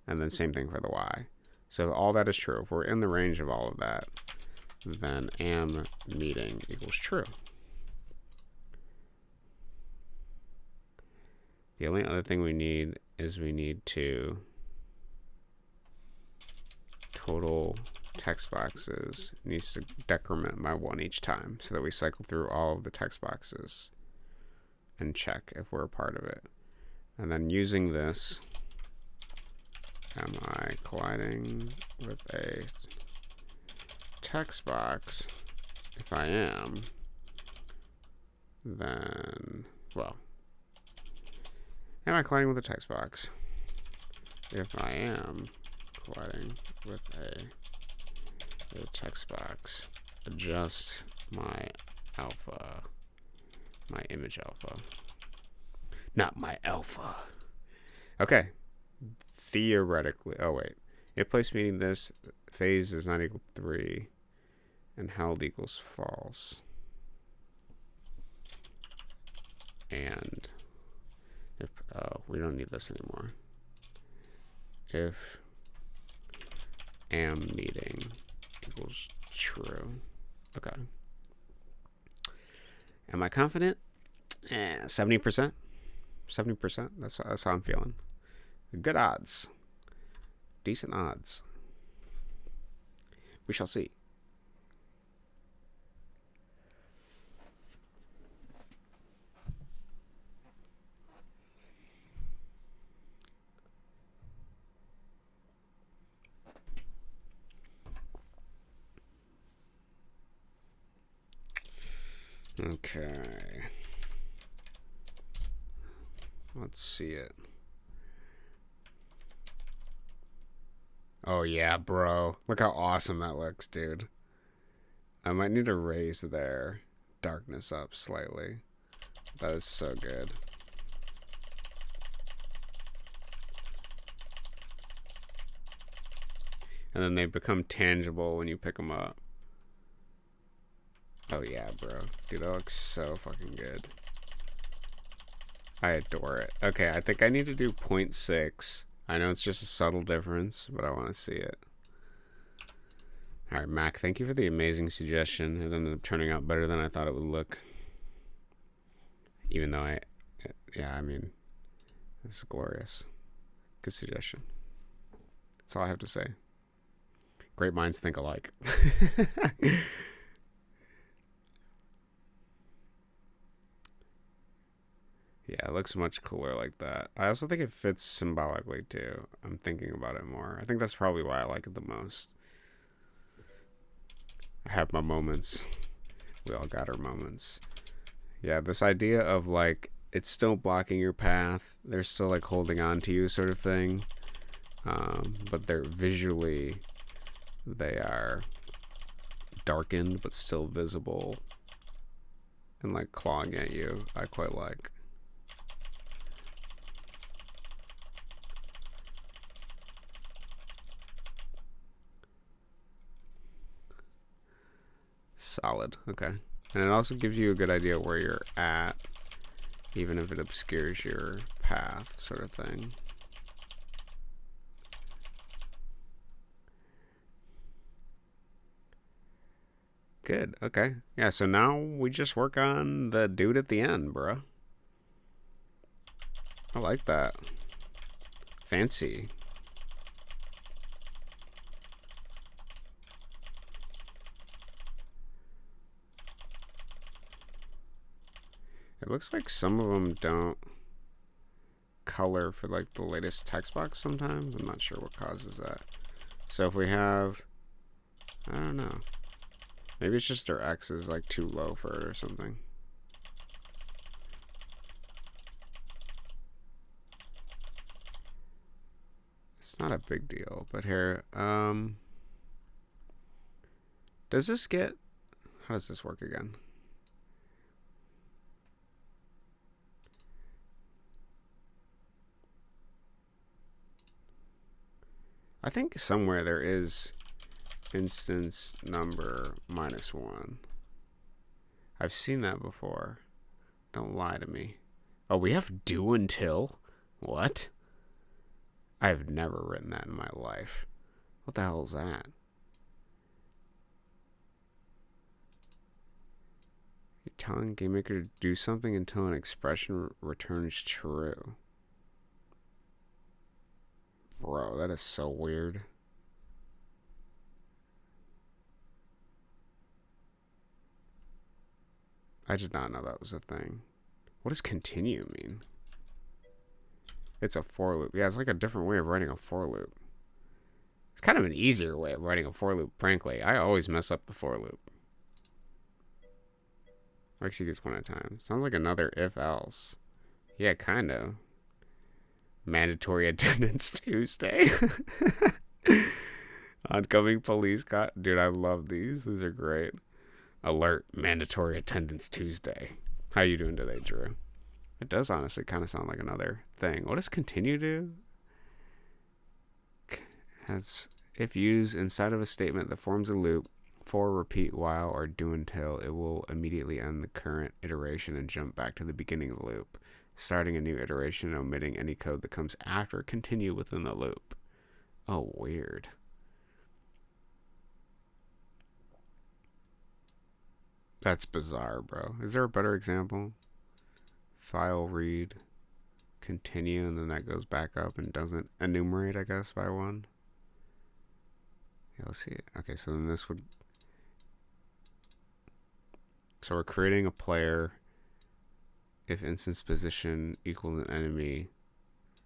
and then same thing for the y. So all that is true. If we're in the range of all of that, then am meeting equals true. The only other thing we need is we need to total text boxes needs to decrement by 1 each time so that we cycle through all of the text boxes and check if we're a part of it. And then using this, am I colliding with a text box? If I am, then, well, am I colliding with a text box? If I am colliding with a text box, adjust my alpha, my image alpha, not my alpha. Okay, theoretically, oh wait, if place meaning this phase is not equal to 3 and held equals false, and if we don't need this anymore, if am meeting equals true. Okay, am I confident? 70%. 70%. That's how I'm feeling. Good odds. Decent odds. We shall see. Okay. Let's see it. Oh yeah, bro. Look how awesome that looks, dude. I might need to raise their darkness up slightly. That is so good. And then they become tangible when you pick them up. Oh yeah, bro. Dude, that looks so fucking good. I adore it. Okay, I think I need to do 0.6. I know it's just a subtle difference, but I want to see it. Alright, Mac, thank you for the amazing suggestion. It ended up turning out better than I thought it would look. Even though yeah, I mean, it's glorious. Good suggestion. That's all I have to say. Great minds think alike. Yeah, looks much cooler like that. I also think it fits symbolically too. I'm thinking about it more. I think that's probably why I like it the most. I have my moments. We all got our moments. Yeah, this idea of like it's still blocking your path. They're still like holding on to you, sort of thing. But they're visually, they are darkened but still visible and like clawing at you. I quite like. Solid. Okay. And it also gives you a good idea where you're at, even if it obscures your path, sort of thing. Good. Okay. Yeah, so now we just work on the dude at the end, bruh. I like that. Fancy. It looks like some of them don't color for like the latest text box sometimes. I'm not sure what causes that. So if we have, I don't know. Maybe it's just our X is like too low for it or something. It's not a big deal, but here, does this get, how does this work again? I think somewhere there is instance number -1. I've seen that before. Don't lie to me. Oh, we have do until? What? I've never written that in my life. What the hell is that? You're telling GameMaker to do something until an expression returns true. Bro, that is so weird. I did not know that was a thing. What does continue mean? It's a for loop. Yeah, it's like a different way of writing a for loop. It's kind of an easier way of writing a for loop, frankly. I always mess up the for loop. Lexi gets one at a time. Sounds like another if else. Yeah, kind of. Mandatory attendance Tuesday. Oncoming police got. Dude, I love these. These are great. Alert, mandatory attendance Tuesday. How you doing today, Drew? It does honestly kind of sound like another thing. What does continue do? Has if used inside of a statement that forms a loop for repeat while or do until, it will immediately end the current iteration and jump back to the beginning of the loop, starting a new iteration and omitting any code that comes after continue within the loop. Oh, weird. That's bizarre, bro. Is there a better example? File read, continue, and then that goes back up and doesn't enumerate, I guess, by one. Yeah, let's see it. Okay, so then this would... So we're creating a player if instance position equals an enemy.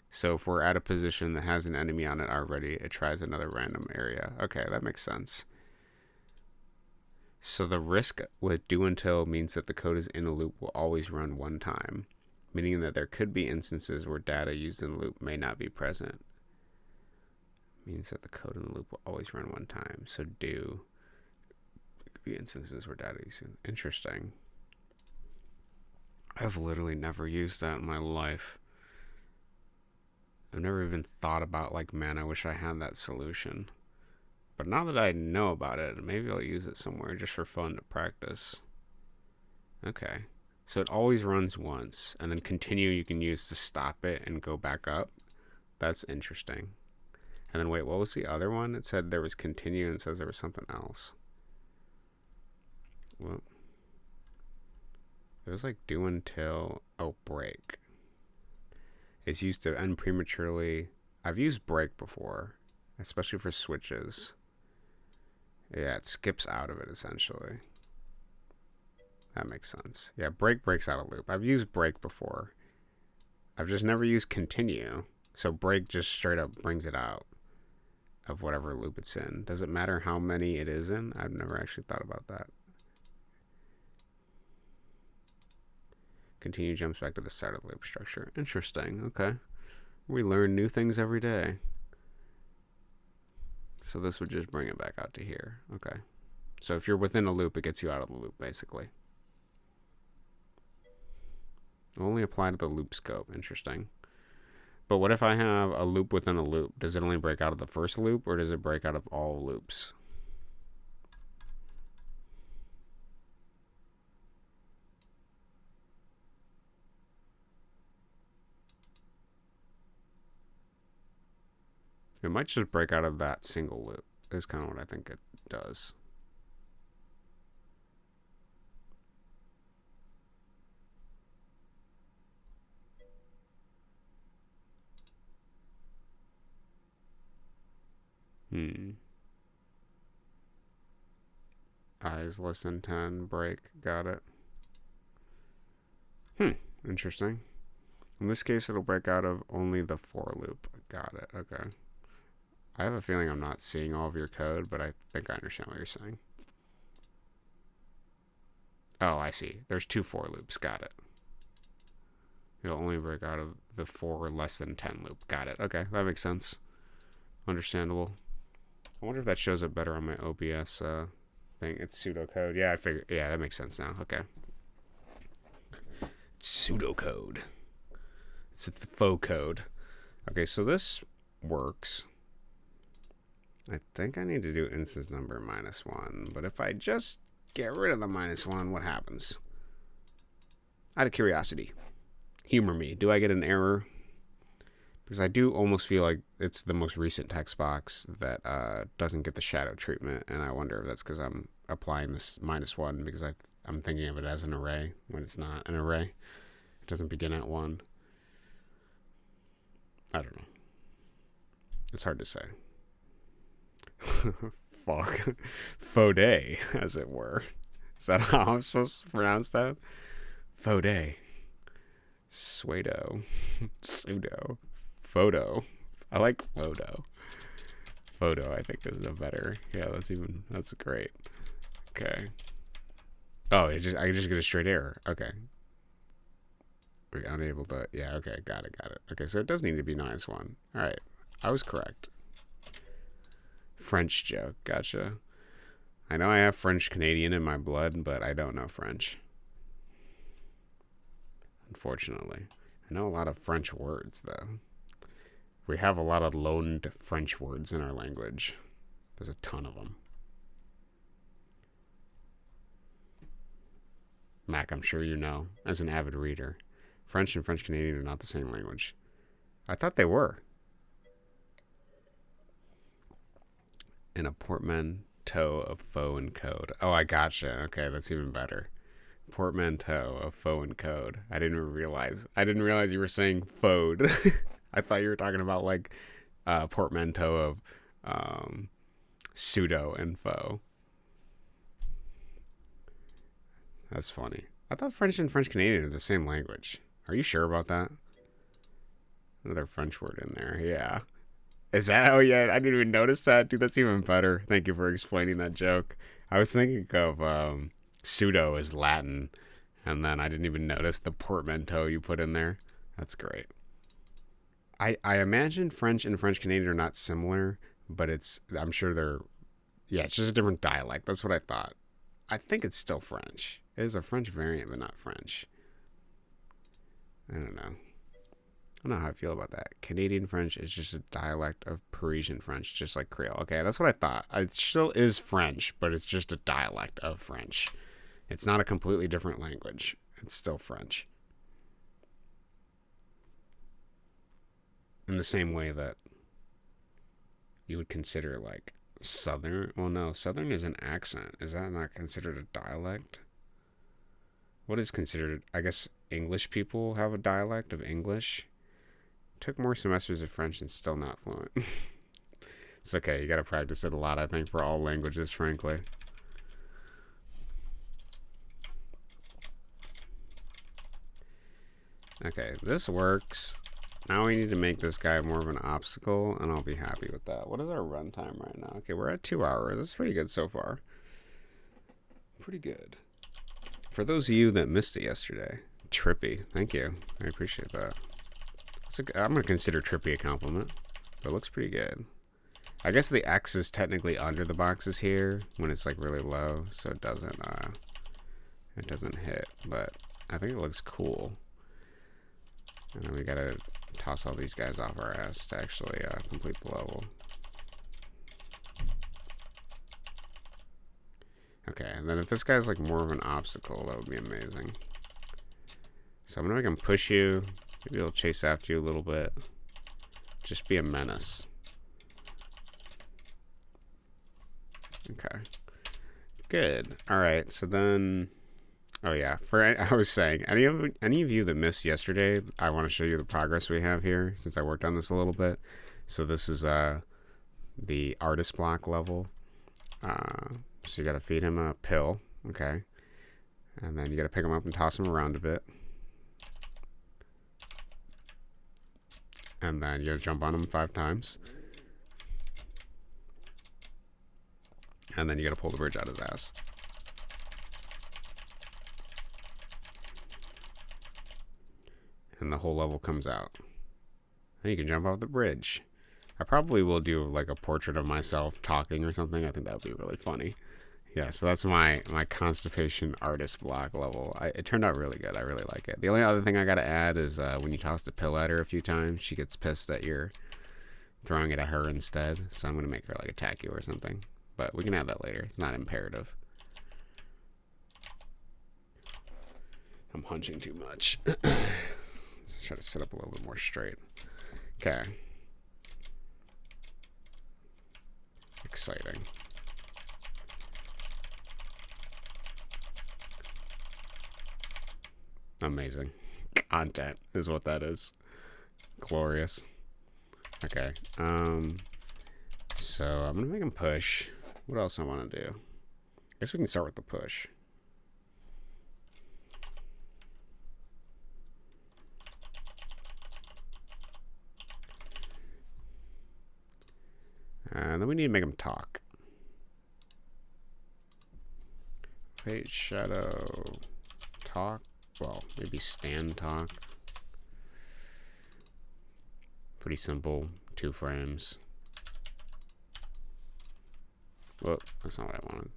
So if we're at a position that has an enemy on it already, it tries another random area. Okay, that makes sense. So the risk with do until means that the code is in a loop will always run one time, meaning that there could be instances where data used in the loop may not be present. Means that the code in the loop will always run one time. So do could be instances where data used in. Interesting. I've literally never used that in my life. I've never even thought about like, man, I wish I had that solution. But now that I know about it, maybe I'll use it somewhere just for fun to practice. Okay. So it always runs once, and then continue you can use to stop it and go back up. That's interesting. And then wait, what was the other one? It said there was continue and it says there was something else. Well, it was like do until, oh, break. It's used to end prematurely. I've used break before, especially for switches. Yeah, it skips out of it essentially. That makes sense. Yeah, break breaks out a loop. I've used break before. I've just never used continue. So break just straight up brings it out of whatever loop it's in. Does it matter how many it is in? I've never actually thought about that. Continue jumps back to the start of the loop structure. Interesting. Okay. We learn new things every day. So this would just bring it back out to here. Okay. So if you're within a loop, it gets you out of the loop, basically. Only apply to the loop scope. Interesting. But what if I have a loop within a loop? Does it only break out of the first loop, or does it break out of all loops? It might just break out of that single loop, is kind of what I think it does. Eyes less than 10, break, got it. Interesting. In this case, it'll break out of only the for loop. Got it, okay. I have a feeling I'm not seeing all of your code, but I think I understand what you're saying. Oh, I see. There's 2 for loops, got it. It'll only break out of the for less than 10 loop. Got it, okay, that makes sense. Understandable. I wonder if that shows up better on my OBS thing. It's pseudocode. Yeah, I figured. Yeah, that makes sense now. Okay. Pseudocode. It's the faux code. Okay, so this works. I think I need to do instance number -1. But if I just get rid of the -1, what happens? Out of curiosity, humor me. Do I get an error? Because I do almost feel like it's the most recent text box that doesn't get the shadow treatment, and I wonder if that's because I'm applying this -1 because I'm thinking of it as an array when it's not an array. It doesn't begin at 1. I don't know. It's hard to say. Fuck. Faux day, as it were. Is that how I'm supposed to pronounce that? Faux day. Pseudo. Pseudo. Photo. I like photo. Photo, I think, is a better. Yeah, that's great. Okay. Oh, I just get a straight error. Okay. We're unable to. Yeah, okay, got it. Okay, so it does need to be -1. All right, I was correct. French joke, gotcha. I know I have French Canadian in my blood, but I don't know French. Unfortunately, I know a lot of French words though. We have a lot of loaned French words in our language. There's a ton of them. Mac, I'm sure you know, as an avid reader, French and French Canadian are not the same language. I thought they were. In a portmanteau of faux and code. Oh, I gotcha. Okay, that's even better. Portmanteau of faux and code. I didn't realize you were saying faux. I thought you were talking about like portmanteau of pseudo and faux. That's funny. I thought French and French Canadian are the same language. Are you sure about that? Another French word in there. Yeah. Is that? Oh, yeah. I didn't even notice that. Dude, that's even better. Thank you for explaining that joke. I was thinking of pseudo as Latin, and then I didn't even notice the portmanteau you put in there. That's great. I imagine French and French Canadian are not similar, but I'm sure they're, yeah, it's just a different dialect. That's what I thought. I think it's still French. It is a French variant, but not French. I don't know. I don't know how I feel about that. Canadian French is just a dialect of Parisian French, just like Creole. Okay, that's what I thought. It still is French, but it's just a dialect of French. It's not a completely different language. It's still French. In the same way that you would consider like Southern. Well, no, Southern is an accent. Is that not considered a dialect? What is considered? I guess English people have a dialect of English. Took more semesters of French and still not fluent. It's okay. You got to practice it a lot, I think, for all languages, frankly. Okay, this works. Now we need to make this guy more of an obstacle, and I'll be happy with that. What is our runtime right now? Okay, we're at 2 hours. That's pretty good so far. Pretty good. For those of you that missed it yesterday, Trippy, thank you. I appreciate that. I'm going to consider Trippy a compliment, but it looks pretty good. I guess the X is technically under the boxes here when it's like really low, so it doesn't hit, but I think it looks cool. And then we gotta toss all these guys off our ass to actually complete the level. Okay, and then if this guy's like more of an obstacle, that would be amazing. So I'm gonna make him push you. Maybe he'll chase after you a little bit. Just be a menace. Okay. Good. Alright, so then... Oh yeah, I was saying, any of you that missed yesterday, I want to show you the progress we have here, since I worked on this a little bit. So this is the artist block level. So you gotta feed him a pill, okay? And then you gotta pick him up and toss him around a bit. And then you gotta jump on him 5 times. And then you gotta pull the bridge out of his ass. And the whole level comes out. And you can jump off the bridge. I probably will do like a portrait of myself talking or something. I think that would be really funny. Yeah, so that's my constipation artist block level. It turned out really good. I really like it. The only other thing I gotta add is when you toss the pill at her a few times, she gets pissed that you're throwing it at her instead. So I'm gonna make her like attack you or something. But we can add that later. It's not imperative. I'm hunching too much. Let's try to sit up a little bit more straight. Okay. Exciting. Amazing. Content is what that is. Glorious. Okay. So I'm gonna make him push. What else I want to do? I guess we can start with the push. And then we need to make him talk. Fate Shadow talk. Well, maybe stand talk. Pretty simple. 2 frames. Well, that's not what I wanted.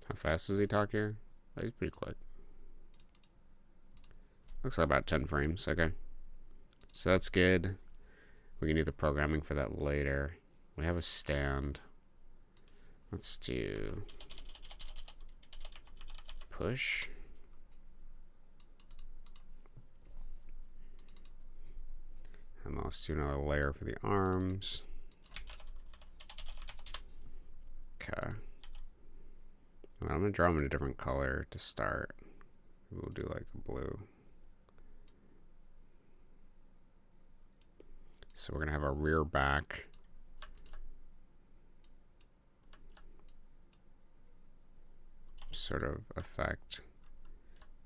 How fast does he talk here? Oh, he's pretty quick. Looks like about 10 frames. Okay. So that's good. We can do the programming for that later. We have a stand. Let's do push. And let's do another layer for the arms. Okay. I'm going to draw them in a different color to start. We'll do like a blue. So we're going to have a rear back. Sort of effect.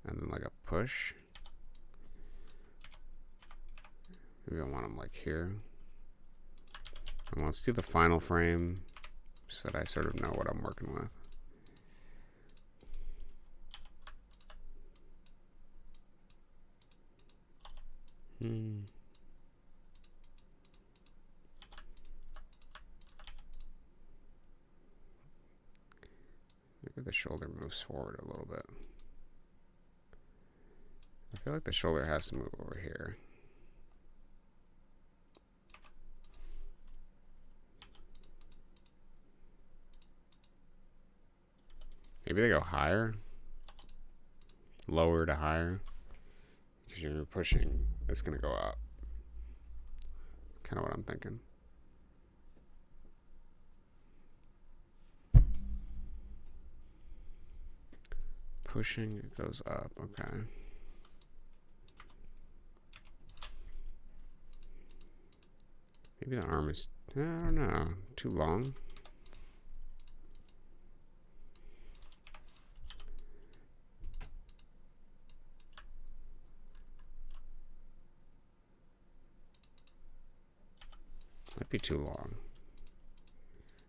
And then like a push. Maybe I want them like here. And let's do the final frame so that I sort of know what I'm working with. Maybe the shoulder moves forward a little bit. I feel like the shoulder has to move over here. Maybe they go higher, lower to higher, because you're pushing, it's going to go up. Kind of what I'm thinking. Pushing, it goes up, okay. Maybe the arm is, I don't know, too long. Might be too long.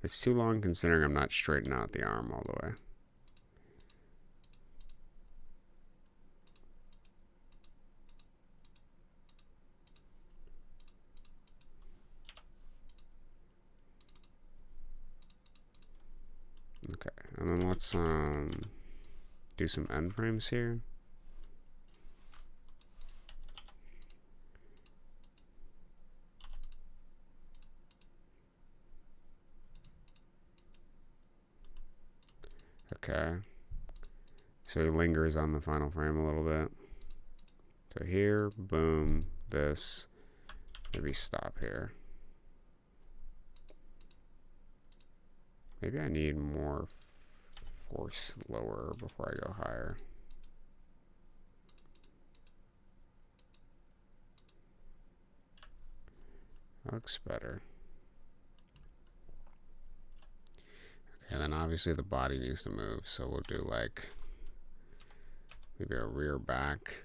It's too long considering I'm not straightening out the arm all the way. Okay, and then let's do some end frames here. Okay, so he lingers on the final frame a little bit. So here, boom, this, maybe stop here. Maybe I need more force lower before I go higher. That looks better. Okay, then obviously the body needs to move, so we'll do like maybe a rear back,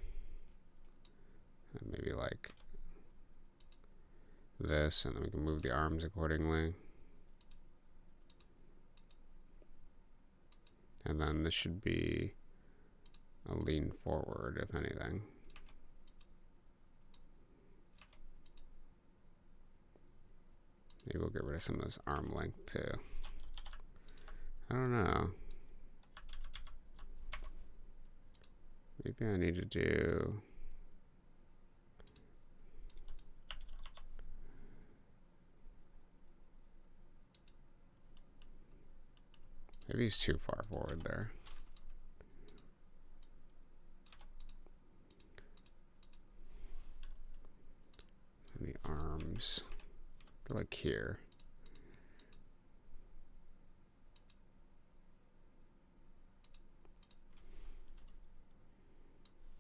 and maybe like this, and then we can move the arms accordingly. And then this should be a lean forward, if anything. Maybe we'll get rid of some of this arm length too. I don't know. Maybe I need to do... Maybe he's too far forward there. And the arms go like here.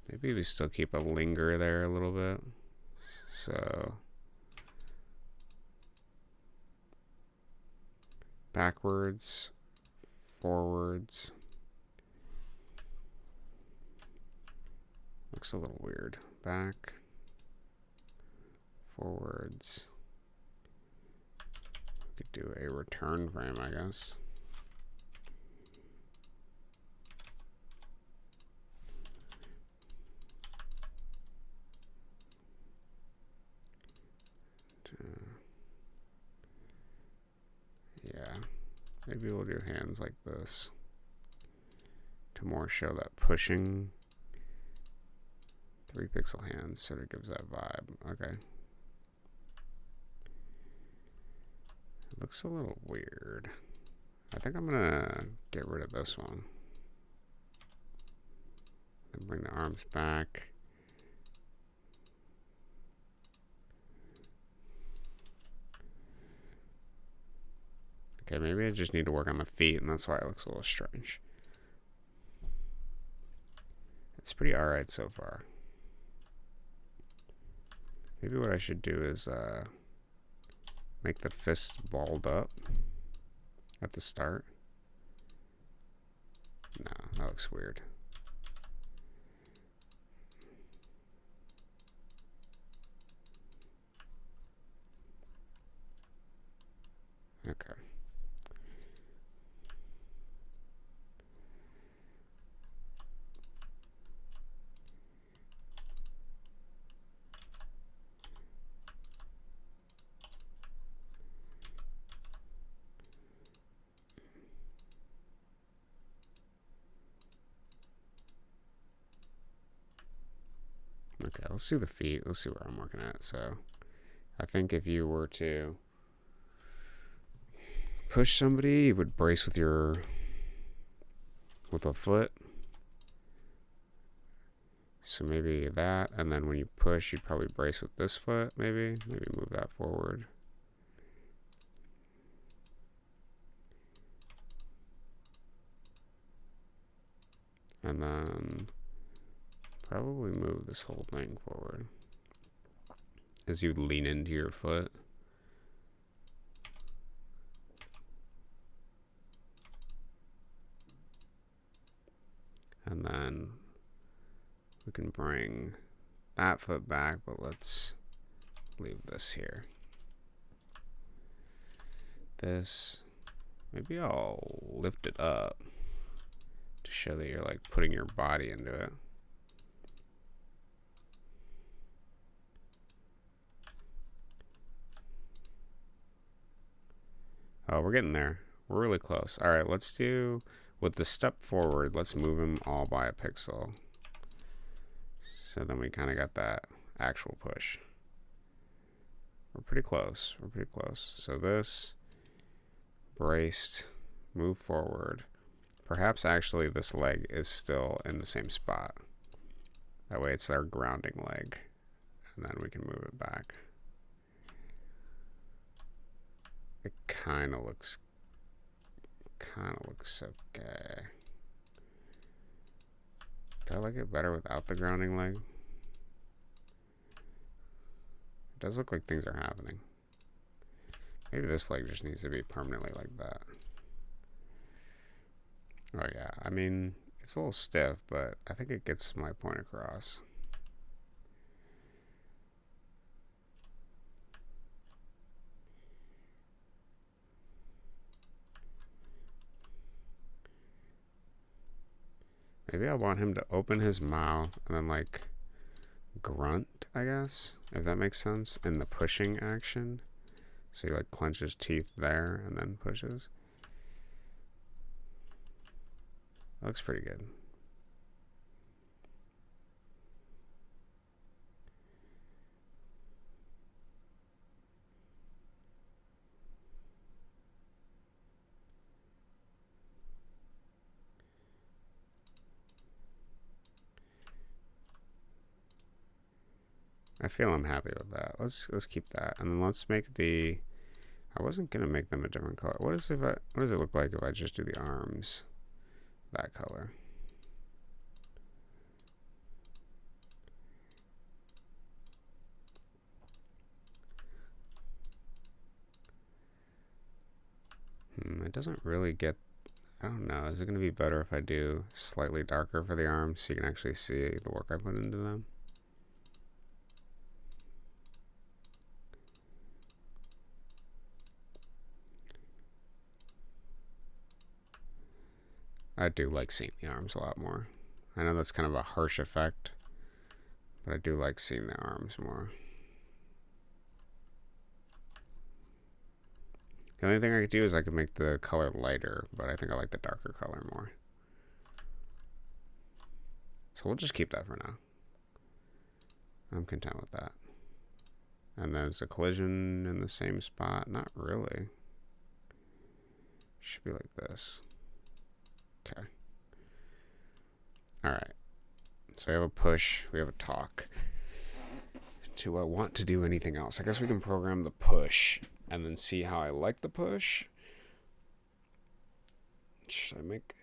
Maybe we still keep a linger there a little bit. So backwards, forwards. Looks a little weird. Back, forwards. We could do a return frame, I guess. Yeah, maybe we'll do hands like this to more show that pushing. 3 pixel hands sort of gives that vibe. Okay. It looks a little weird. I think I'm gonna get rid of this one. Then bring the arms back. Okay, maybe I just need to work on my feet, and that's why it looks a little strange. It's pretty alright so far. Maybe what I should do is make the fists balled up at the start. No, that looks weird. Okay. Okay, let's do the feet. Let's see where I'm working at. So I think if you were to push somebody, you would brace with a foot. So maybe that, and then when you push, you'd probably brace with this foot, maybe move that forward. And then probably move this whole thing forward as you lean into your foot. then we can bring that foot back, but let's leave this here. This, maybe I'll lift it up to show that you're like putting your body into it. Oh, we're getting there. We're really close. All right, let's do, with the step forward, let's move him all by a pixel. So then we kind of got that actual push. We're pretty close. We're pretty close. So this, braced, move forward. Perhaps actually this leg is still in the same spot. That way it's our grounding leg. And then we can move it back. It kind of looks okay. Do I like it better without the grounding leg? It does look like things are happening. Maybe this leg just needs to be permanently like that. Oh yeah, I mean, it's a little stiff, but I think it gets my point across. Maybe I want him to open his mouth and then like grunt, I guess, if that makes sense, in the pushing action. So he like clenches teeth there and then pushes. That looks pretty good. I feel I'm happy with that. Let's keep that, and then let's make the. I wasn't gonna make them a different color. What does it look like if I just do the arms that color? It doesn't really get. I don't know. Is it gonna be better if I do slightly darker for the arms so you can actually see the work I put into them? I do like seeing the arms a lot more. I know that's kind of a harsh effect, but I do like seeing the arms more. The only thing I could do is I could make the color lighter, but I think I like the darker color more. So we'll just keep that for now. I'm content with that. And there's a collision in the same spot. Not really. Should be like this. Okay. All right. So we have a push. We have a talk. Do I want to do anything else? I guess we can program the push and then see how I like the push. Should I make...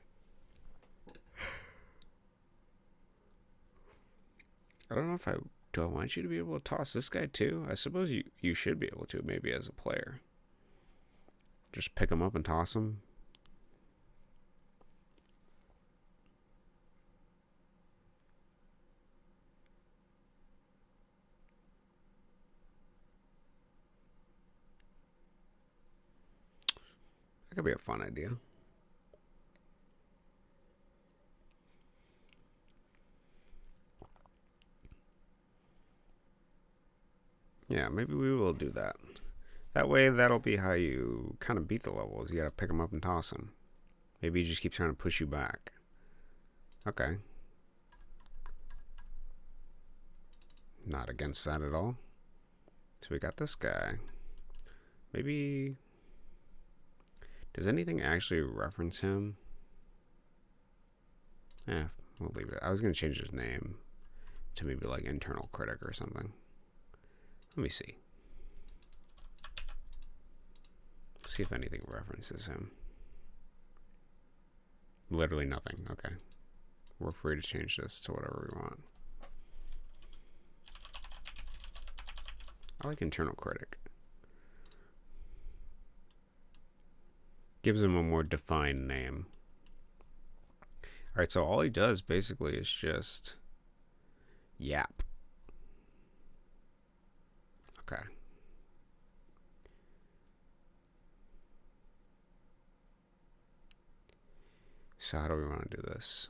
I don't know if I... Do I want you to be able to toss this guy too? I suppose you should be able to, maybe as a player. Just pick him up and toss him. That could be a fun idea. Yeah, maybe we will do that. That way, that'll be how you kind of beat the levels. You gotta pick them up and toss them. Maybe he just keeps trying to push you back. Okay. Not against that at all. So we got this guy. Maybe... Does anything actually reference him? Yeah, we'll leave it. I was going to change his name to maybe like internal critic or something. Let me see. See if anything references him. Literally nothing. Okay. We're free to change this to whatever we want. I like internal critic. Gives him a more defined name. Alright, so all he does basically is just yap. Okay. So how do we want to do this?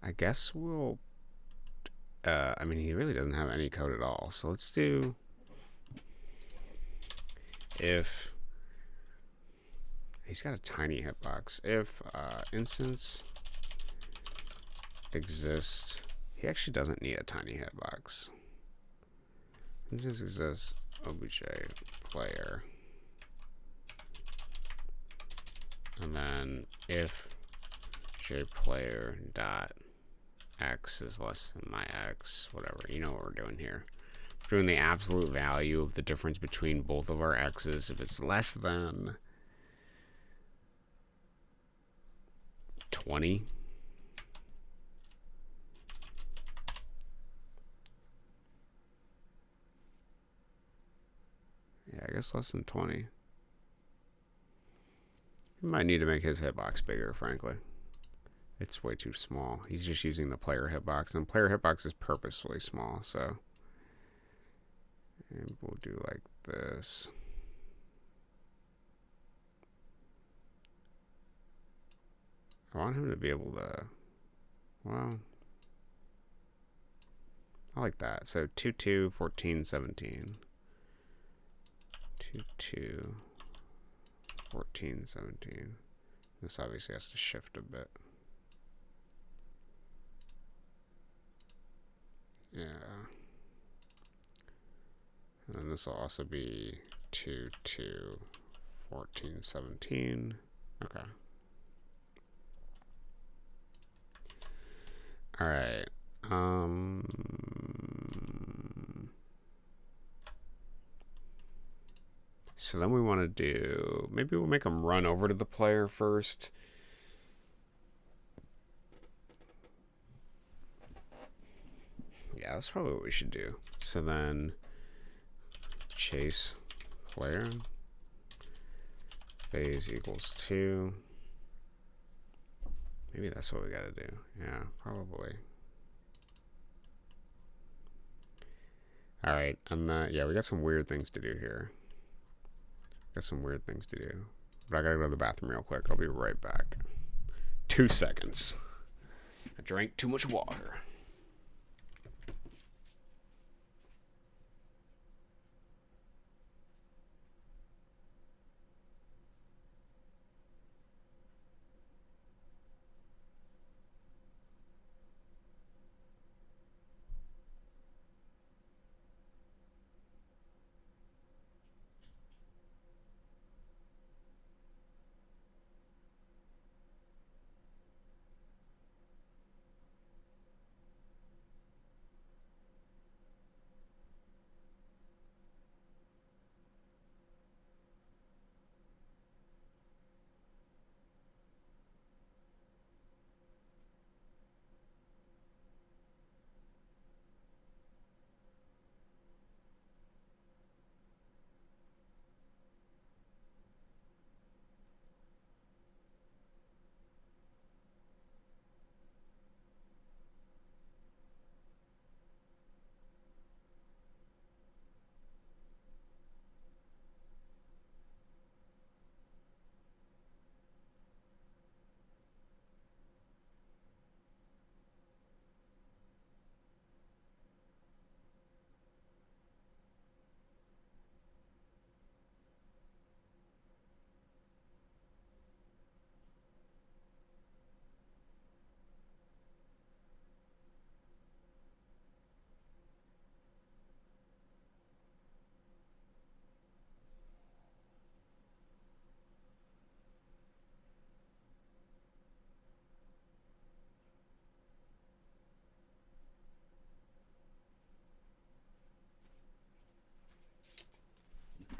I guess we'll... I mean, he really doesn't have any code at all. So let's do... If... He's got a tiny hitbox. If instance exists... He actually doesn't need a tiny hitbox. Instance exists obj player. And then if jPlayer dot x is less than my x, whatever, you know what we're doing here. We're doing the absolute value of the difference between both of our x's. If it's less than 20, yeah, I guess less than 20. We might need to make his hitbox bigger, frankly. It's way too small. He's just using the player hitbox, and player hitbox is purposefully small, so. And we'll do like this. I want him to be able to, well, I like that. So 2, 2, 14, 17. 2, 2, 14, 17. This obviously has to shift a bit. Yeah. And then this will also be 2, 2, 14, 17. Okay. All right. So then we want to do, maybe we'll make them run over to the player first. Yeah, that's probably what we should do. So then chase player phase equals 2. Maybe that's what we got to do. Yeah, probably. All right, and yeah, we got some weird things to do here. Got some weird things to do. But I gotta go to the bathroom real quick. I'll be right back. 2 seconds. I drank too much water.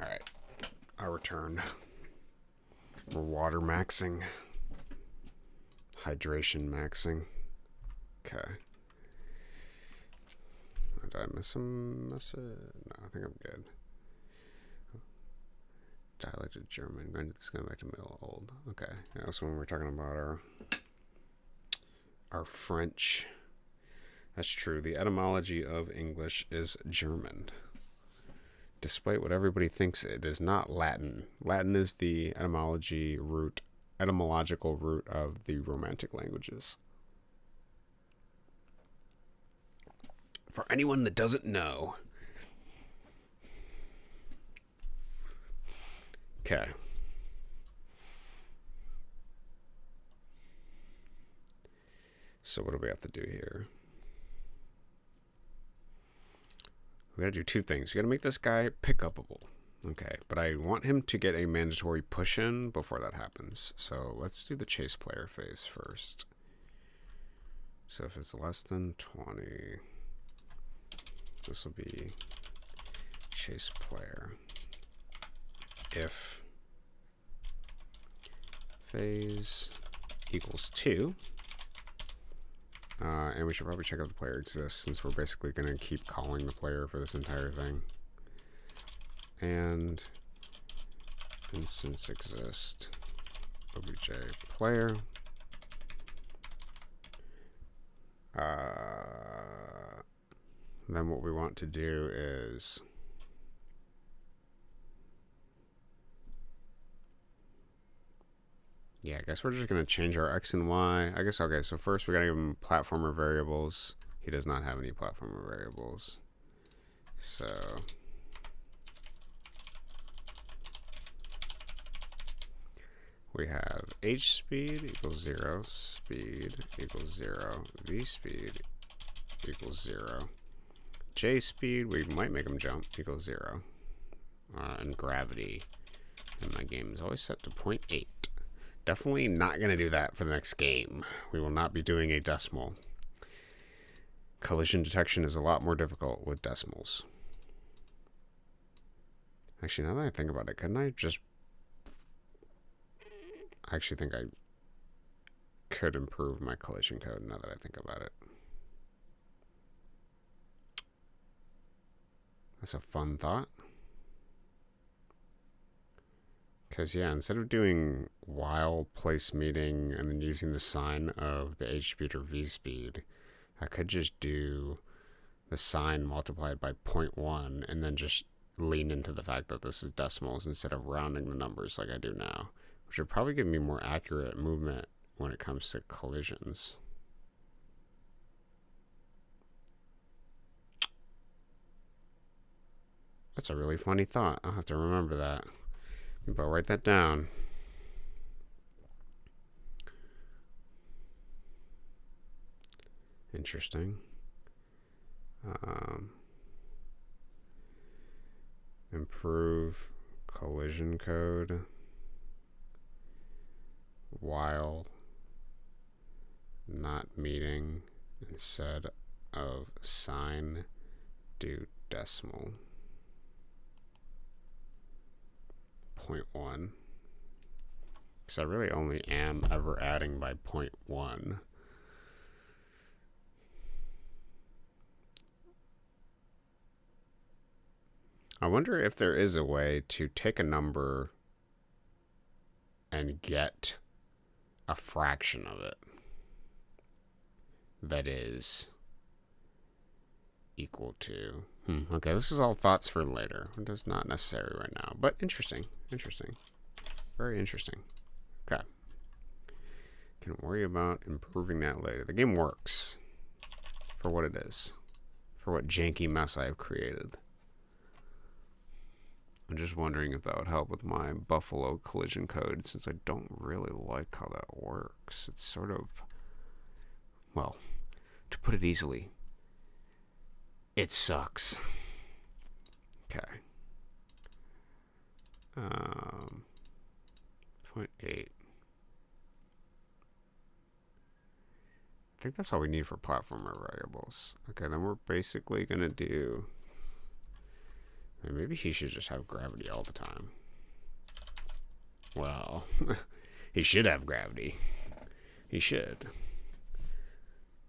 All right, our return. We're water maxing. Hydration maxing. Okay. Did I miss some message? No, I think I'm good. Dialected German. Granted, this is going back to Middle Old. Okay. Yeah, so when we're talking about our French, that's true. The etymology of English is German. Despite what everybody thinks, it is not Latin. Latin is the etymological root of the Romantic languages. For anyone that doesn't know. Okay. So what do we have to do here? We gotta do two things. We gotta make this guy pick-upable. Okay, but I want him to get a mandatory push-in before that happens. So let's do the chase player phase first. So if it's less than 20, this will be chase player. If phase equals 2, and we should probably check if the player exists, since we're basically going to keep calling the player for this entire thing. And instance exist obj player. Then what we want to do is I guess we're just going to change our X and Y. I guess, okay, so first we got to give him platformer variables. He does not have any platformer variables. So we have H speed equals 0, speed equals 0, V speed equals 0, J speed, we might make him jump, equals 0. And gravity in my game is always set to 0.8. Definitely not going to do that for the next game. We will not be doing a decimal. Collision detection is a lot more difficult with decimals. Actually, now that I think about it, couldn't I just... I actually think I could improve my collision code now that I think about it. That's a fun thought. Because, yeah, instead of doing while place meeting and then using the sign of the H speed or V speed, I could just do the sign multiplied by 0.1 and then just lean into the fact that this is decimals instead of rounding the numbers like I do now, which would probably give me more accurate movement when it comes to collisions. That's a really funny thought. I'll have to remember that. Maybe I'll write that down. Interesting. Improve collision code while not meeting instead of sign do decimal 0.1, because I really only am ever adding by 0.1. I wonder if there is a way to take a number and get a fraction of it that is equal to... Okay, this is all thoughts for later. It is not necessary right now, but interesting. Interesting. Very interesting. Okay. Can worry about improving that later. The game works for what it is, for what janky mess I have created. I'm just wondering if that would help with my Buffalo collision code, since I don't really like how that works. It's sort of, well, to put it easily, it sucks. Okay. 0.8. I think that's all we need for platformer variables. Okay, then we're basically going to do... Maybe he should just have gravity all the time. Well, he should have gravity. He should.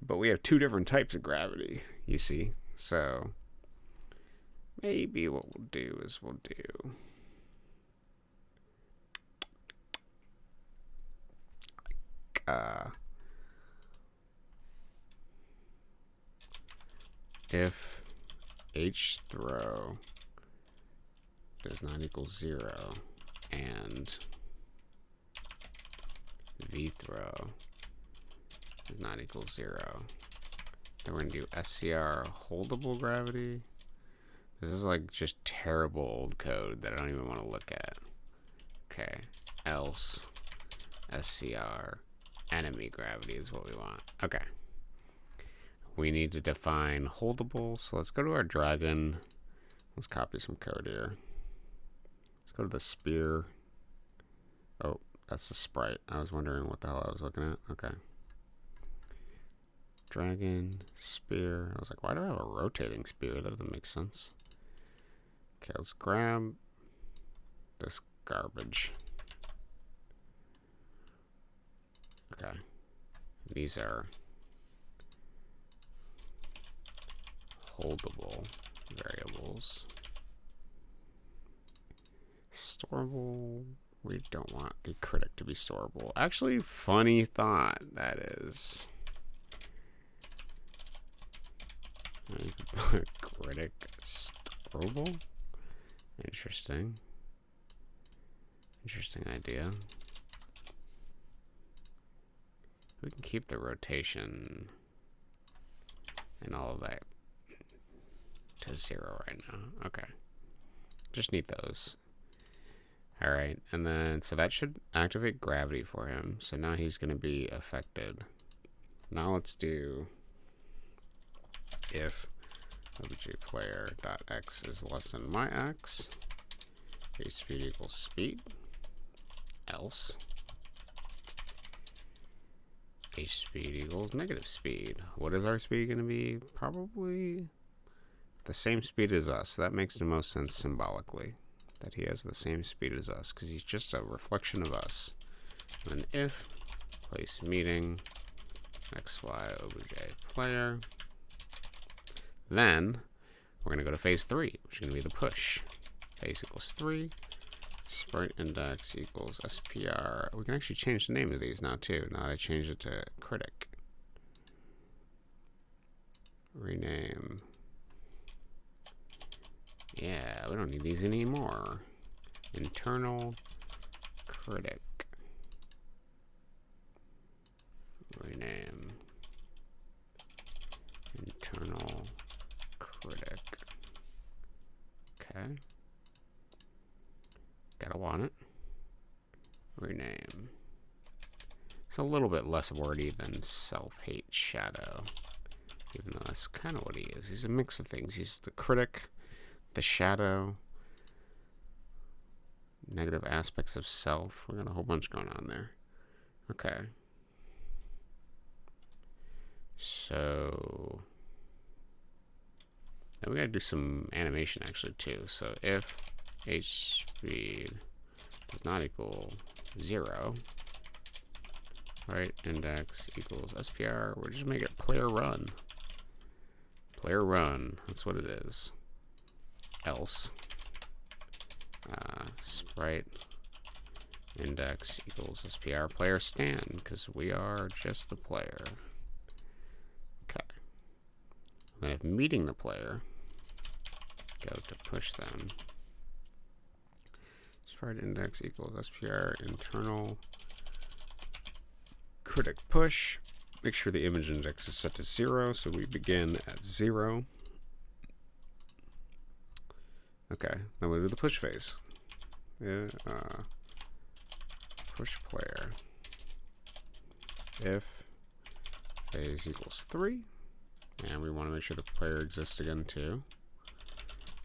But we have two different types of gravity, you see. So, maybe what we'll do is we'll do if h throw does not equal 0 and v throw does not equal 0, then we're going to do SCR holdable gravity. This is like just terrible old code that I don't even want to look at. Okay, else SCR enemy gravity is what we want. Okay. We need to define holdable, so let's go to our dragon. Let's copy some code here. Let's go to the spear. Oh, that's the sprite. I was wondering what the hell I was looking at. Okay. Dragon, spear. I was like, why do I have a rotating spear? That doesn't make sense. Okay, let's grab this garbage. Okay. These are holdable variables. Storable. We don't want the critic to be storable. Actually, funny thought that is. Critic storable? Interesting. Interesting idea. We can keep the rotation and all of that to 0 right now. Okay. Just need those. Alright, and then, so that should activate gravity for him. So now he's going to be affected. Now let's do if objPlayer.x is less than my x, h speed equals speed, else h speed equals negative speed. What is our speed going to be? Probably the same speed as us. So that makes the most sense symbolically, that he has the same speed as us, because he's just a reflection of us. And if place meeting xy obj player, then we're going to go to phase 3, which is going to be the push. Phase equals 3, sprite index equals SPR. We can actually change the name of these now too. Now that I changed it to critic. Rename. Yeah, we don't need these anymore. Internal critic. Rename. Internal critic. Okay. Gotta want it. Rename. It's a little bit less wordy than self-hate shadow, even though that's kind of what he is. He's a mix of things. He's the critic, the shadow, negative aspects of self. We got a whole bunch going on there. Okay. So now we gotta do some animation actually too. So if h speed does not equal 0, right, index equals SPR, we're just make it player run. Player run, that's what it is. Else sprite index equals SPR player stand, because we are just the player. Okay. Then if meeting the player, go to push them. Sprite index equals SPR internal critic push. Make sure the image index is set to 0, so we begin at 0. Okay, then we do the push phase. Yeah, push player. If phase equals 3, and we want to make sure the player exists again too.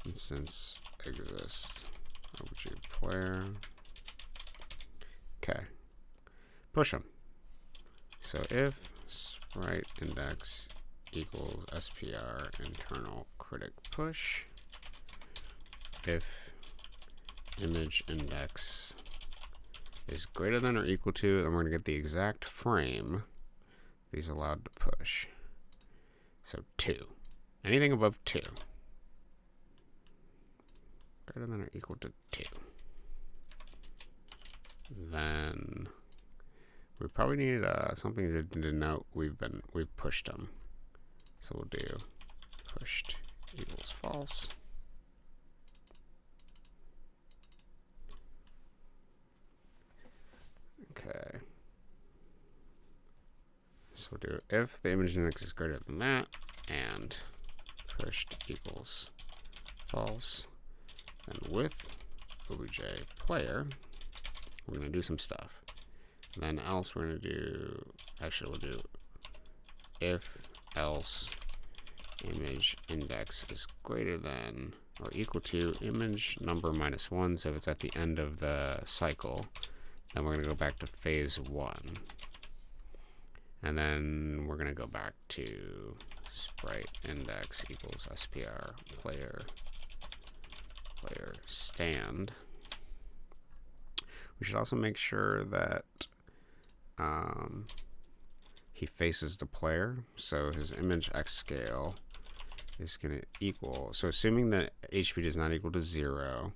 Instance exists obj player. Okay, push them. So if sprite index equals SPR internal critic push, if image index is greater than or equal to, then we're going to get the exact frame these allowed to push. So 2. Anything above 2. Greater than or equal to 2. Then We probably need something to denote we've pushed them. So we'll do pushed equals false. Okay. So we'll do if the image index is greater than that, and pushed equals false, then with obj player, we're going to do some stuff. And then else we're going to do, actually we'll do if else image index is greater than or equal to image number minus 1. So if it's at the end of the cycle, then we're going to go back to phase 1. And then we're going to go back to sprite index equals SPR player stand. We should also make sure that he faces the player. So his image x scale is going to equal. So assuming that h speed is not equal to 0,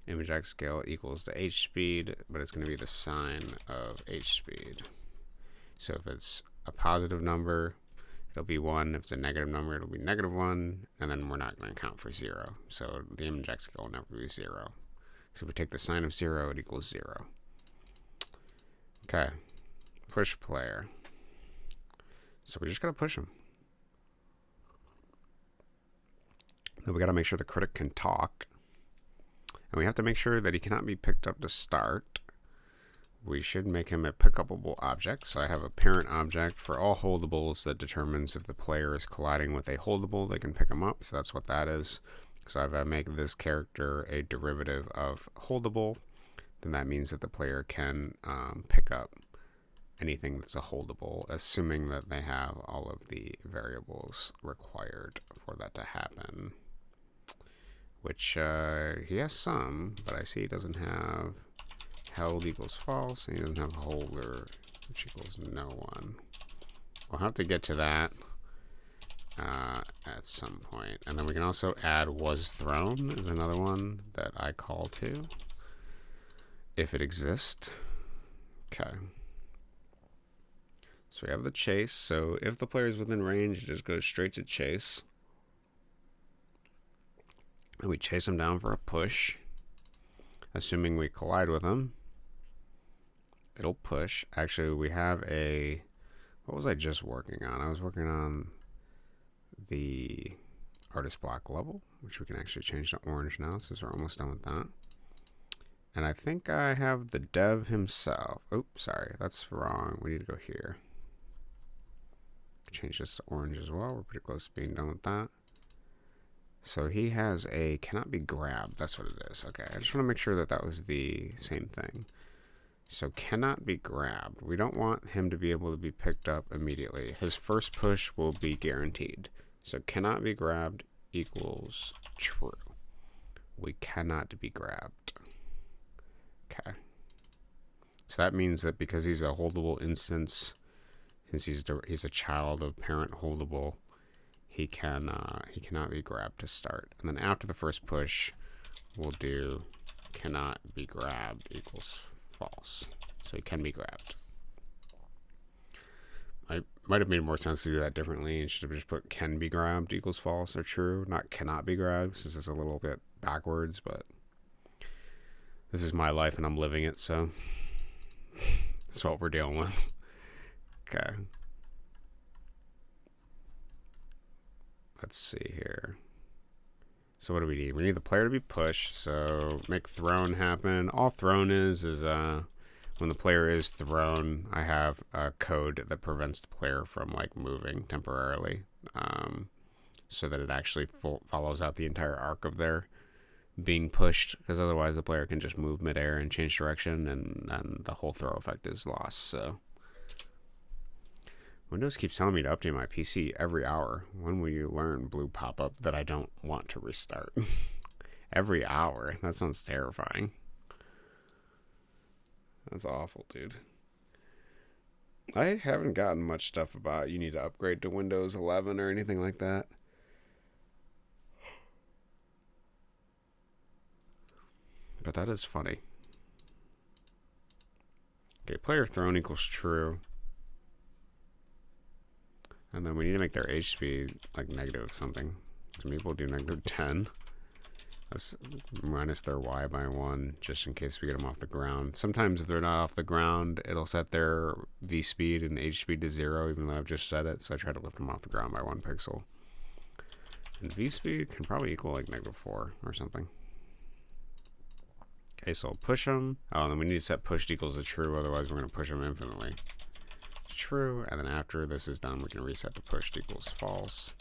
image x scale equals the h speed, but it's going to be the sine of h speed. So if it's a positive number, it'll be 1. If it's a negative number, it'll be -1. And then we're not going to count for 0. So the image x scale will never be 0. So if we take the sine of 0, it equals 0. Okay. Push player. So we just got to push him. Then we got to make sure the critic can talk. And we have to make sure that he cannot be picked up to start. We should make him a pickupable object. So I have a parent object for all holdables that determines if the player is colliding with a holdable, they can pick him up. So that's what that is. So if I make this character a derivative of holdable, then that means that the player can pick up anything that's a holdable, assuming that they have all of the variables required for that to happen. Which he has some, but I see he doesn't have held equals false, and he doesn't have holder, which equals no one. We'll have to get to that at some point. And then we can also add was thrown is another one that I call to if it exists. Okay. So we have the chase. So if the player is within range, it just goes straight to chase. And we chase him down for a push. Assuming we collide with him, it'll push. Actually, we have a... What was I just working on? I was working on the artist block level, which we can actually change to orange now since we're almost done with that. And I think I have the dev himself. Oops, sorry, that's wrong. We need to go here. Change this to orange as well. We're pretty close to being done with that. So he has a cannot be grabbed. That's what it is. Okay, I just want to make sure that that was the same thing. So cannot be grabbed. We don't want him to be able to be picked up immediately. His first push will be guaranteed. So cannot be grabbed equals true. We cannot be grabbed. Okay. So that means that because he's a holdable instance, since he's a child of parent holdable, he cannot be grabbed to start. And then after the first push, we'll do cannot be grabbed equals false. So he can be grabbed. I might have made more sense to do that differently. And should have just put can be grabbed equals false or true, not cannot be grabbed, since it's a little bit backwards, but this is my life and I'm living it, so that's what we're dealing with. Okay. Let's see here. So what do we need? We need the player to be pushed. So make thrown happen. All thrown is when the player is thrown, I have a code that prevents the player from like moving temporarily, so that it actually follows out the entire arc of their being pushed, because otherwise the player can just move midair and change direction, and then the whole throw effect is lost. So Windows keeps telling me to update my PC every hour. When will you learn, blue pop-up, that I don't want to restart? Every hour? That sounds terrifying. That's awful, dude. I haven't gotten much stuff about you need to upgrade to Windows 11 or anything like that. But that is funny. Okay, player thrown equals true. And then we need to make their H speed like negative something. Some people do negative 10. Let's minus their Y by 1 just in case we get them off the ground. Sometimes if they're not off the ground, it'll set their V speed and H speed to 0 even though I've just set it. So I try to lift them off the ground by 1 pixel. And V speed can probably equal like negative 4 or something. Okay, so I'll push them. Oh, and then we need to set pushed equals to true, otherwise we're going to push them infinitely. True, and then after this is done, we can reset to pushed equals false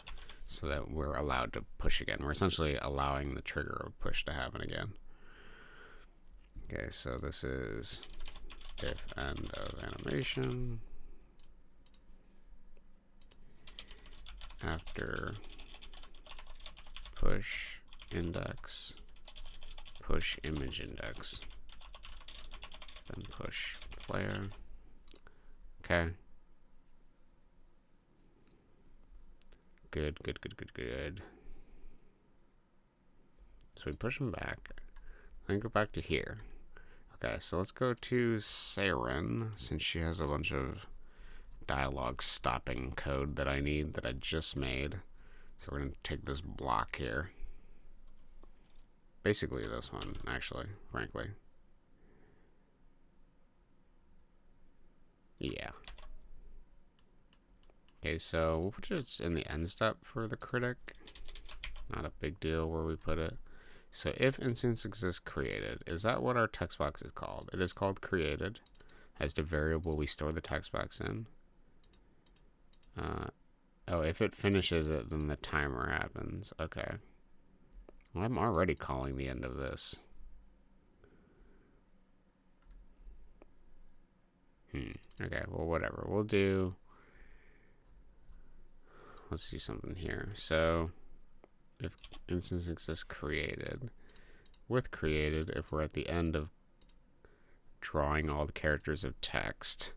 so that we're allowed to push again. We're essentially allowing the trigger of push to happen again. Okay, so this is if end of animation. After push index, push image index, then push player. Okay. Good. So we push them back. Then go back to here. Okay, so let's go to Saren, since she has a bunch of dialogue stopping code that I need that I just made. So we're going to take this block here. Basically this one, actually, frankly. Yeah. Okay, so we'll put it in the end step for the critic. Not a big deal where we put it. So if instance exists created, is that what our text box is called? It is called created as the variable we store the text box in. Oh, if it finishes it, then the timer happens. Okay. Well, I'm already calling the end of this. Okay, well, whatever. We'll do... Let's do something here. So, if instance exists created, with created, if we're at the end of drawing all the characters of text,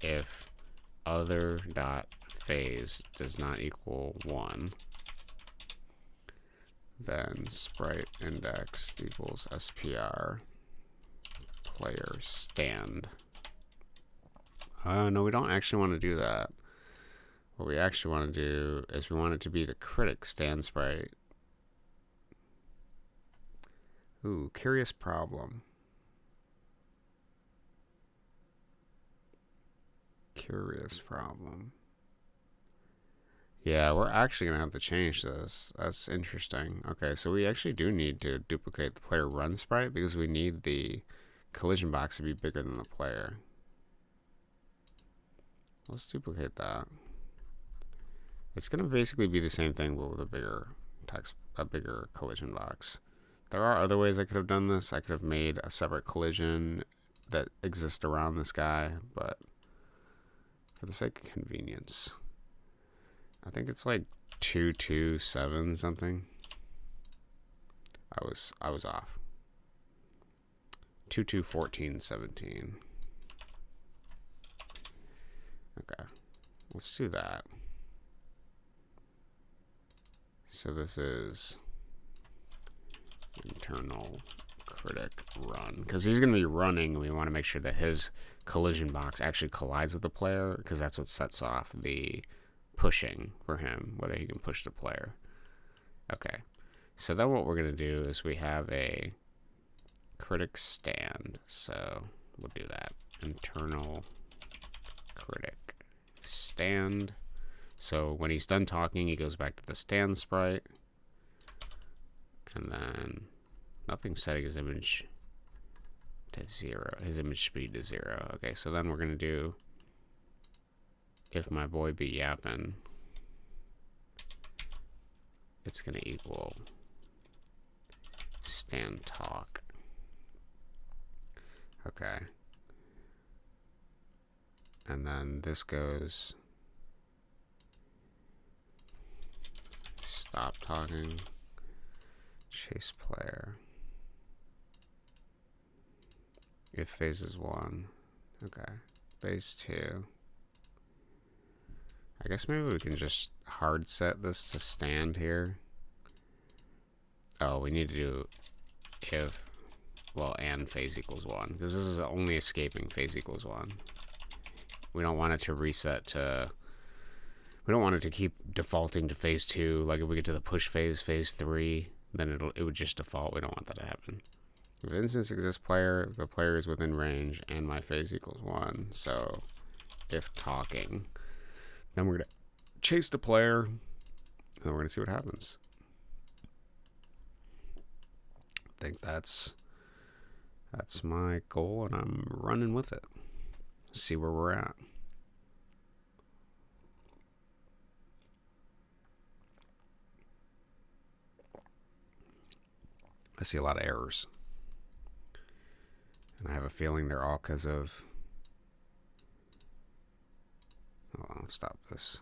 if other dot phase does not equal 1, then sprite index equals SPR player stand. No, we don't actually want to do that. What we actually want to do is we want it to be the critic stand sprite. Ooh, curious problem. Curious problem. Yeah, we're actually going to have to change this. That's interesting. Okay, so we actually do need to duplicate the player run sprite because we need the collision box to be bigger than the player. Let's duplicate that. It's going to basically be the same thing, but with a bigger collision box. There are other ways I could have done this. I could have made a separate collision that exists around this guy, but for the sake of convenience, I think it's like 227 something. I was off. 221417. Okay, let's do that. So this is internal critic run, because he's going to be running, and we want to make sure that his collision box actually collides with the player, because that's what sets off the pushing for him, whether he can push the player. Okay, so then what we're going to do is we have a critic stand, so we'll do that. Internal critic stand. So when he's done talking, he goes back to the stand sprite. And then nothing's setting his image to 0, his image speed to 0. Okay, so then we're going to do if my boy be yapping, it's going to equal stand talk. Okay. And then this goes stop talking, chase player. If phase is 1. Okay. Phase 2. I guess maybe we can just hard set this to stand here. Oh, we need to do if well, and phase equals 1, because this is only escaping phase equals 1. We don't want it to reset to, we don't want it to keep defaulting to phase 2. Like if we get to the push phase, phase 3, then it would just default. We don't want that to happen. If instance exists player, the player is within range, and my phase equals 1. So if talking, then we're going to chase the player, and then we're going to see what happens. I think that's my goal, and I'm running with it. See where we're at. I see a lot of errors. And I have a feeling they're all because of... Hold on, let's stop this.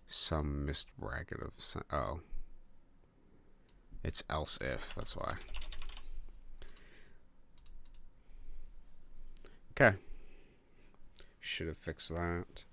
Some missed bracket of... Oh. It's else if, that's why. Okay. Should have fixed that.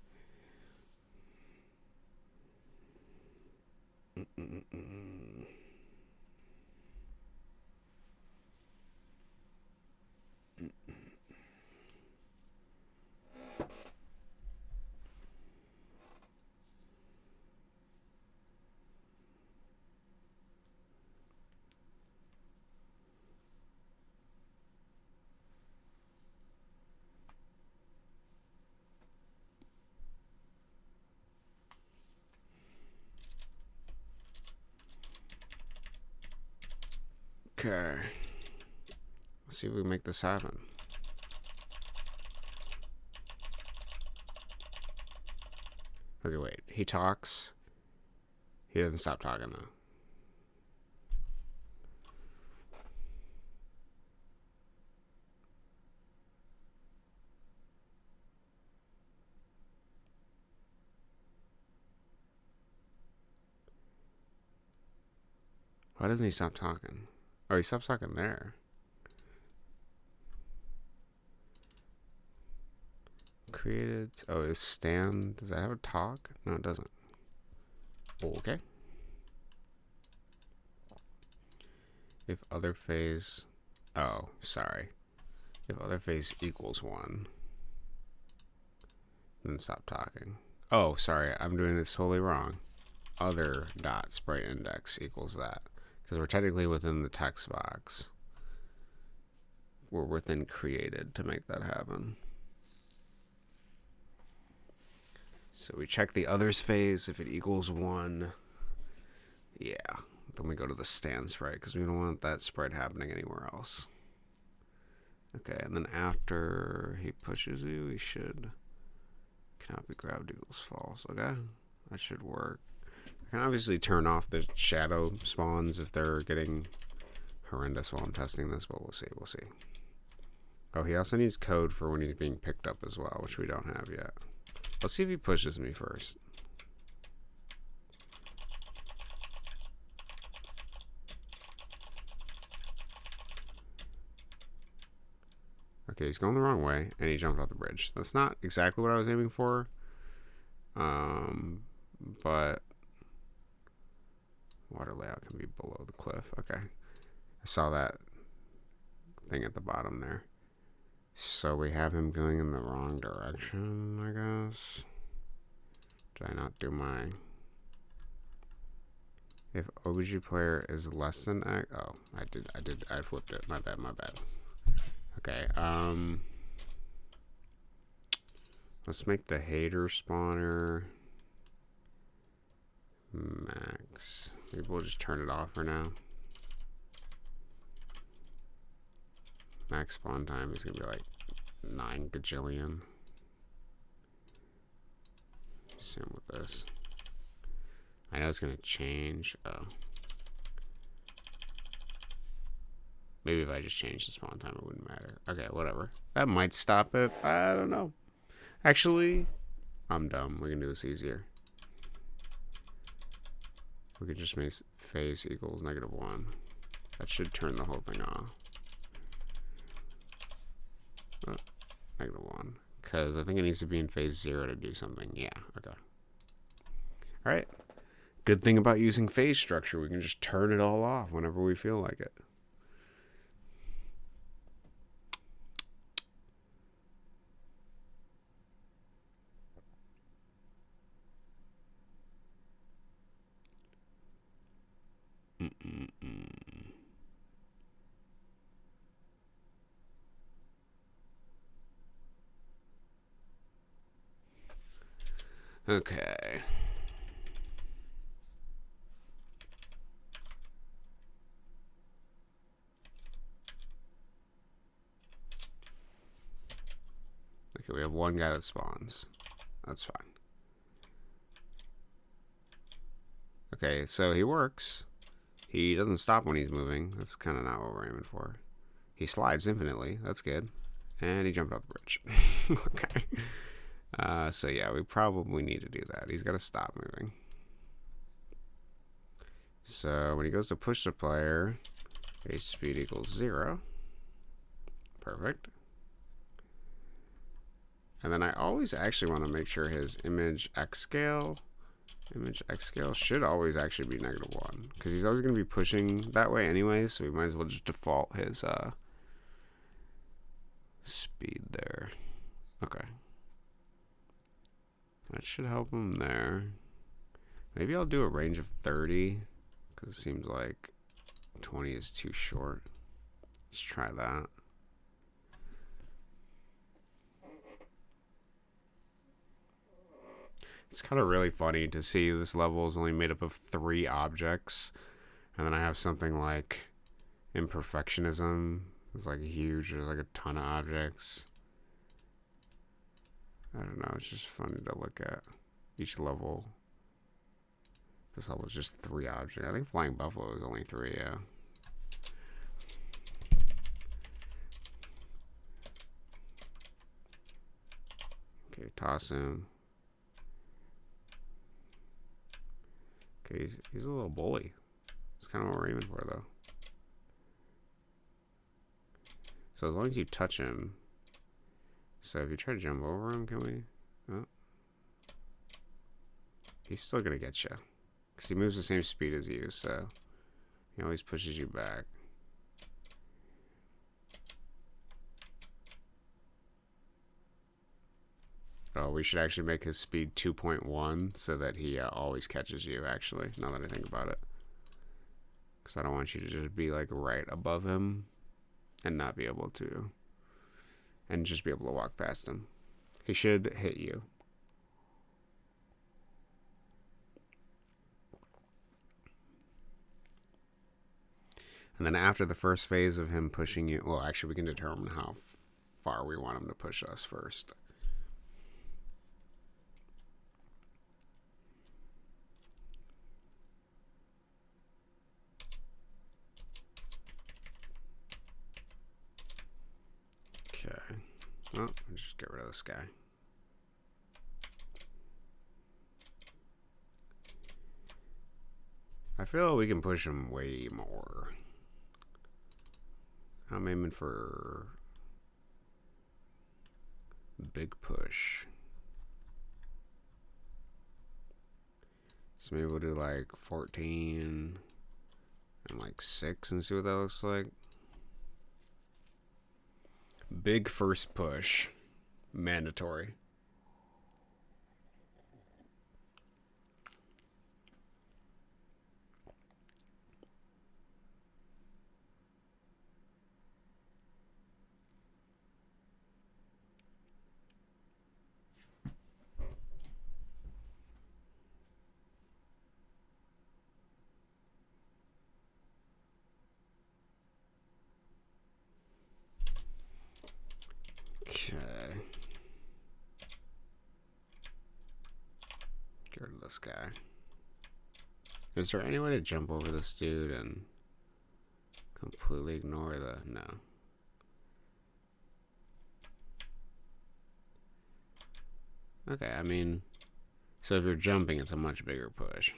Okay. Let's see if we can make this happen. Okay, wait. He talks. He doesn't stop talking, though. Why doesn't he stop talking? Oh, he stops talking there. Created. Oh, is stand. Does that have a talk? No, it doesn't. Oh, okay. If other phase. Oh, sorry. If other phase equals 1, then stop talking. Oh, sorry. I'm doing this totally wrong. Other dot sprite index equals that. Because we're technically within the text box. We're within created to make that happen. So we check the others phase. If it equals 1, yeah. Then we go to the stand sprite because we don't want that sprite happening anywhere else. Okay, and then after he pushes you, he should cannot be grabbed equals false. Okay, that should work. I can obviously turn off the shadow spawns if they're getting horrendous while I'm testing this, but we'll see. We'll see. Oh, he also needs code for when he's being picked up as well, which we don't have yet. Let's see if he pushes me first. Okay, he's going the wrong way, and he jumped off the bridge. That's not exactly what I was aiming for. But water layout can be below the cliff. Okay. I saw that thing at the bottom there. So we have him going in the wrong direction, I guess. Did I not do my... If OBG player is less than X... Oh, I flipped it. My bad. Okay, let's make the hater spawner max. Maybe we'll just turn it off for now. Max spawn time is gonna be like 9 gajillion. Same with this. I know it's gonna change. Oh. Maybe if I just change the spawn time, it wouldn't matter. Okay, whatever. That might stop it. I don't know. Actually, I'm dumb. We can do this easier. We could just make phase equals -1. That should turn the whole thing off. Oh, -1. Because I think it needs to be in phase 0 to do something. Yeah, okay. Alright. Good thing about using phase structure, we can just turn it all off whenever we feel like it. Okay. Okay, we have one guy that spawns. That's fine. Okay, so he works. He doesn't stop when he's moving. That's kind of not what we're aiming for. He slides infinitely. That's good. And he jumped off the bridge. Okay. So yeah, we probably need to do that. He's got to stop moving. So when he goes to push the player, base speed equals 0. Perfect. And then I always actually want to make sure his image x scale should always actually be -1, because he's always going to be pushing that way anyway, so we might as well just default his speed there. Okay. That should help him there. Maybe I'll do a range of 30, because it seems like 20 is too short. Let's try that. It's kind of really funny to see this level is only made up of 3 objects, and then I have something like imperfectionism. It's like huge. There's like a ton of objects. I don't know. It's just funny to look at each level. This level is just 3 objects. I think Flying Buffalo is only 3. Yeah. Okay, toss him. Okay, he's a little bully. That's kind of what we're aiming for, though. So as long as you touch him. So if you try to jump over him, can we? Oh. He's still going to get you. Because he moves the same speed as you, so he always pushes you back. Oh, we should actually make his speed 2.1 so that he always catches you, actually, now that I think about it. Because I don't want you to just be, like, right above him and not be able to... and just be able to walk past him. He should hit you. And then after the first phase of him pushing you... well, actually, we can determine how far we want him to push us first. Okay. Well, I'll just get rid of this guy. I feel we can push him way more. I'm aiming for big push. So maybe we'll do like 14 and like 6 and see what that looks like. Big first push. Mandatory. Okay. Get rid of this guy. Is there any way to jump over this dude and completely ignore the... no. Okay, I mean... so if you're jumping, it's a much bigger push.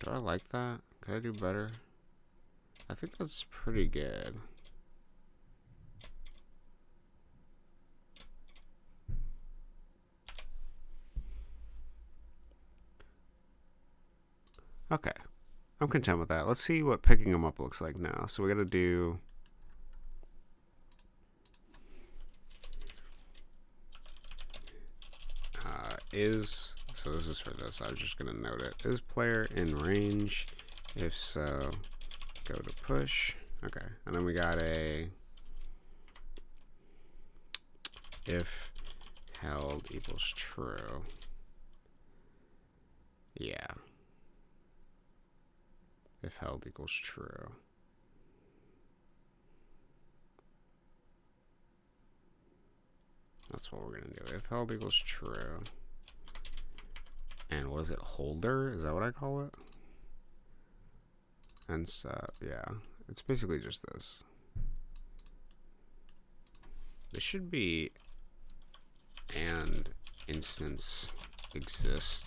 Do I like that? Could I do better? I think that's pretty good. Okay. I'm content with that. Let's see what picking them up looks like now. So we gotta do... so this is for this. I was just gonna note it. Is player in range? If so, go to push. Okay, and then we got a if held equals true. Yeah. If held equals true. That's what we're gonna do. If held equals true. And what is it? Holder? Is that what I call it? And set. Yeah. It's basically just this. This should be and instance exist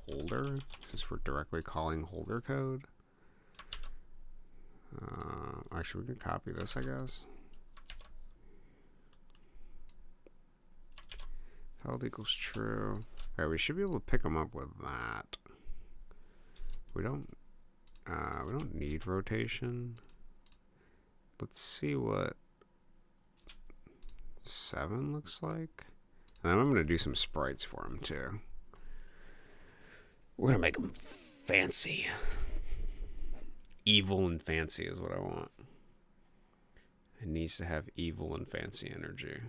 holder, since we're directly calling holder code. Actually, we can copy this, I guess. Held equals true. Okay, we should be able to pick them up with that. We don't need rotation. Let's see what 7 looks like. And then I'm gonna do some sprites for him too. We're gonna make him fancy. Evil and fancy is what I want. It needs to have evil and fancy energy.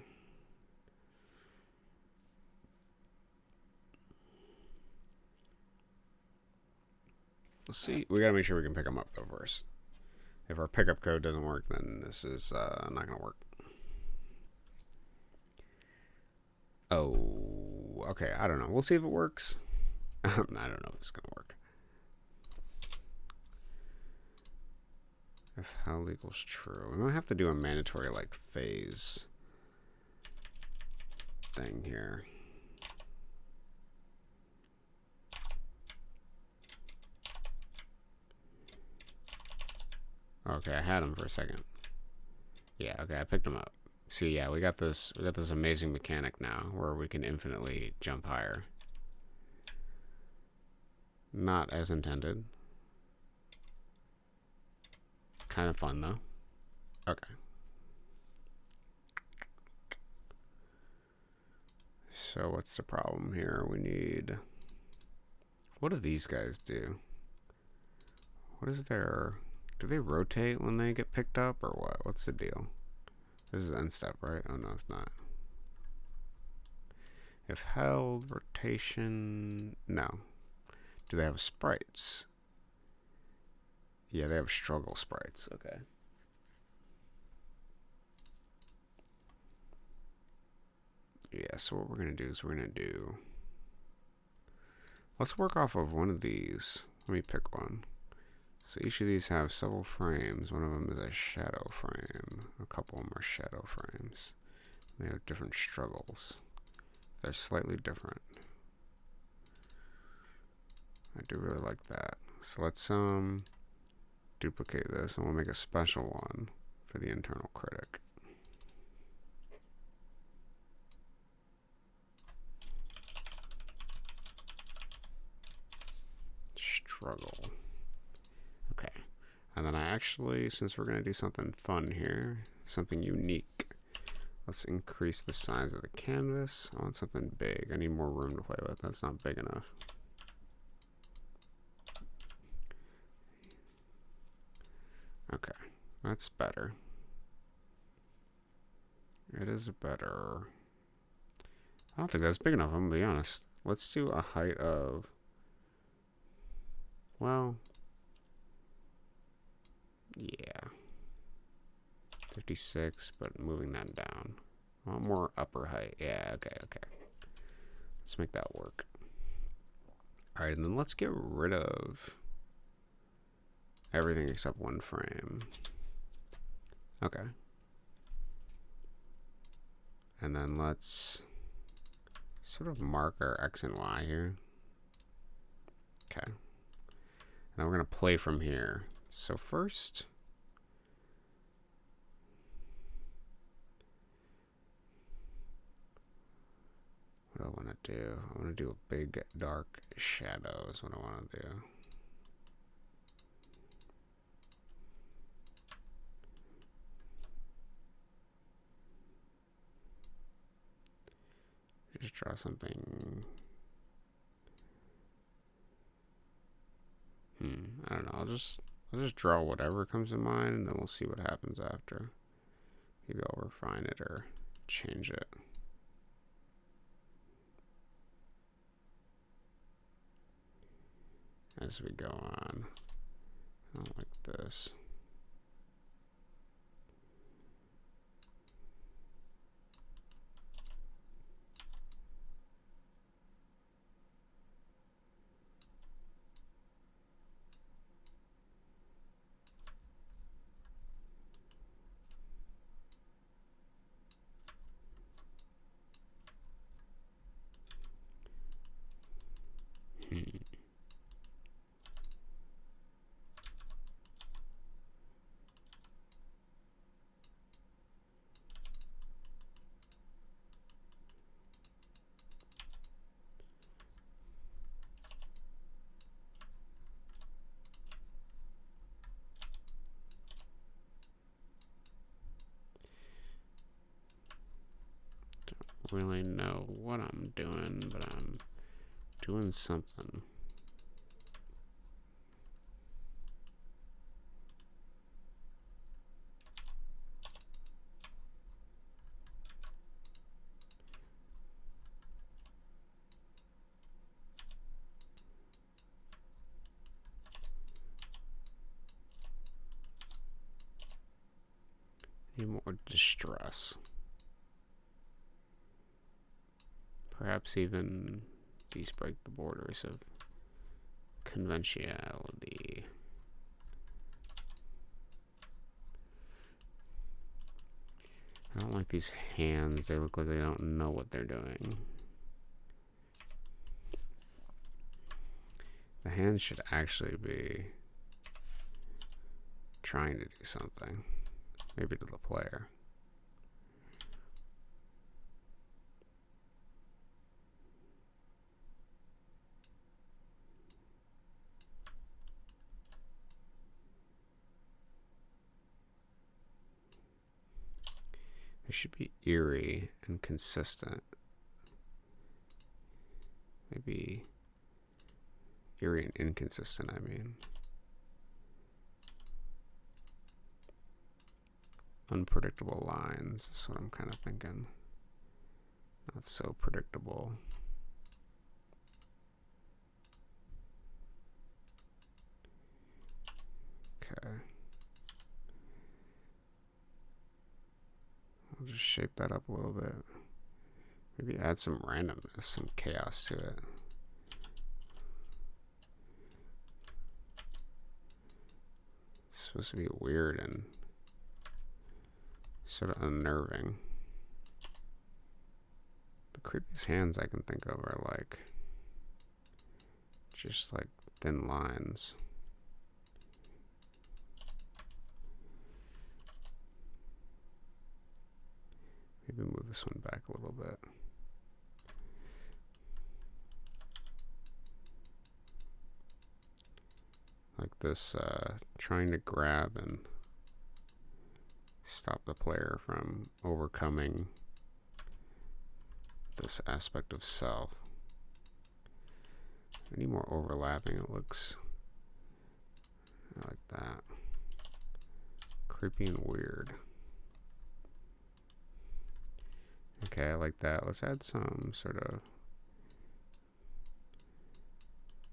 Let's see. We gotta make sure we can pick them up though first. If our pickup code doesn't work, then this is not gonna work. Oh, okay. I don't know. We'll see if it works. I don't know if it's gonna work. If held equals true, we might have to do a mandatory like phase thing here. Okay, I had him for a second. Yeah, okay, I picked him up. See, yeah, we got this amazing mechanic now where we can infinitely jump higher. Not as intended. Kind of fun though. Okay. So what's the problem here? We need, what do these guys do? What is their, do they rotate when they get picked up or what? What's the deal? This is end step, right? Oh no, it's not. If held, rotation, no. Do they have sprites? Yeah, they have struggle sprites. Okay. Yeah, so what we're going to do is let's work off of one of these. Let me pick one. So each of these have several frames. One of them is a shadow frame. A couple of them are shadow frames. They have different struggles. They're slightly different. I do really like that. So let's duplicate this and we'll make a special one for the internal critic. Struggle. Okay. And then I actually, since we're going to do something fun here, something unique, let's increase the size of the canvas. I want something big. I need more room to play with. That's not big enough. Okay, that's better. It is better. I don't think that's big enough, I'm gonna be honest. Let's do a height of, well, yeah, 56, but moving that down. I want more upper height. Yeah, okay. Let's make that work. All right, and then let's get rid of everything except one frame. Okay. And then let's sort of mark our X and Y here. Okay. Now we're going to play from here. So first, what do I want to do? I want to do a big dark shadow is what I want to do. Just draw something I'll just draw whatever comes to mind, and then we'll see what happens after. Maybe I'll refine it or change it. As we go on. I don't like this. Really know what I'm doing, but I'm doing something. Need more distress. Perhaps even these break the borders of conventionality. I don't like these hands. They look like they don't know what they're doing. The hands should actually be trying to do something. Maybe to the player. They should be eerie and consistent. Maybe eerie and inconsistent, I mean. Unpredictable lines is what I'm kind of thinking. Not so predictable. Okay. I'll just shape that up a little bit. Maybe add some randomness, some chaos to it. It's supposed to be weird and sort of unnerving. The creepiest hands I can think of are like just like thin lines. Maybe move this one back a little bit. Like this, trying to grab and stop the player from overcoming this aspect of self. Any more overlapping, it looks like that. Creepy and weird. Okay, I like that. Let's add some sort of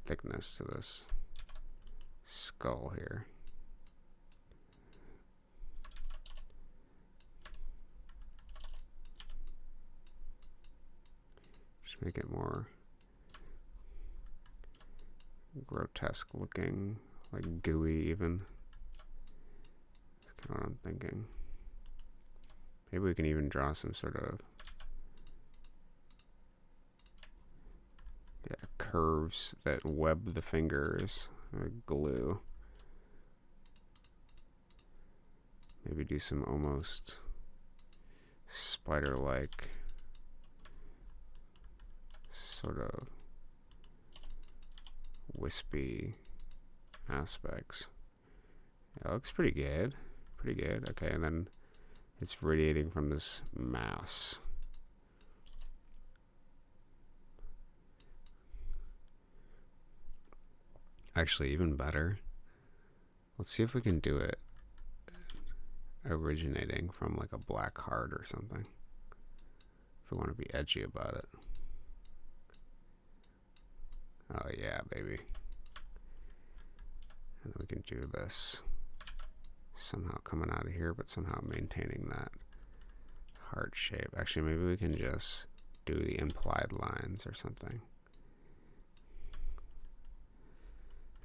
thickness to this skull here. Just make it more grotesque looking, like gooey even. That's kind of what I'm thinking. Maybe we can even draw some sort of curves that web the fingers, like glue. Maybe do some almost spider-like sort of wispy aspects. It looks pretty good. Pretty good. Okay, and then it's radiating from this mass. Actually, even better. Let's see if we can do it originating from like a black heart or something. If we want to be edgy about it. Oh yeah, baby. And then we can do this somehow coming out of here, but somehow maintaining that heart shape. Actually, maybe we can just do the implied lines or something.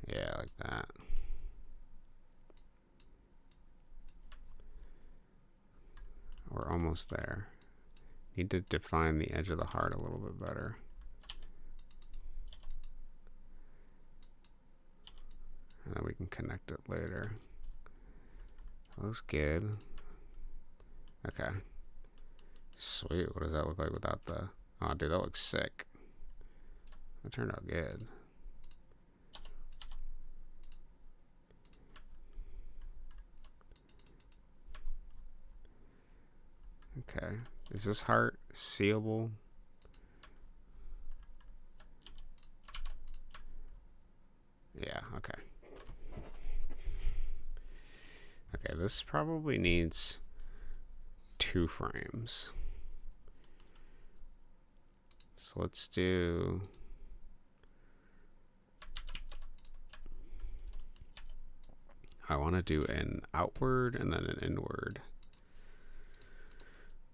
Yeah, like that. We're almost there. Need to define the edge of the heart a little bit better. And then we can connect it later. Looks good. Okay. Sweet. What does that look like without the... Oh, dude, that looks sick. That turned out good. Okay. Is this heart seeable? Yeah, okay. Okay, this probably needs 2 frames. So let's do... I want to do an outward and then an inward.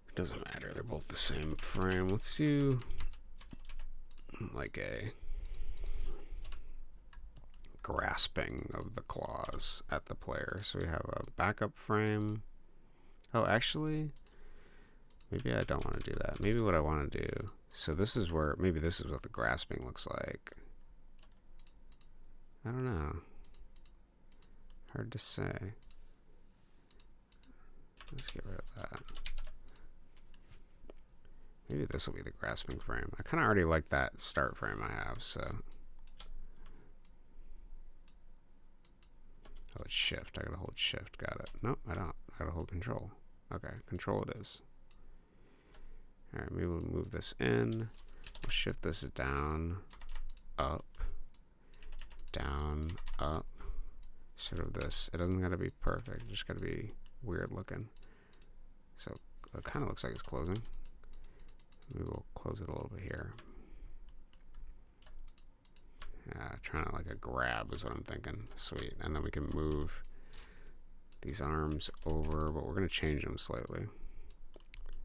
It doesn't matter, they're both the same frame. Let's do like a grasping of the claws at the player. So we have a backup frame. Oh, actually, maybe I don't want to do that. Maybe what I want to do, so this is where, maybe this is what the grasping looks like. I don't know. Hard to say. Let's get rid of that. Maybe this will be the grasping frame. I kind of already like that start frame I have, so. Oh, it's shift. I gotta hold shift. Got it. Nope, I don't. I gotta hold control. Okay, control it is. Alright, maybe we'll move this in. We'll shift this down, up, down, up. Sort of this. It doesn't gotta be perfect. It just gotta be weird looking. So it kind of looks like it's closing. Maybe we'll close it a little bit here. Trying to like a grab is what I'm thinking. Sweet. And then we can move these arms over, but we're going to change them slightly.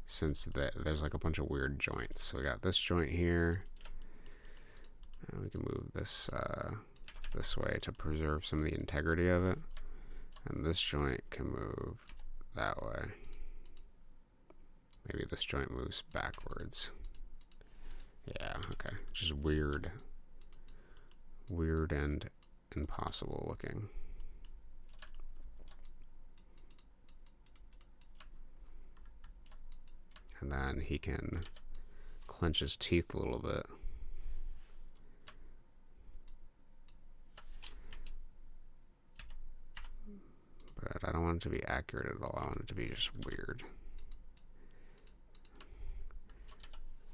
Since there's like a bunch of weird joints. So we got this joint here. And we can move this this way to preserve some of the integrity of it. And this joint can move that way. Maybe this joint moves backwards. Yeah, okay. Just weird. Weird and impossible looking. And then he can clench his teeth a little bit. But I don't want it to be accurate at all. I want it to be just weird.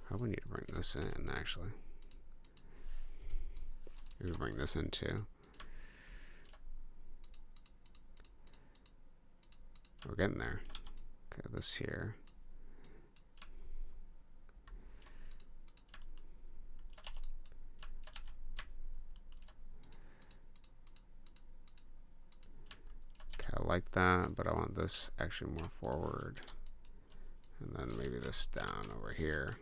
Probably need to bring this in, actually. Maybe bring this in too. We're getting there. Okay, this here. Okay, I like that, but I want this actually more forward. And then maybe this down over here.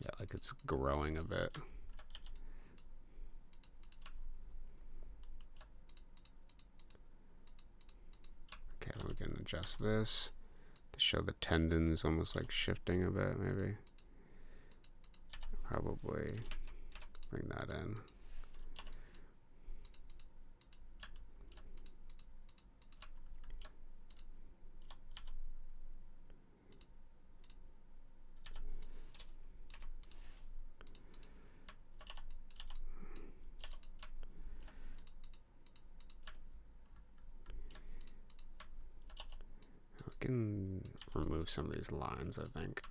Yeah, like it's growing a bit. Okay, then we can adjust this to show the tendons almost like shifting a bit, maybe. Probably bring that in. Can remove some of these lines, I think.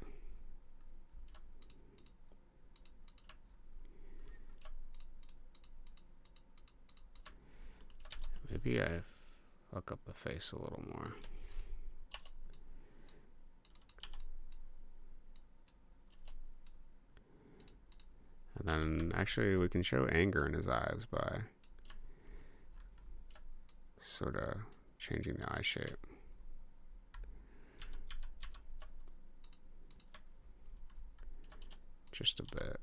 Maybe I fuck up the face a little more. And then actually we can show anger in his eyes by sort of changing the eye shape. Just a bit.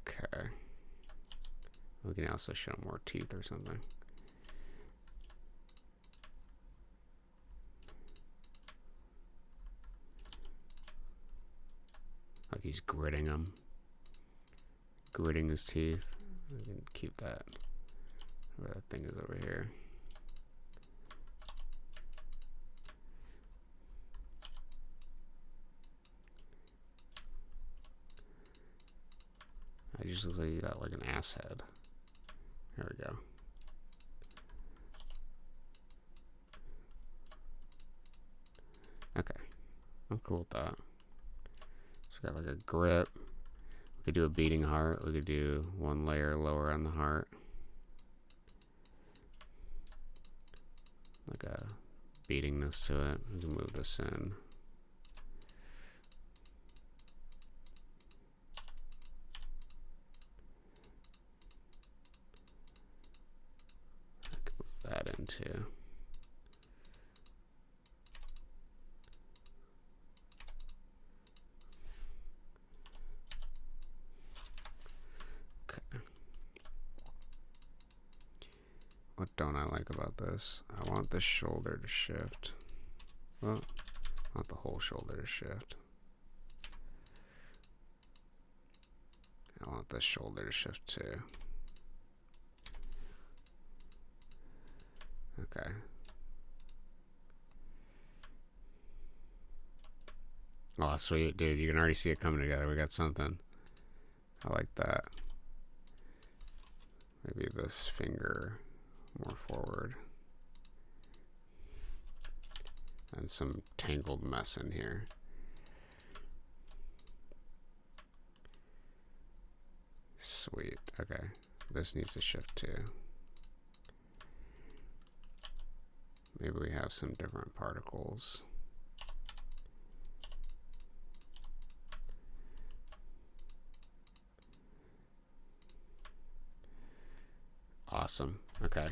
Okay. We can also show more teeth or something. Like he's gritting them. Gritting his teeth. We can keep that. Where that thing is over here. It just looks like you got like an ass head. There we go. Okay. I'm cool with that. So we got like a grip. We could do a beating heart. We could do one layer lower on the heart. Like a beatingness to it. We can move this in. I can move that into. What don't I like about this? I want this shoulder to shift. Well, I want the whole shoulder to shift. I want this shoulder to shift too. Okay. Oh, sweet, dude. You can already see it coming together. We got something. I like that. Maybe this finger more forward. And some tangled mess in here. Sweet. Okay. This needs to shift too. Maybe we have some different particles. Awesome. Okay.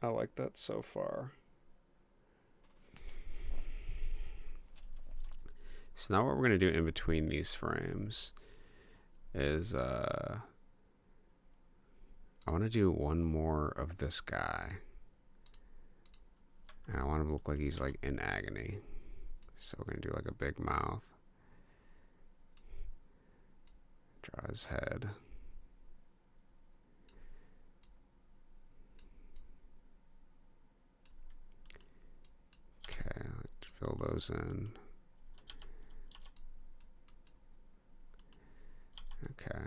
I like that so far. So now what we're going to do in between these frames is I want to do one more of this guy. And I want him to look like he's like in agony. So we're going to do like a big mouth. Draw his head. Okay, let's fill those in. Okay.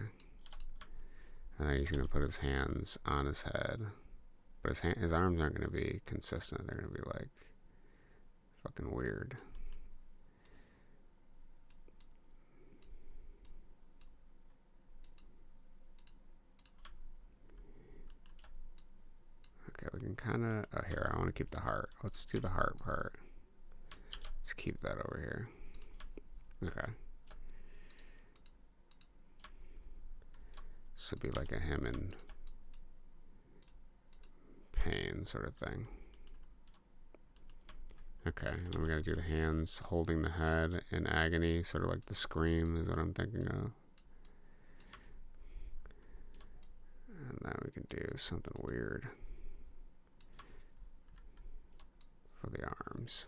And then he's going to put his hands on his head. But his arms aren't going to be consistent. They're going to be like fucking weird. Okay, we can kind of... Oh, here, I want to keep the heart. Let's do the heart part. Let's keep that over here. Okay. This would be like a him in pain sort of thing. Okay, and we gotta do the hands holding the head in agony, sort of like the scream is what I'm thinking of. And then we can do something weird for the arms.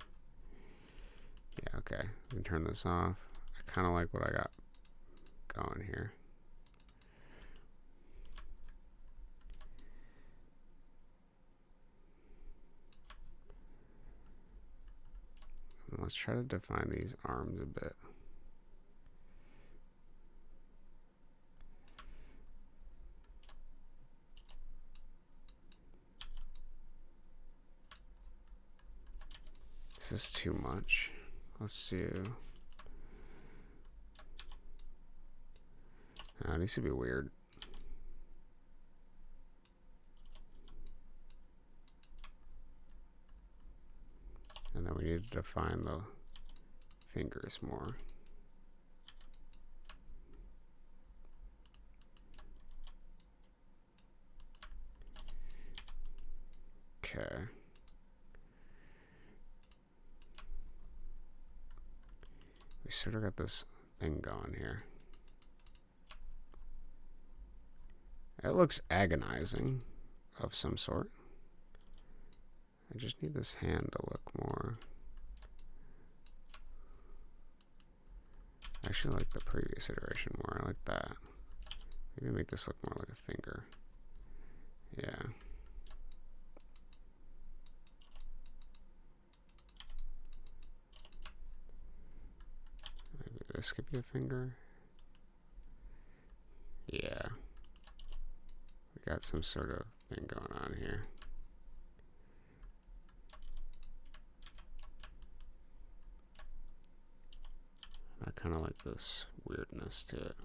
Yeah, okay, we can turn this off. I kind of like what I got going here. Let's try to define these arms a bit. This is too much. Let's see. It needs to be weird. And then we need to define the fingers more. Okay. We sort of got this thing going here. It looks agonizing of some sort. I just need this hand to look more. I actually like the previous iteration more. I like that. Maybe make this look more like a finger. Yeah. Maybe this could be a finger. Yeah. We got some sort of thing going on here. I kind of like this weirdness to it.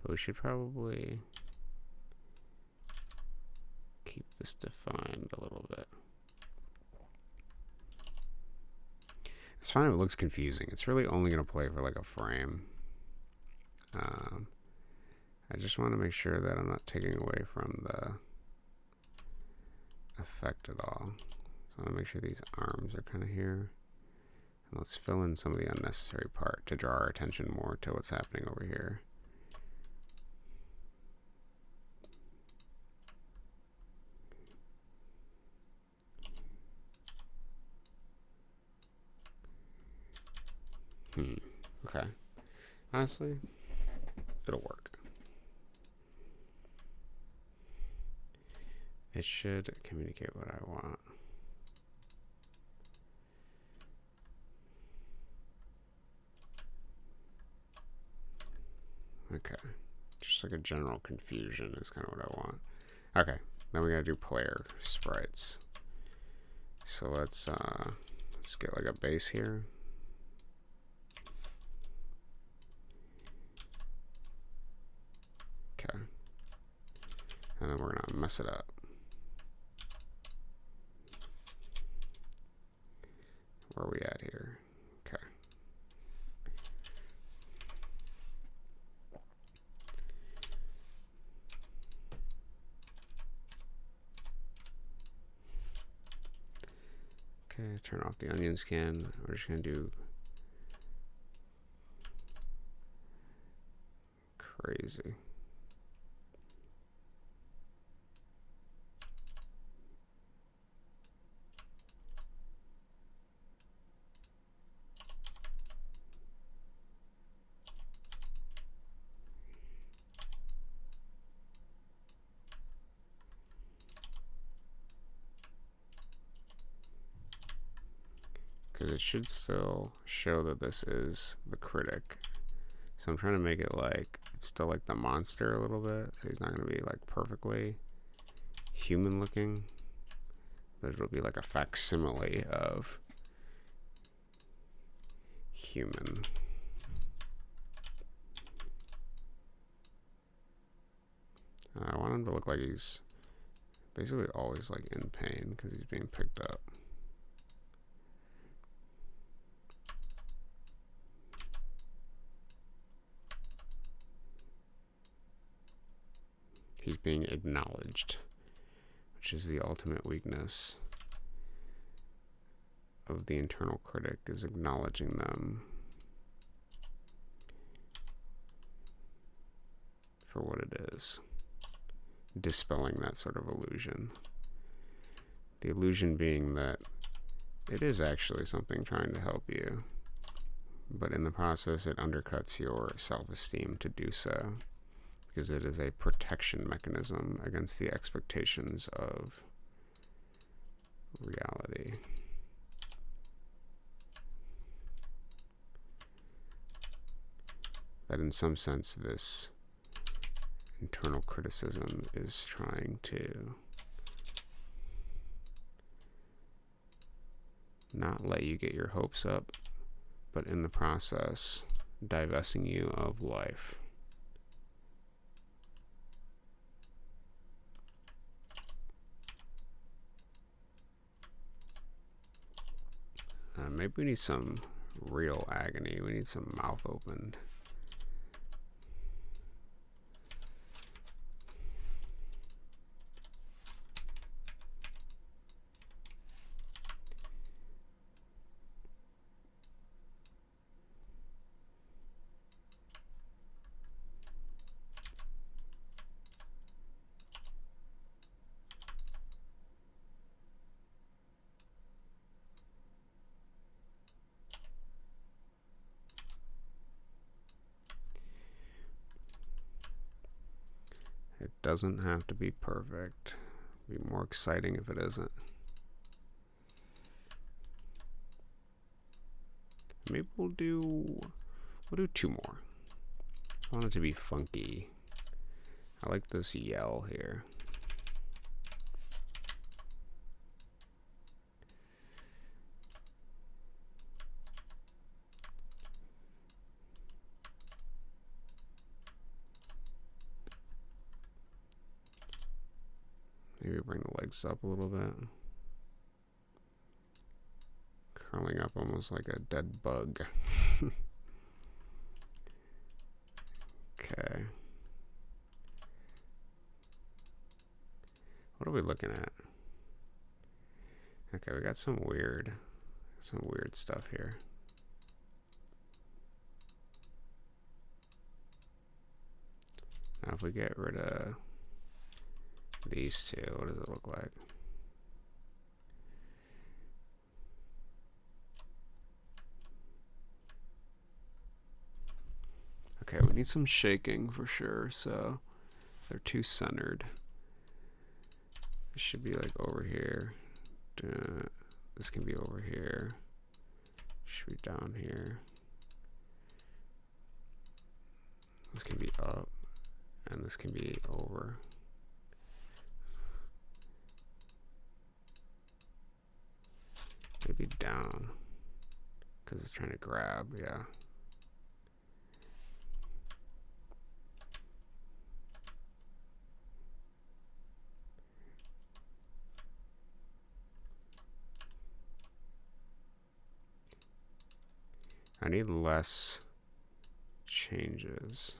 But we should probably keep this defined a little bit. It's fine if it looks confusing. It's really only going to play for like a frame. I just want to make sure that I'm not taking away from the effect at all. So I want to make sure these arms are kind of here. And let's fill in some of the unnecessary part to draw our attention more to what's happening over here. Okay. Honestly, it'll work. It should communicate what I want. Okay. Just like a general confusion is kind of what I want. Okay. Then we gotta do player sprites. So let's get like a base here. Okay. And then we're gonna mess it up. Where are we at here? Okay. Okay, turn off the onion scan. We're just gonna do crazy. Because it should still show that this is the critic. So I'm trying to make it like, it's still like the monster a little bit. So he's not going to be like perfectly human looking. But it'll be like a facsimile of human. I want him to look like he's basically always like in pain because he's being picked up. He's being acknowledged, which is the ultimate weakness of the internal critic, is acknowledging them for what it is, dispelling that sort of illusion. The illusion being that it is actually something trying to help you, but in the process it undercuts your self-esteem to do so, because it is a protection mechanism against the expectations of reality. That in some sense this internal criticism is trying to not let you get your hopes up, but in the process, divesting you of life. Maybe we need some real agony. We need some mouth opened. It doesn't have to be perfect. It'd be more exciting if it isn't. Maybe we'll do 2 more. I want it to be funky. I like this yell here. Maybe bring the legs up a little bit. Curling up almost like a dead bug. Okay. What are we looking at? Okay, we got some weird stuff here. Now if we get rid of these two, what does it look like? Okay, we need some shaking for sure, so they're too centered. It should be like over here. This can be over here. Should be down here. This can be up, and this can be over. Maybe down, because it's trying to grab, yeah. I need less changes.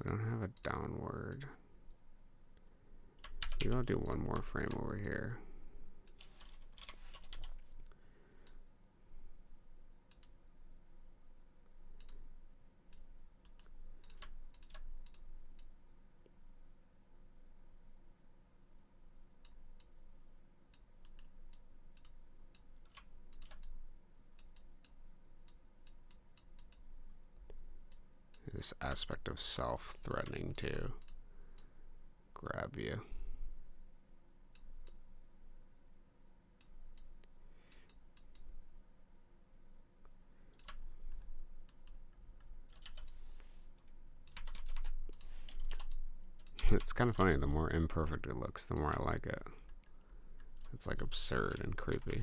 We don't have a downward. Maybe I'll do one more frame over here. This aspect of self threatening to grab you. It's kind of funny, the more imperfect it looks, the more I like it. It's like absurd and creepy.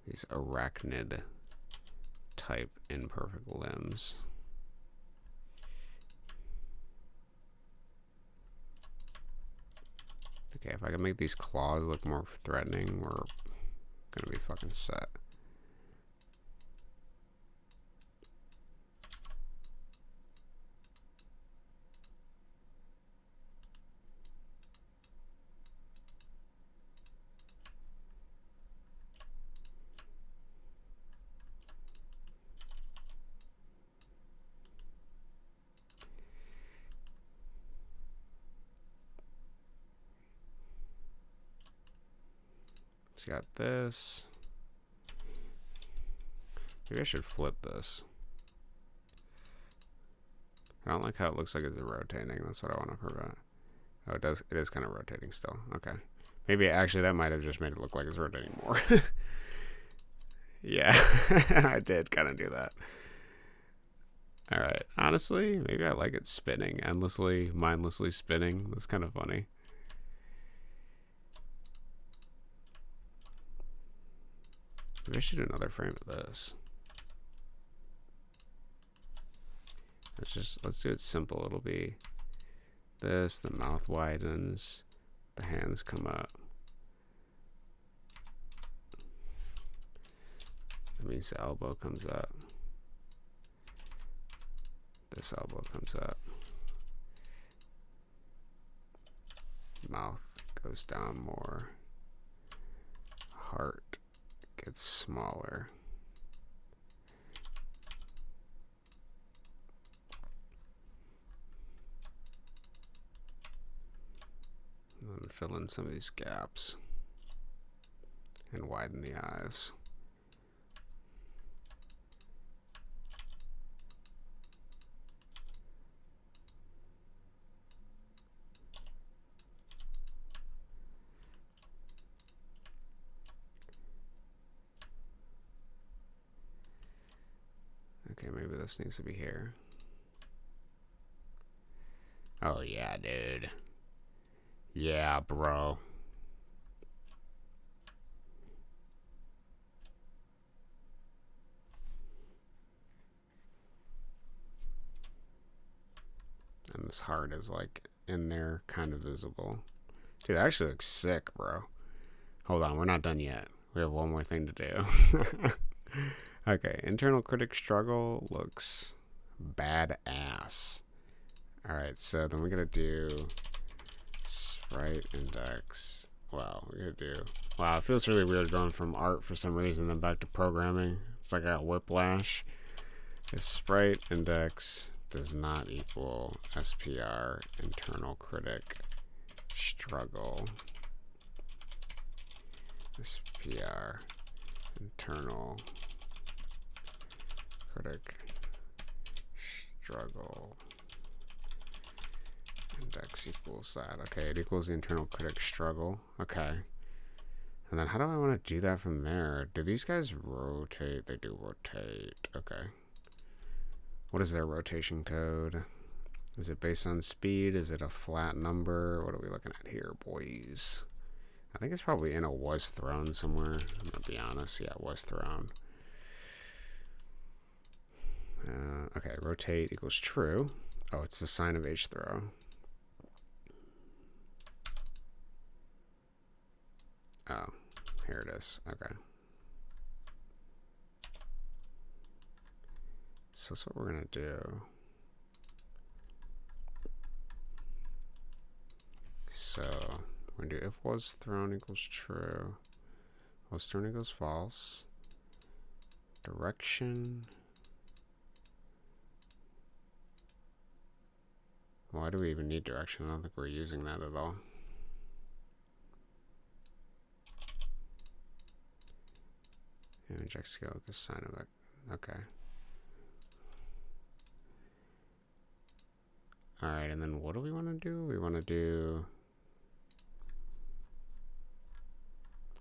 These arachnid type imperfect limbs. Okay, if I can make these claws look more threatening, we're gonna be fucking set. It's got this. Maybe I should flip this. I don't like how it looks like it's rotating. That's what I want to prevent. Oh, it does. It is kind of rotating still. Okay. Maybe actually that might have just made it look like it's rotating more. Yeah, I did kind of do that. Alright, honestly, maybe I like it spinning, endlessly, mindlessly spinning. That's kind of funny. Maybe I should do another frame of this. Let's do it simple. It'll be this, the mouth widens, the hands come up. That means the elbow comes up. This elbow comes up. Mouth goes down more. Heart gets smaller. And then fill in some of these gaps and widen the eyes. Okay, maybe this needs to be here. Oh yeah, dude. Yeah, bro. And this heart is like in there, kind of visible. Dude, that actually looks sick, bro. Hold on, we're not done yet. We have one more thing to do. Okay, internal critic struggle looks badass. Alright, so then we're gonna do sprite index. Wow, we're gonna do. Wow, it feels really weird going from art for some reason then back to programming. It's like a whiplash. If sprite index does not equal SPR internal critic struggle, SPR internal critic struggle index equals that. Okay, it equals the internal critic struggle. Okay. And then how do I want to do that from there? Do these guys rotate? They do rotate. Okay. What is their rotation code? Is it based on speed? Is it a flat number? What are we looking at here, boys? I think it's probably in a was thrown somewhere. I'm going to be honest. Yeah, was thrown. Okay, rotate equals true. Oh, it's the sign of H throw. Oh, here it is. Okay. So that's what we're going to do. So we're going to do if was thrown equals true. Was thrown equals false. Direction. Why do we even need direction? I don't think we're using that at all. Inject skill is sign of it. Okay. Alright, and then what do we want to do? We want to do...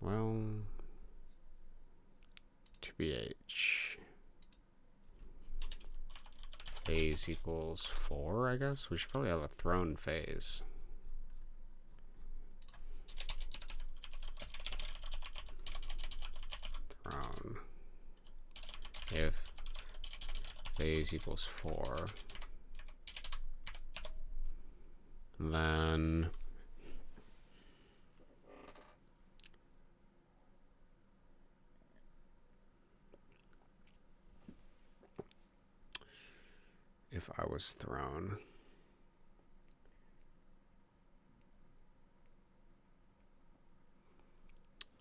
Well... TBH. Phase equals 4, I guess? We should probably have a thrown phase. Thrown. If phase equals 4, then if I was thrown,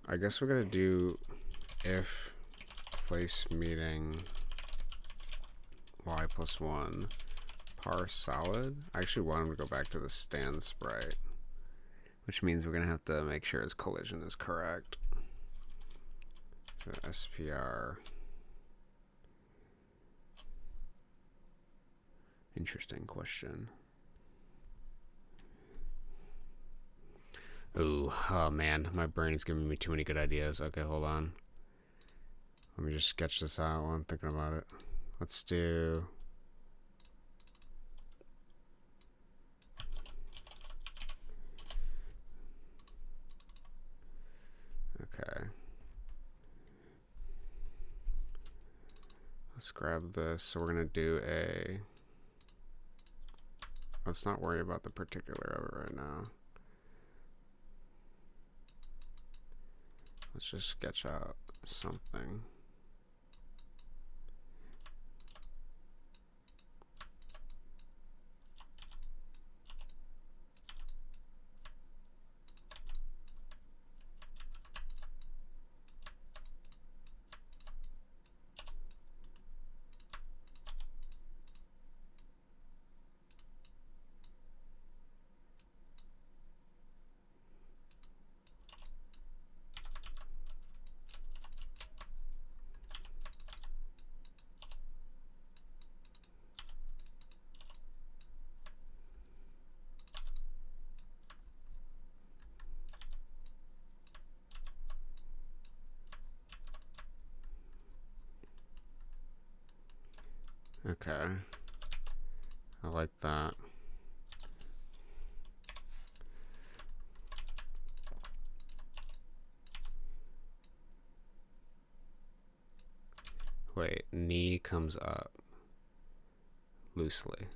I guess we're gonna do if place meeting y plus 1 parse solid. I actually want him to go back to the stand sprite, which means we're gonna have to make sure his collision is correct. So SPR. Interesting question. Ooh, oh man, my brain is giving me too many good ideas. Okay, hold on. Let me just sketch this out while I'm thinking about it. Let's do... Okay. Let's grab this. So we're going to do a... Let's not worry about the particular of it right now. Let's just sketch out something. Okay. I like that. Wait, knee comes up loosely.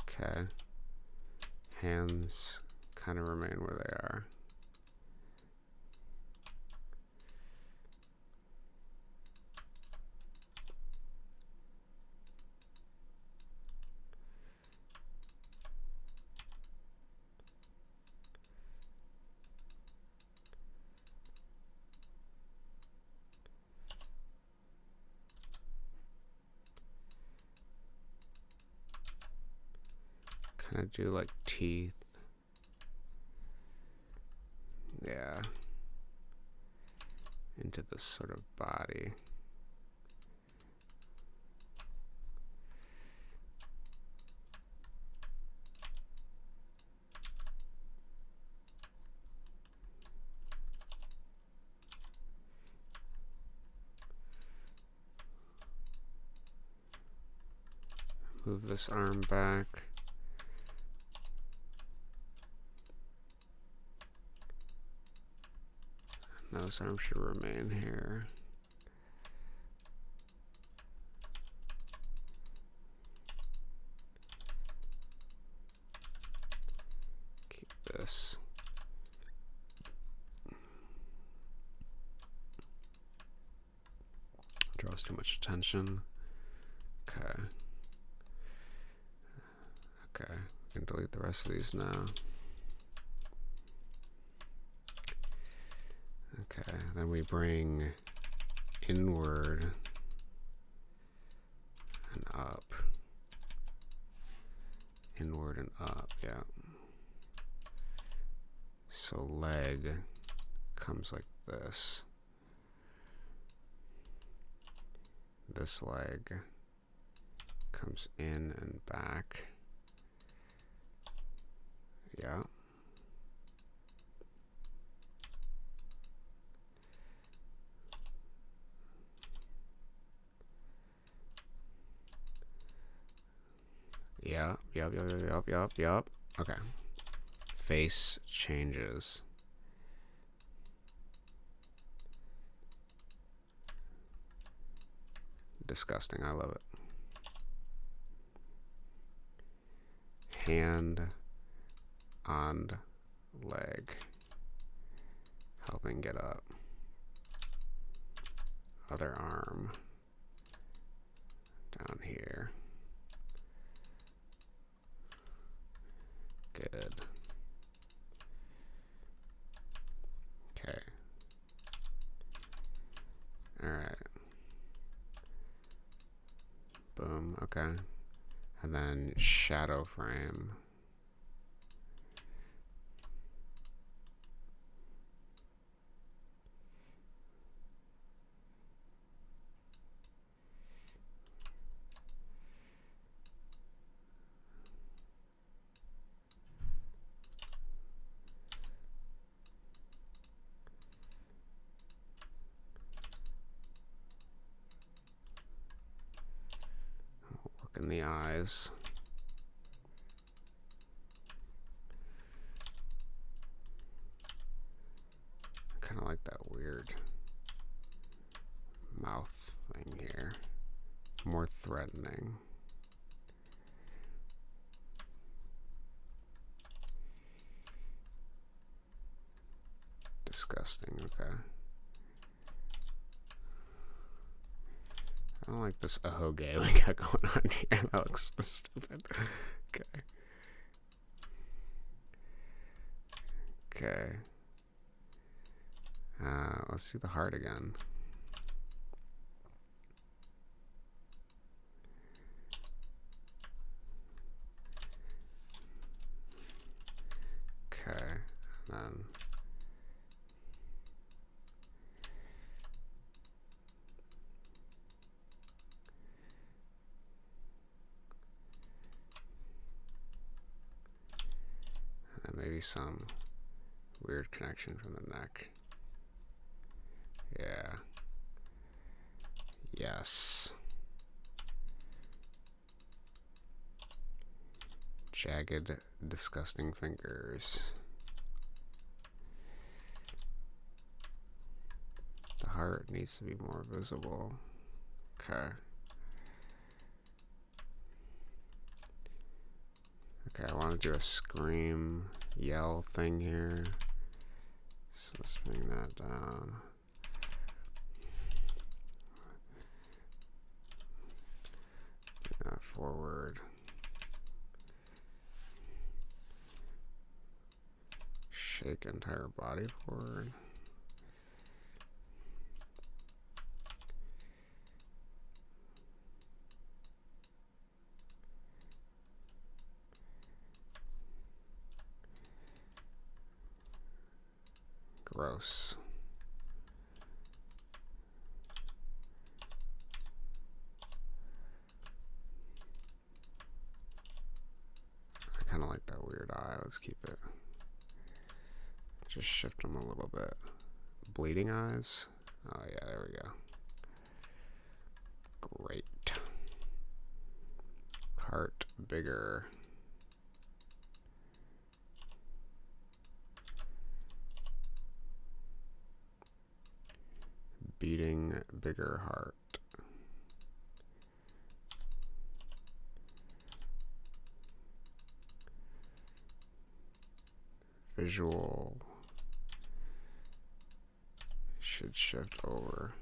Okay. Hands kind of remain where they are. Kind of do like teeth. Yeah. Into this sort of body. Move this arm back. Now this arm should remain here. Keep this. Draws too much attention. Okay. Okay, we can delete the rest of these now. Okay, then we bring inward and up. Inward and up, yeah. So leg comes like this. This leg comes in and back. Yeah. Yep. Okay. Face changes. Disgusting. I love it. Hand on leg. Helping get up. Other arm. Down here. Good. Okay. Alright. Boom. Okay. And then shadow frame. in the eyes. I kind of like that weird mouth thing here. More threatening. Disgusting, okay. I don't like this gay we got going on here. That looks so stupid. Okay. Okay. Let's see the heart again. Okay. And then maybe some weird connection from the neck. Yeah. Yes. Jagged, disgusting fingers. The heart needs to be more visible. Okay. Okay, I want to do a scream, yell thing here. So let's bring that down. Bring that forward. Shake entire body forward. Gross. I kind of like that weird eye. Let's keep it. Just shift them a little bit. Bleeding eyes. Oh yeah, there we go. Great. Heart bigger. Beating bigger heart. Visual should shift over.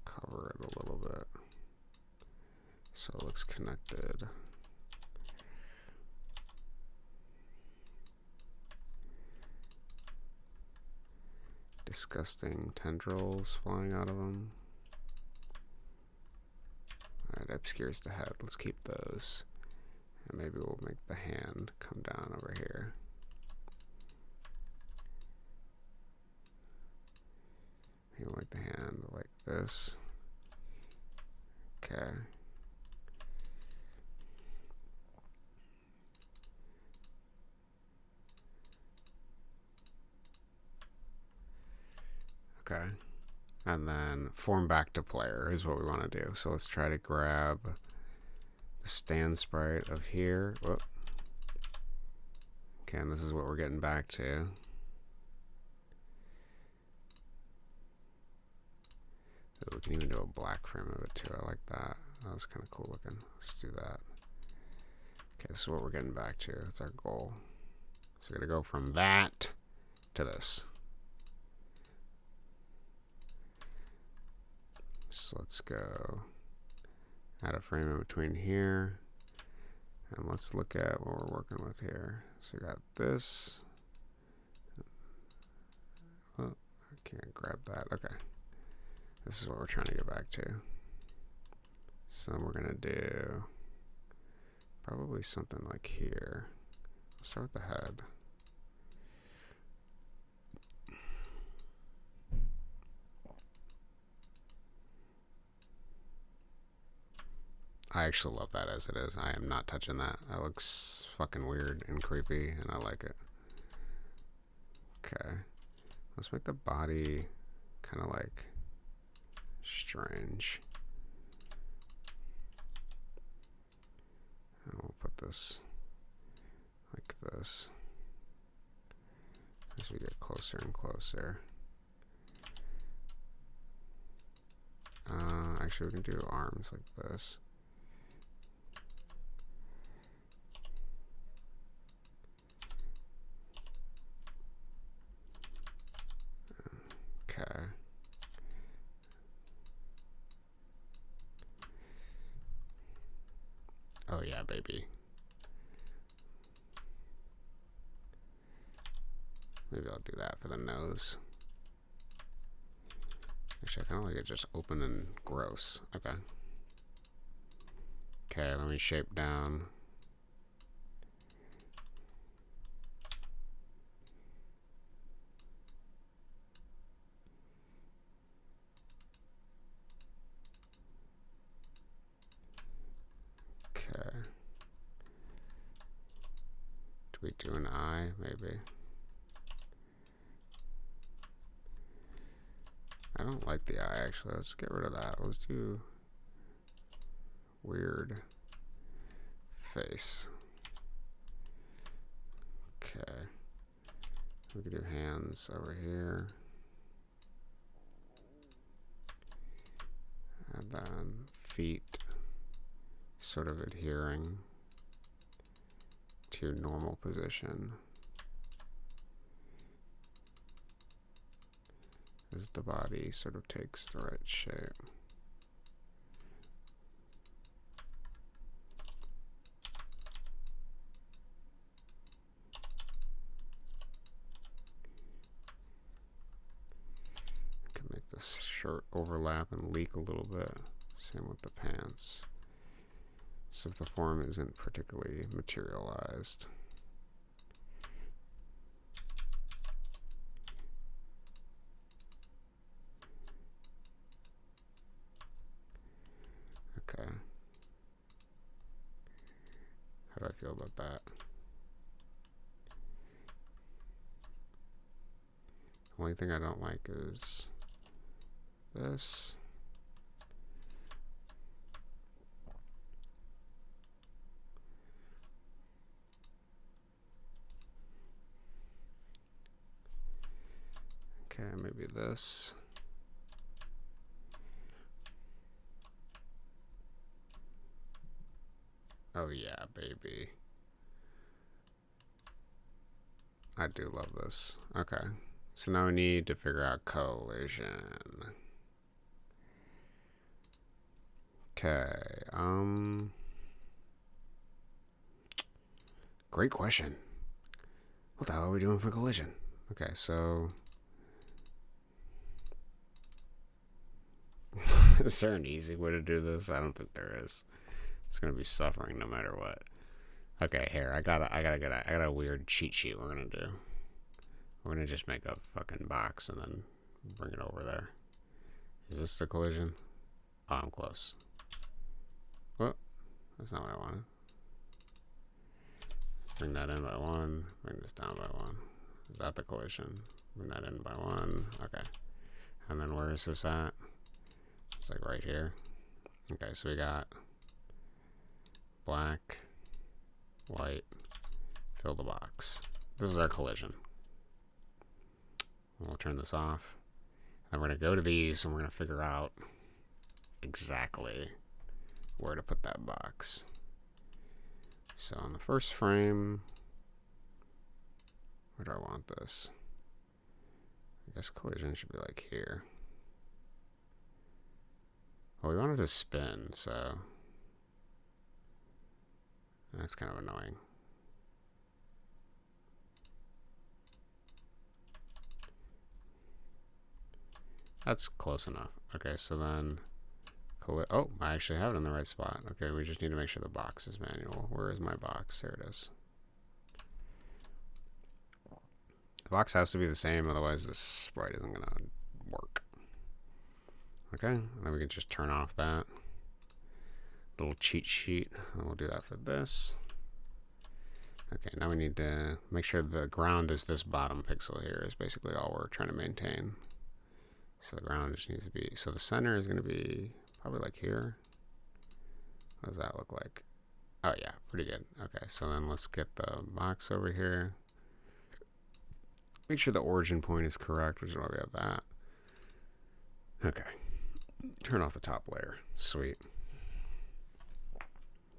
Cover it a little bit so it looks connected. Disgusting tendrils flying out of them. Alright, obscures the head. Let's keep those. And maybe we'll make the hand come down over here. Maybe we'll make the hand like this. Okay. Okay. And then form back to player is what we want to do. So let's try to grab the stand sprite of here. Whoop. Okay, and this is what we're getting back to. We can even do a black frame of it too. I like that. That was kind of cool looking. Let's do that. Okay, this is what we're getting back to. That's our goal. So we're going to go from that to this. So let's go add a frame in between here. And let's look at what we're working with here. So we got this. Oh, I can't grab that. Okay. This is what we're trying to get back to. So we're going to do probably something like here. Let's start with the head. I actually love that as it is. I am not touching that. That looks fucking weird and creepy, and I like it. Okay. Let's make the body kind of like strange. And we'll put this like this as we get closer and closer. Actually, we can do arms like this. Okay. Oh yeah, baby. Maybe I'll do that for the nose. Actually, I kind of like it just open and gross. Okay. Okay, let me shape down. Okay. Do we do an eye, maybe? I don't like the eye, actually. Let's get rid of that. Let's do weird face. Okay. We can do hands over here. And then feet sort of adhering to normal position as the body sort of takes the right shape. Can make this shirt overlap and leak a little bit. Same with the pants. So if the form isn't particularly materialized. Okay. How do I feel about that? The only thing I don't like is this. Okay, maybe this. Oh yeah, baby. I do love this. Okay. So now we need to figure out collision. Okay. Great question. What the hell are we doing for collision? Okay, so is there an easy way to do this? I don't think there is. It's gonna be suffering no matter what. Okay, here I got a weird cheat sheet we're gonna do. We're gonna just make a fucking box and then bring it over there. Is this the collision? Oh, I'm close. Well, that's not what I wanted. Bring that in by one. Bring this down by one. Is that the collision? Bring that in by one. Okay. And then where is this at? It's like right here. Okay, so we got black, white, fill the box. This is our collision. We'll turn this off. And we're going to go to these and we're going to figure out exactly where to put that box. So on the first frame, where do I want this? I guess collision should be like here. Well, we wanted to spin, so that's kind of annoying. That's close enough. Okay, so then, oh, I actually have it in the right spot. Okay, we just need to make sure the box is manual. Where is my box? There it is. The box has to be the same, otherwise this sprite isn't gonna work. Okay, and then we can just turn off that little cheat sheet, and we'll do that for this. Okay, now we need to make sure the ground is this bottom pixel here is basically all we're trying to maintain. So the ground just needs to be, so the center is going to be probably like here. What does that look like? Oh yeah, pretty good. Okay, so then let's get the box over here. Make sure the origin point is correct, which is why we have that. Okay. Turn off the top layer. Sweet.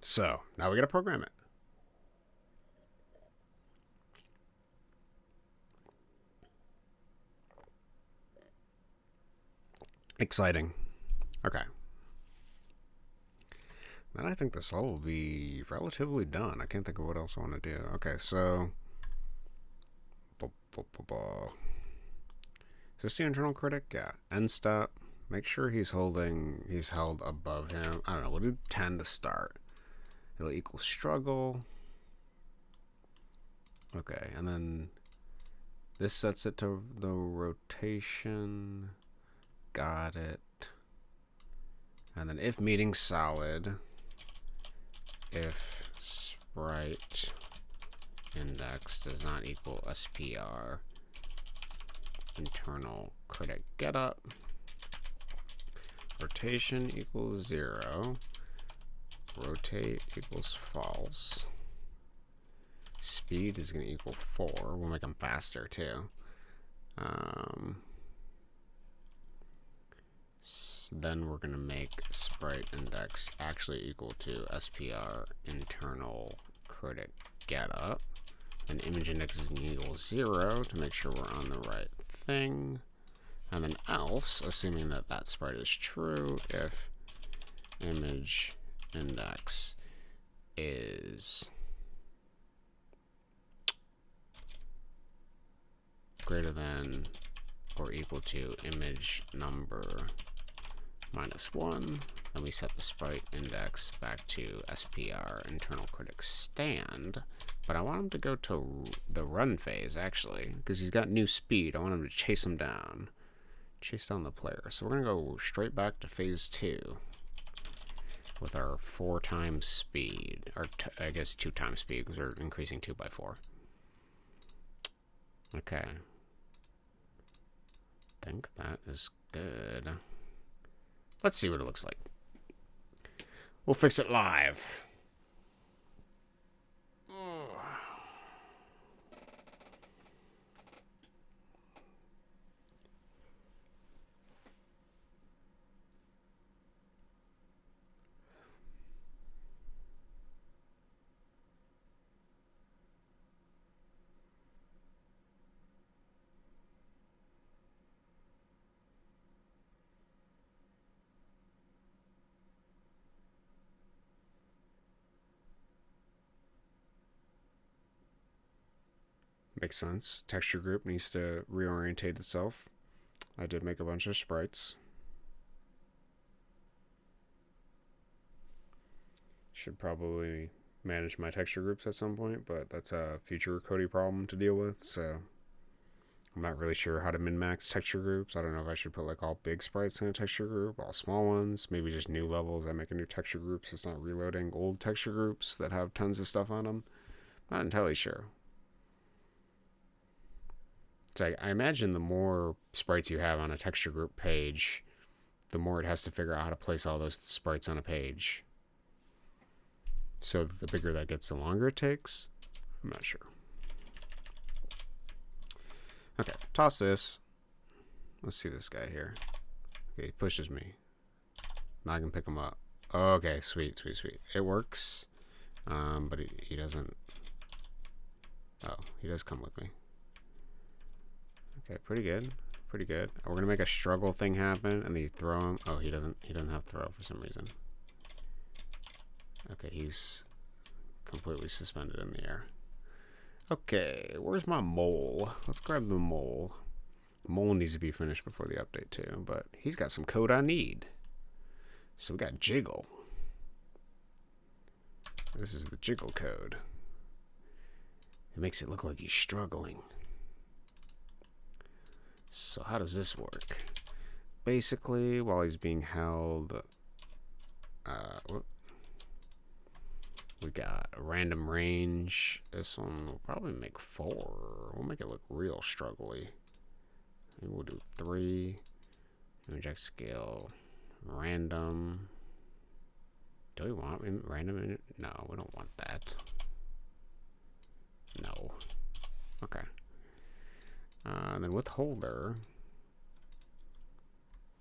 So, now we gotta program it. Exciting. Okay. Then I think this level will be relatively done. I can't think of what else I want to do. Okay, so... Is this the internal critic? Yeah. End step. Make sure he's held above him. I don't know. We'll do 10 to start. It'll equal struggle. Okay, and then this sets it to the rotation. Got it. And then if meeting solid, if sprite index does not equal SPR, internal critic get up, rotation equals 0, rotate equals false, speed is going to equal 4. We'll make them faster too. So then we're going to make sprite index actually equal to SPR internal critic get up. And image index is going to equal 0 to make sure we're on the right thing. And then else, assuming that that sprite is true, if image index is greater than or equal to image number -1, then we set the sprite index back to SPR internal critic stand. But I want him to go to the run phase, actually, because he's got new speed. I want him to chase him down. Chase down the player. So we're going to go straight back to phase 2 with our 4 times speed. Or I guess 2 times speed, because we're increasing 2 by 4. Okay. I think that is good. Let's see what it looks like. We'll fix it live. Makes sense. Texture group needs to reorientate itself. I did make a bunch of sprites. Should probably manage my texture groups at some point, but that's a future Cody problem to deal with, so I'm not really sure how to min-max texture groups. I don't know if I should put like all big sprites in a texture group, all small ones, maybe just new levels. I make a new texture group so it's not reloading old texture groups that have tons of stuff on them. I'm not entirely sure. So I imagine the more sprites you have on a texture group page, the more it has to figure out how to place all those sprites on a page. So the bigger that gets, the longer it takes. I'm not sure. Okay, toss this. Let's see this guy here. Okay, he pushes me. Now I can pick him up. Okay, sweet, sweet, sweet. It works. But he doesn't. Oh, he does come with me. Okay, pretty good. Pretty good. We're gonna make a struggle thing happen, and then you throw him. Oh, he doesn't have throw for some reason. Okay, he's completely suspended in the air. Okay, where's my mole? Let's grab the mole. Mole needs to be finished before the update too, but he's got some code I need. So we got jiggle. This is the jiggle code. It makes it look like he's struggling. So how does this work? Basically, while he's being held, we got a random range. This one will probably make 4. We'll make it look real struggly. Maybe we'll do 3. Inject scale, random. Do we want random? No, we don't want that. No. Okay. Then withholder.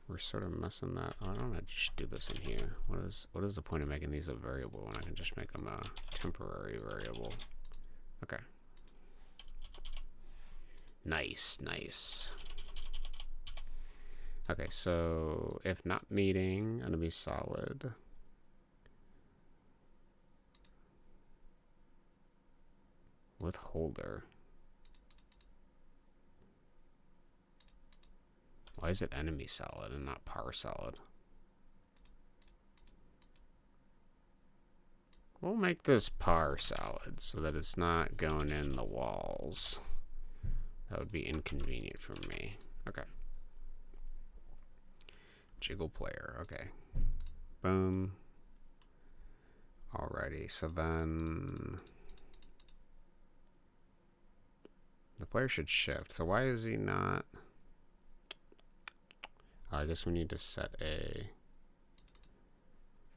We're sort of messing that. I don't want to just do this in here. What is the point of making these a variable when I can just make them a temporary variable? Okay. Nice, nice. Okay, so if not meeting, enemy solid. Withholder. Why is it enemy solid and not par solid? We'll make this par solid so that it's not going in the walls. That would be inconvenient for me. Okay. Jiggle player. Okay. Boom. Alrighty. So then the player should shift. So why is he not? I guess we need to set a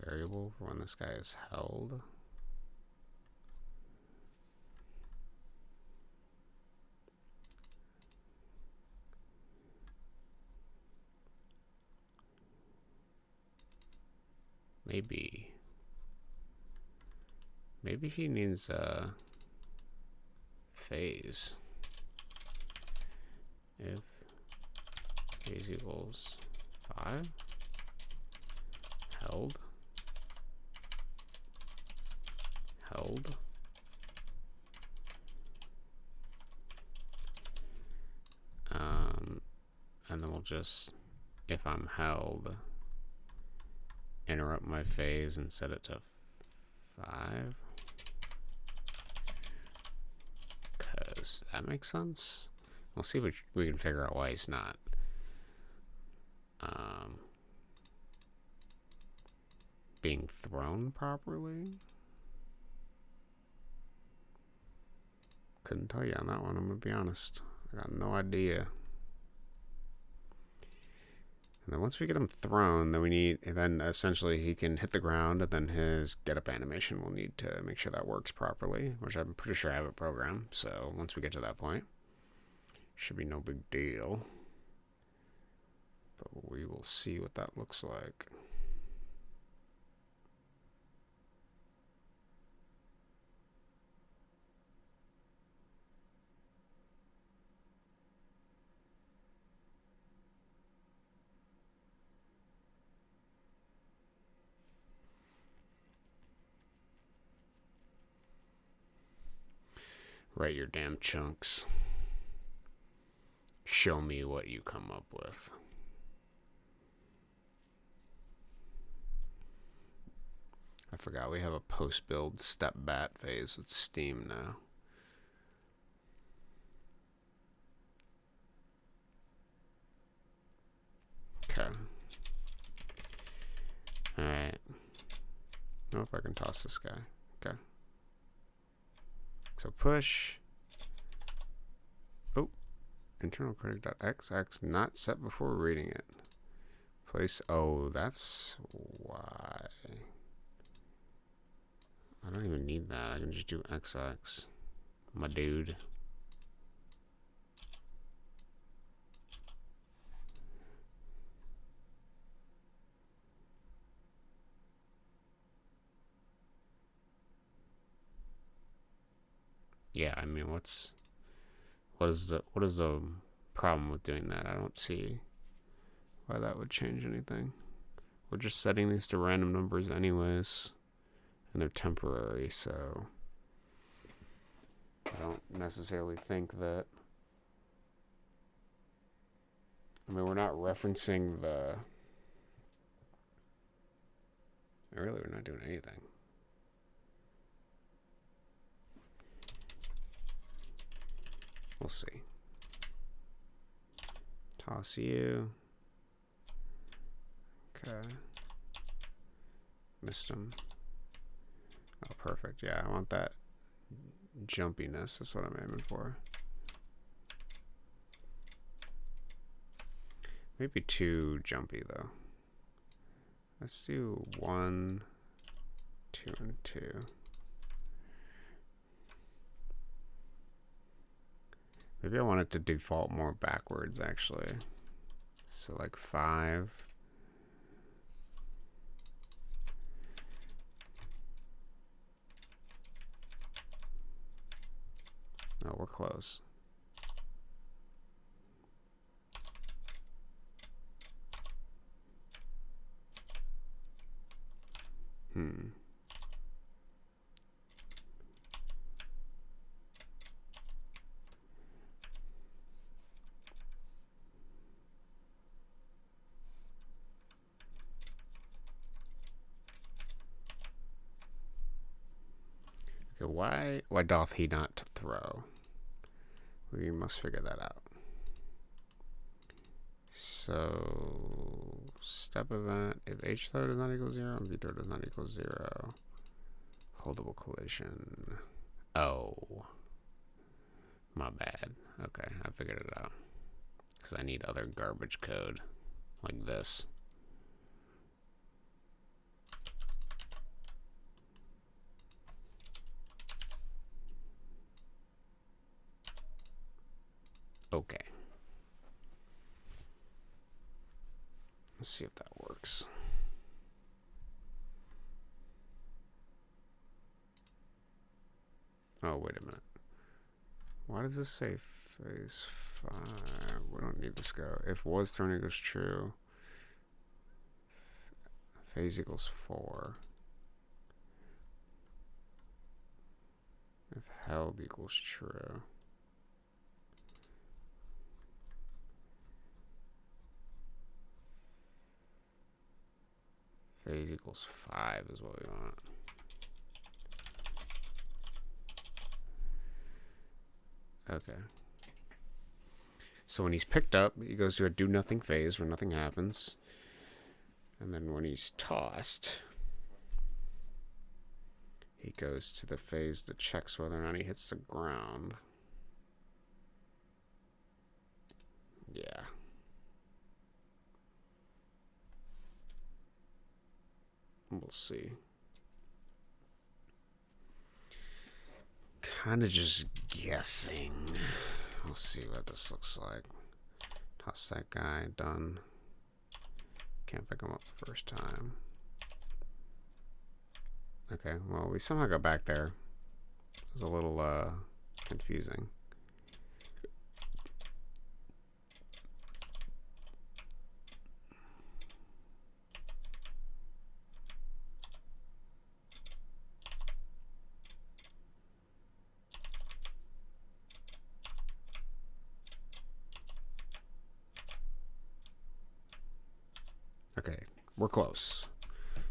variable for when this guy is held. Maybe he needs a phase. If phase equals 5, held, and then we'll just, if I'm held, interrupt my phase and set it to 5. Because that makes sense. We'll see if we can figure out why he's not. Being thrown properly. Couldn't tell you on that one, I'm gonna be honest. I got no idea. And then once we get him thrown, then essentially he can hit the ground, and then his get up animation will need to make sure that works properly, which I'm pretty sure I have it programmed. So once we get to that point, should be no big deal. But we will see what that looks like. Write your damn chunks. Show me what you come up with. I forgot we have a post-build step bat phase with Steam now. Okay. Alright. I don't know if I can toss this guy. Okay. So push. Oh. Internal critic.xx not set before reading it. Place. Oh, that's why. I don't even need that. I can just do XX. My dude. Yeah, I mean, what is the problem with doing that? I don't see why that would change anything. We're just setting these to random numbers anyways, and they're temporary, so I don't necessarily think that. I mean, we're not referencing the. Really, we're not doing anything. We'll see. Toss you. Okay. Missed him. Oh, perfect. Yeah, I want that jumpiness. That's what I'm aiming for. Maybe too jumpy, though. Let's do 1, 2 and 2. Maybe I want it to default more backwards, actually. So like 5. Oh, we're close. Okay, why doth he not throw? We must figure that out. So step event, if H throw does not equal 0 and V throw does not equal 0, holdable collision. Oh, my bad. Okay, I figured it out. Because I need other garbage code like this. Okay. Let's see if that works. Oh, wait a minute. Why does this say phase 5? We don't need this go. If was thrown equals true, phase equals 4. If held equals true. Phase equals 5 is what we want. Okay. So when he's picked up, he goes to a do nothing phase where nothing happens. And then when he's tossed, he goes to the phase that checks whether or not he hits the ground. Yeah. We'll see. Kind of just guessing. We'll see what this looks like. Toss that guy. Done. Can't pick him up the first time. Okay, well, we somehow got back there. It was a little confusing. Okay, we're close.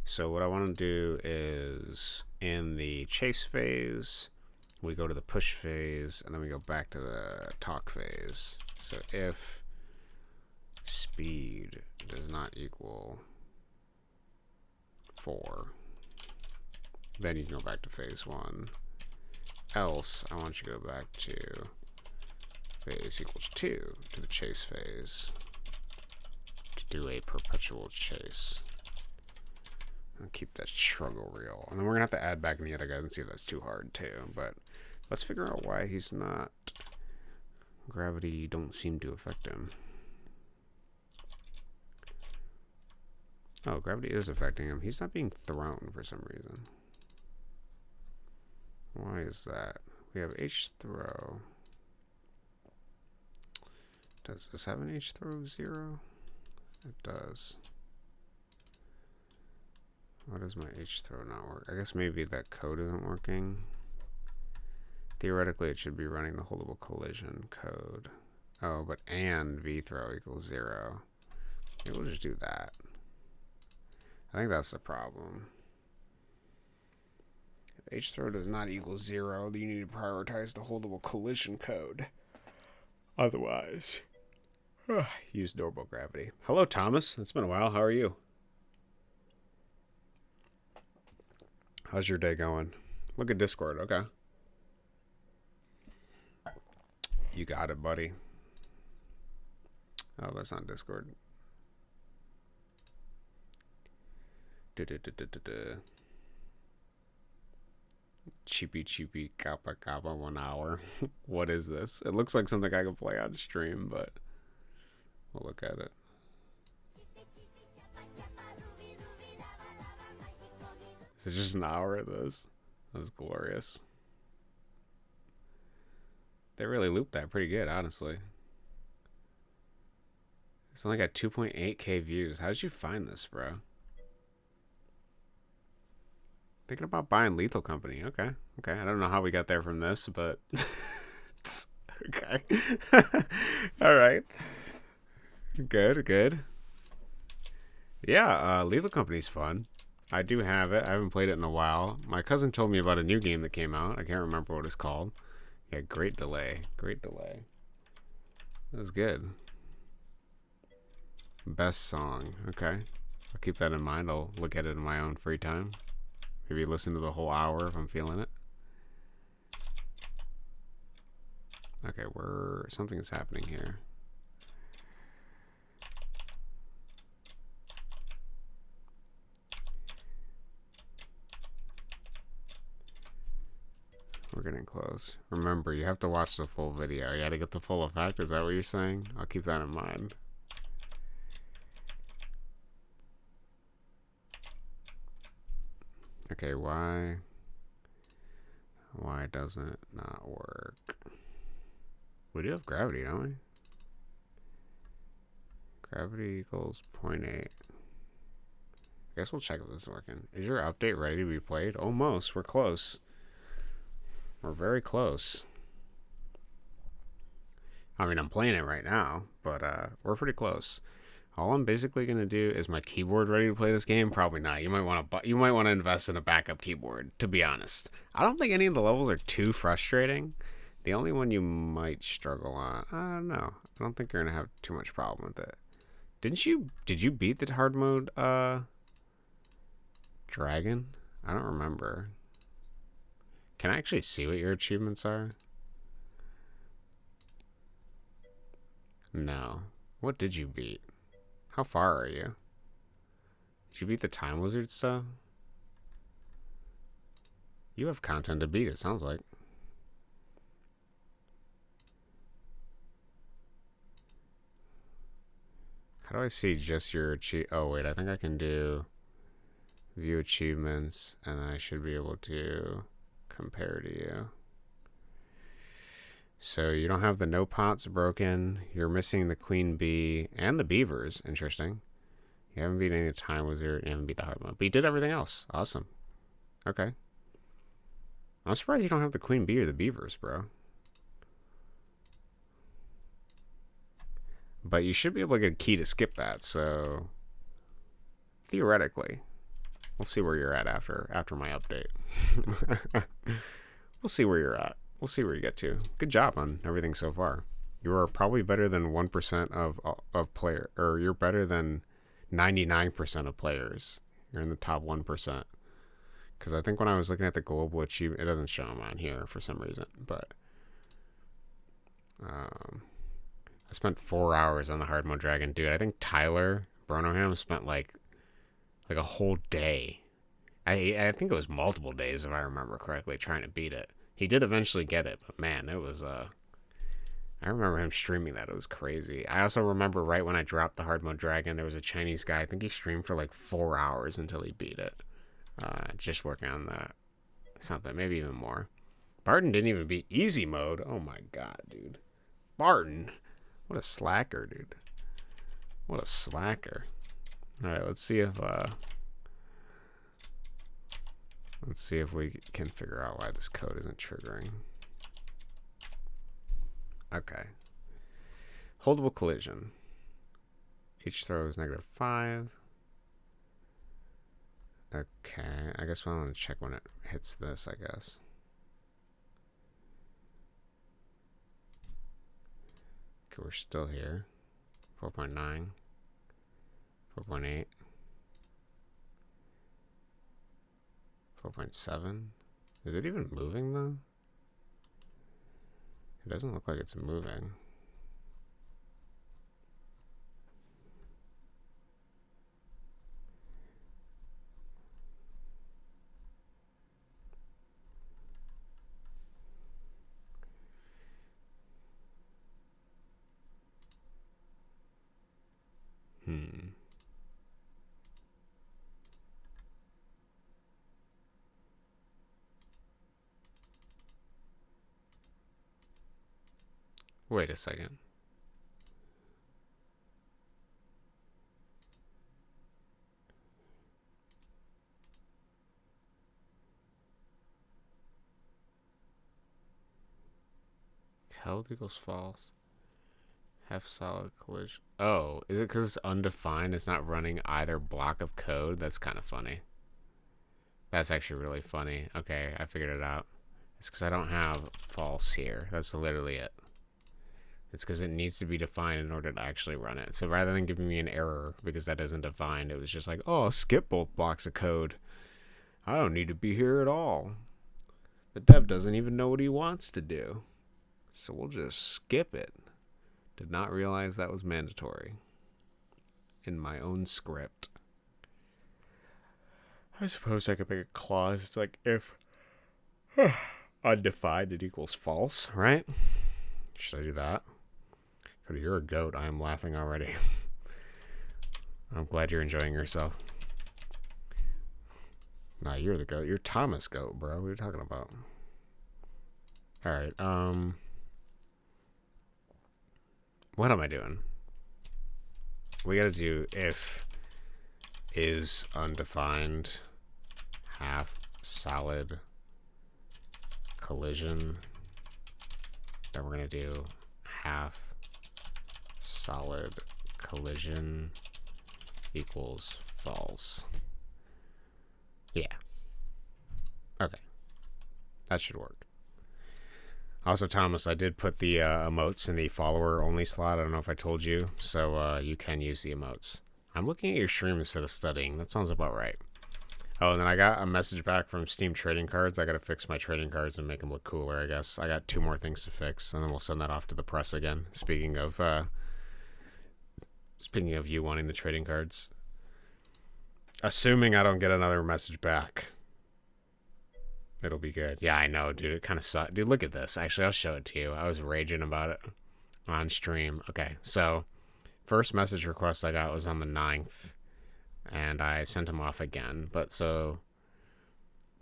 So what I want to do is in the chase phase, we go to the push phase, and then we go back to the talk phase. So if speed does not equal 4, then you can go back to phase 1. Else, I want you to go back to phase equals 2 to the chase phase to do a perpetual chase. I'll keep that struggle real. And then we're going to have to add back in the other guys and see if that's too hard too. But let's figure out why he's not. Gravity don't seem to affect him. Oh, gravity is affecting him. He's not being thrown for some reason. Why is that? We have H throw. Does this have an H throw 0? It does. Why does my H throw not work? I guess maybe that code isn't working. Theoretically, it should be running the holdable collision code. Oh, but and V throw equals 0. Maybe we'll just do that. I think that's the problem. If H throw does not equal 0, then you need to prioritize the holdable collision code. Otherwise, use doorbell gravity. Hello, Thomas. It's been a while. How are you? How's your day going? Look at Discord, okay. You got it, buddy. Oh, that's not Discord. Cheapy cheapy kappa kappa 1 hour. What is this? It looks like something I could play on stream, but we'll look at it. Is it just an hour of this? That's glorious. They really looped that pretty good, honestly. It's only got 2.8k views. How did you find this, bro? Thinking about buying Lethal Company. Okay. Okay. I don't know how we got there from this, but okay. All right. Good, good. Yeah, Lethal Company's fun. I do have it. I haven't played it in a while. My cousin told me about a new game that came out. I can't remember what it's called. Yeah, great delay. Great delay. That was good. Best song. Okay. I'll keep that in mind. I'll look at it in my own free time. Maybe listen to the whole hour if I'm feeling it. Okay, something is happening here. We're getting close. Remember, you have to watch the full video. You got to get the full effect. Is that what you're saying? I'll keep that in mind. Okay, why doesn't it not work? We do have gravity, don't we? Gravity equals 0.8. I guess we'll check if this is working. Is your update ready to be played? Almost. We're close. We're very close. I mean, I'm playing it right now, but we're pretty close. All I'm basically gonna do is my keyboard ready to play this game. Probably not. You might want to invest in a backup keyboard. To be honest, I don't think any of the levels are too frustrating. The only one you might struggle on, I don't know. I don't think you're gonna have too much problem with it. Did you beat the hard mode dragon? I don't remember. Can I actually see what your achievements are? No. What did you beat? How far are you? Did you beat the time wizard stuff? You have content to beat, it sounds like. How do I see just your achieve? Oh, wait, I think I can do view achievements, and then I should be able to compare to you. So you don't have the no pots broken. You're missing the queen bee and the beavers. Interesting. You haven't beat any of the time wizard. You haven't beat the hard mode. But you did everything else. Awesome. Okay. I'm surprised you don't have the queen bee or the beavers, bro. But you should be able to get a key to skip that. So theoretically, we'll see where you're at after my update. We'll see where you're at. We'll see where you get to. Good job on everything so far. You are probably better than 1% of player, or you're better than 99% of players. You're in the top 1%. Because I think when I was looking at the global achievement, it doesn't show them on here for some reason. But I spent 4 hours on the hard mode dragon, dude. I think Tyler Bronoham spent like a whole day. I think it was multiple days if I remember correctly, trying to beat it. He did eventually get it, but man, it was I remember him streaming that. It was crazy. I also remember right when I dropped the hard mode dragon, there was a Chinese guy. I think he streamed for like 4 hours until he beat it. Just working on that. Something, maybe even more. Barton didn't even beat easy mode. Oh my god, dude. Barton. What a slacker, dude. What a slacker. Alright, let's see if we can figure out why this code isn't triggering. Okay. Holdable collision. Each throw is -5. Okay, I guess I want to check when it hits this, I guess. Okay, we're still here. 4.9. 4.8. 4.7. Is it even moving though? It doesn't look like it's moving. Wait a second. Held equals false. Half solid collision. Oh, is it because it's undefined? It's not running either block of code? That's kind of funny. That's actually really funny. Okay, I figured it out. It's because I don't have false here. That's literally it. It's because it needs to be defined in order to actually run it. So rather than giving me an error because that isn't defined, it was just like, oh, skip both blocks of code. I don't need to be here at all. The dev doesn't even know what he wants to do. So we'll just skip it. Did not realize that was mandatory in my own script. I suppose I could make a clause. It's like if undefined it equals false, right? Should I do that? Cody, you're a goat. I am laughing already. I'm glad you're enjoying yourself. Nah, you're the goat. You're Thomas Goat, bro. What are you talking about? Alright, what am I doing? We gotta do if is undefined half solid collision. Then we're gonna do half solid collision equals false. Yeah. Okay. That should work. Also, Thomas, I did put the emotes in the follower only slot. I don't know if I told you, so you can use the emotes. I'm looking at your stream instead of studying. That sounds about right. Oh, and then I got a message back from Steam Trading Cards. I got to fix my trading cards and make them look cooler, I guess. I got 2 more things to fix, and then we'll send that off to the press again. Speaking of you wanting the trading cards. Assuming I don't get another message back. It'll be good. Yeah, I know, dude. It kind of sucked. Dude, look at this. Actually, I'll show it to you. I was raging about it on stream. Okay, so first message request I got was on the 9th, and I sent him off again. But so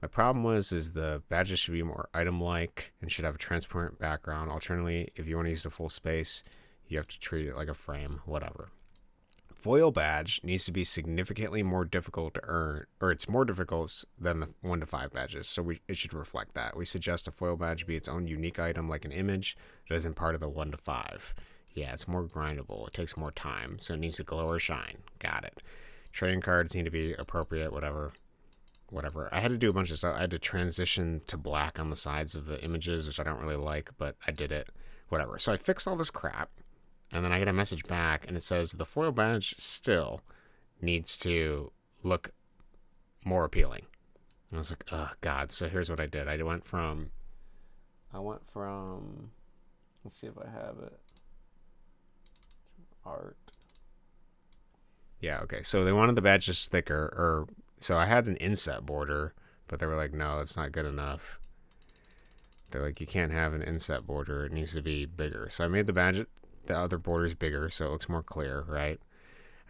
the problem is the badges should be more item-like and should have a transparent background. Alternatively, if you want to use the full space, you have to treat it like a frame, whatever. Foil badge needs to be significantly more difficult to earn, or it's more difficult than the 1 to 5 badges, so it should reflect that. We suggest a foil badge be its own unique item like an image that isn't part of the 1 to 5. Yeah, it's more grindable. It takes more time, so it needs to glow or shine. Got it. Trading cards need to be appropriate, whatever. I had to do a bunch of stuff. I had to transition to black on the sides of the images, which I don't really like, but I did it. Whatever. So I fixed all this crap. And then I get a message back, and it says the foil badge still needs to look more appealing. And I was like, oh, God. So here's what I did. I went from, let's see if I have it. Art. Yeah, okay. So they wanted the badge just thicker, so I had an inset border, but they were like, no, it's not good enough. They're like, you can't have an inset border. It needs to be bigger. So I made the other border's bigger, so it looks more clear, right?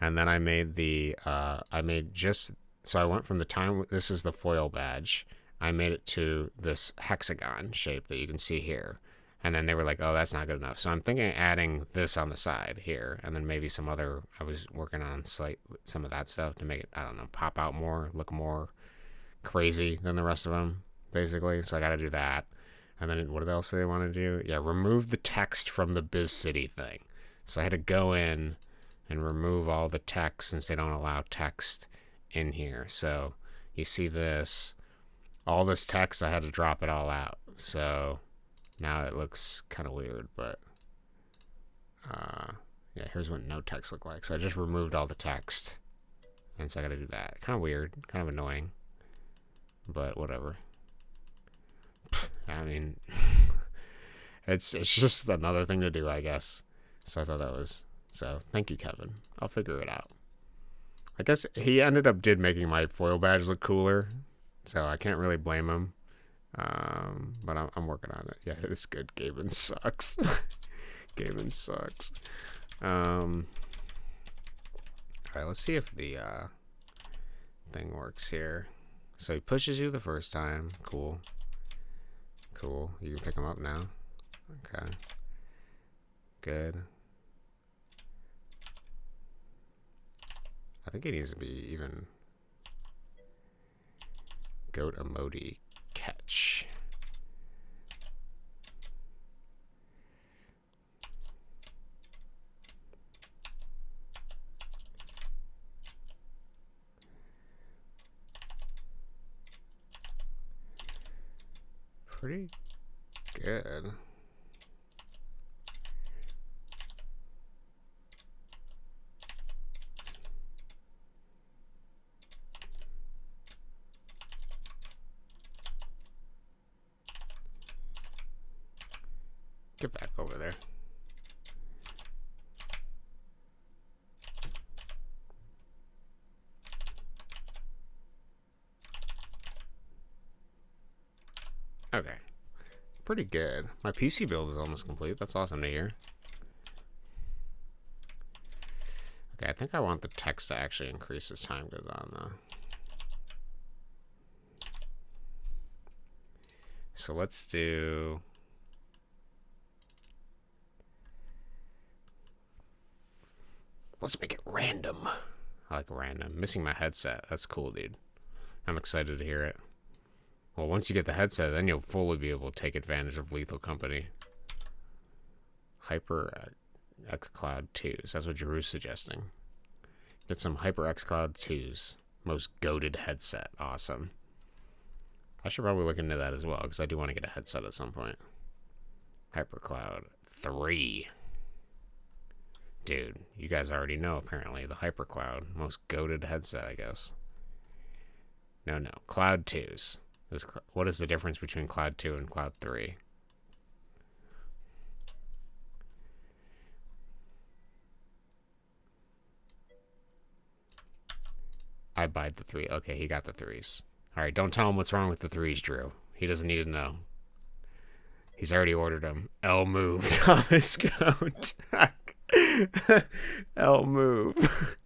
And then I made so I went from the time, this is the foil badge, I made it to this hexagon shape that you can see here. And then they were like, oh, that's not good enough. So I'm thinking of adding this on the side here, and then maybe some other, I was working on some of that stuff to make it, I don't know, pop out more, look more crazy than the rest of them, basically. So I got to do that. And then what else do they want to do? Yeah, remove the text from the Biz City thing. So I had to go in and remove all the text since they don't allow text in here. So you see this, all this text, I had to drop it all out. So now it looks kind of weird, but yeah, here's what no text look like. So I just removed all the text. And so I got to do that. Kind of weird, kind of annoying, but whatever. I mean, it's just another thing to do, I guess. So I thought that was, so thank you, Kevin. I'll figure it out. I guess he ended up making my foil badge look cooler, so I can't really blame him. But I'm working on it. Yeah, it's good. Gaben sucks. Gaben sucks. All right, let's see if the thing works here. So he pushes you the first time. Cool. You can pick them up now. Okay. good. I think it needs to be even goat emoji catch. Pretty good. Get back over there. Okay. Pretty good. My PC build is almost complete. That's awesome to hear. Okay, I think I want the text to actually increase as time goes on, though. So let's do... Let's make it random. I like random. Missing my headset. That's cool, dude. I'm excited to hear it. Well, once you get the headset, then you'll fully be able to take advantage of Lethal Company. Hyper xCloud 2s. That's what Jeru's suggesting. Get some Hyper xCloud 2s. Most goated headset. Awesome. I should probably look into that as well, because I do want to get a headset at some point. HyperCloud 3. Dude, you guys already know, apparently, the HyperCloud. Most goated headset, I guess. No. Cloud 2s. What is the difference between Cloud 2 and Cloud 3? I buyed the 3. Okay, he got the 3s. Alright, don't tell him what's wrong with the 3s, Drew. He doesn't need to know. He's already ordered them. L move, Thomas Count. L move.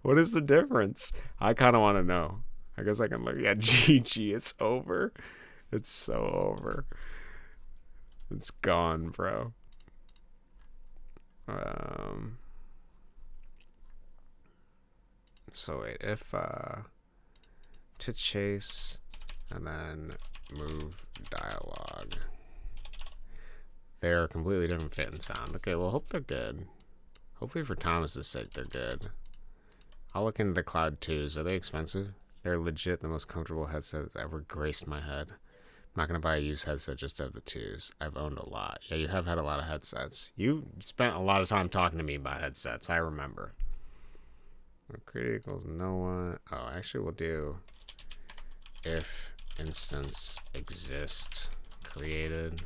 What is the difference? I kind of want to know. I guess I can look at GG. It's over. It's so over. It's gone, bro. So wait, if to chase and then move dialogue. They're a completely different fit and sound. Okay, well, hope they're good. Hopefully for Thomas's sake, they're good. I'll look into the Cloud 2s. Are they expensive? They're legit the most comfortable headset that's ever graced my head. I'm not going to buy a used headset just to have the 2s. I've owned a lot. Yeah, you have had a lot of headsets. You spent a lot of time talking to me about headsets. I remember. Critic equals no one. Oh, actually, we'll do if instance exists created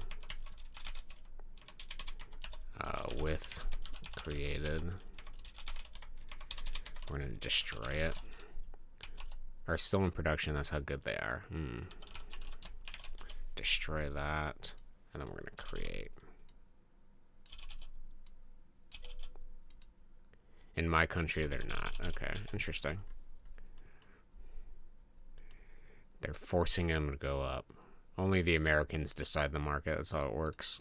with created. We're going to destroy it. Are still in production. That's how good they are. Destroy that. And then we're going to create. In my country, they're not. Okay, interesting. They're forcing them to go up. Only the Americans decide the market. That's how it works.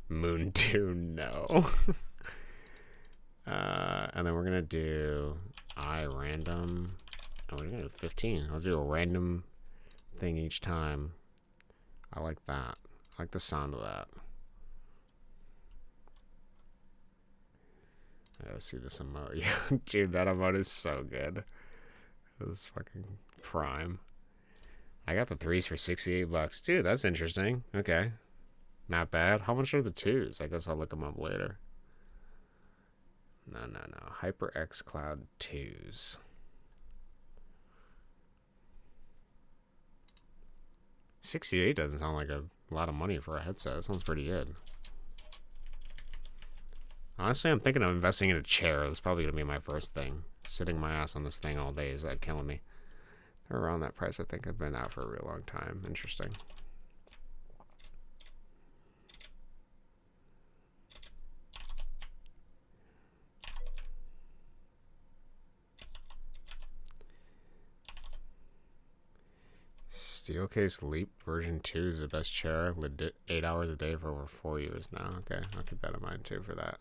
Moon 2, no. And then we're going to do random. Oh, we're going to do 15. I'll do a random thing each time. I like that. I like the sound of that. Let's see this emote. Yeah, dude, that emote is so good. This is fucking prime. I got the 3s for $68. Dude, that's interesting. Okay. Not bad. How much are the 2s? I guess I'll look them up later. No. HyperX Cloud 2s. 68 doesn't sound like a lot of money for a headset. It sounds pretty good. Honestly, I'm thinking of investing in a chair. That's probably going to be my first thing. Sitting my ass on this thing all day is killing me. They're around that price. I think I've been out for a real long time. Interesting. Steelcase Leap version 2 is the best chair. 8 hours a day for over 4 years now. Okay, I'll keep that in mind too for that.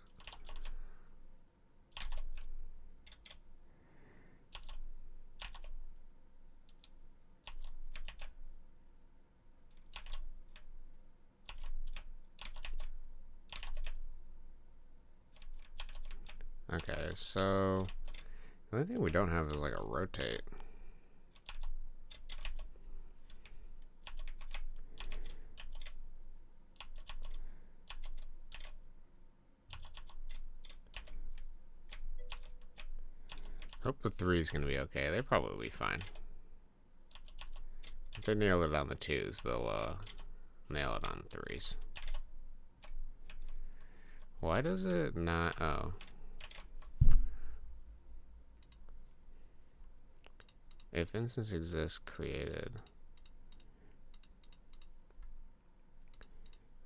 Okay, so the only thing we don't have is like a rotate. Hope the 3 is going to be okay. They probably will be fine. If they nail it on the 2s, they'll nail it on the 3s. Why does it not? Oh. If instance exists, created.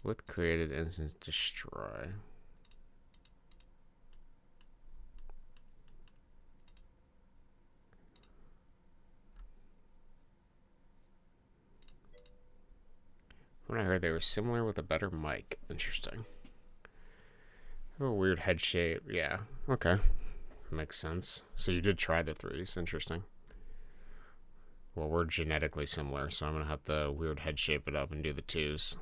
With created instance, destroy. When I heard they were similar with a better mic. Interesting. Have a weird head shape. Yeah. Okay. Makes sense. So you did try the 3s. Interesting. Well, we're genetically similar, so I'm going to have to weird head shape it up and do the 2s.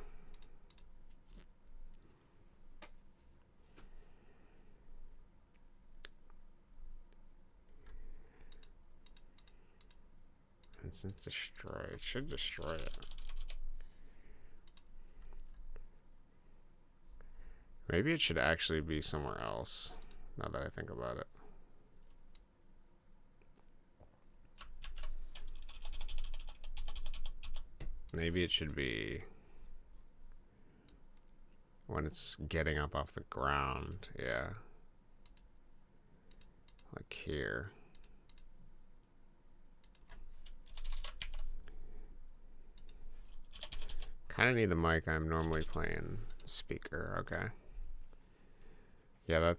Instance destroy. It should destroy it. Maybe it should actually be somewhere else, now that I think about it. Maybe it should be when it's getting up off the ground, yeah. Like here. Kind of need the mic. I'm normally playing speaker, okay. Yeah, that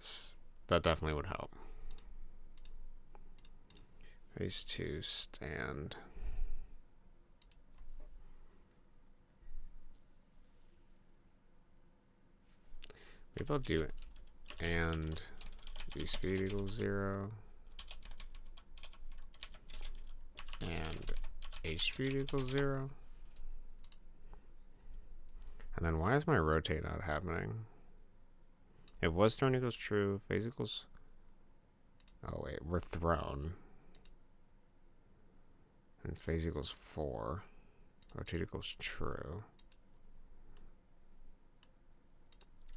definitely would help. Phase 2 stand. Maybe I'll do it. And v speed equals 0. And h speed equals 0. And then why is my rotate not happening? If was thrown equals true, phase equals... Oh wait, we're thrown. And phase equals 4. Rotate equals true.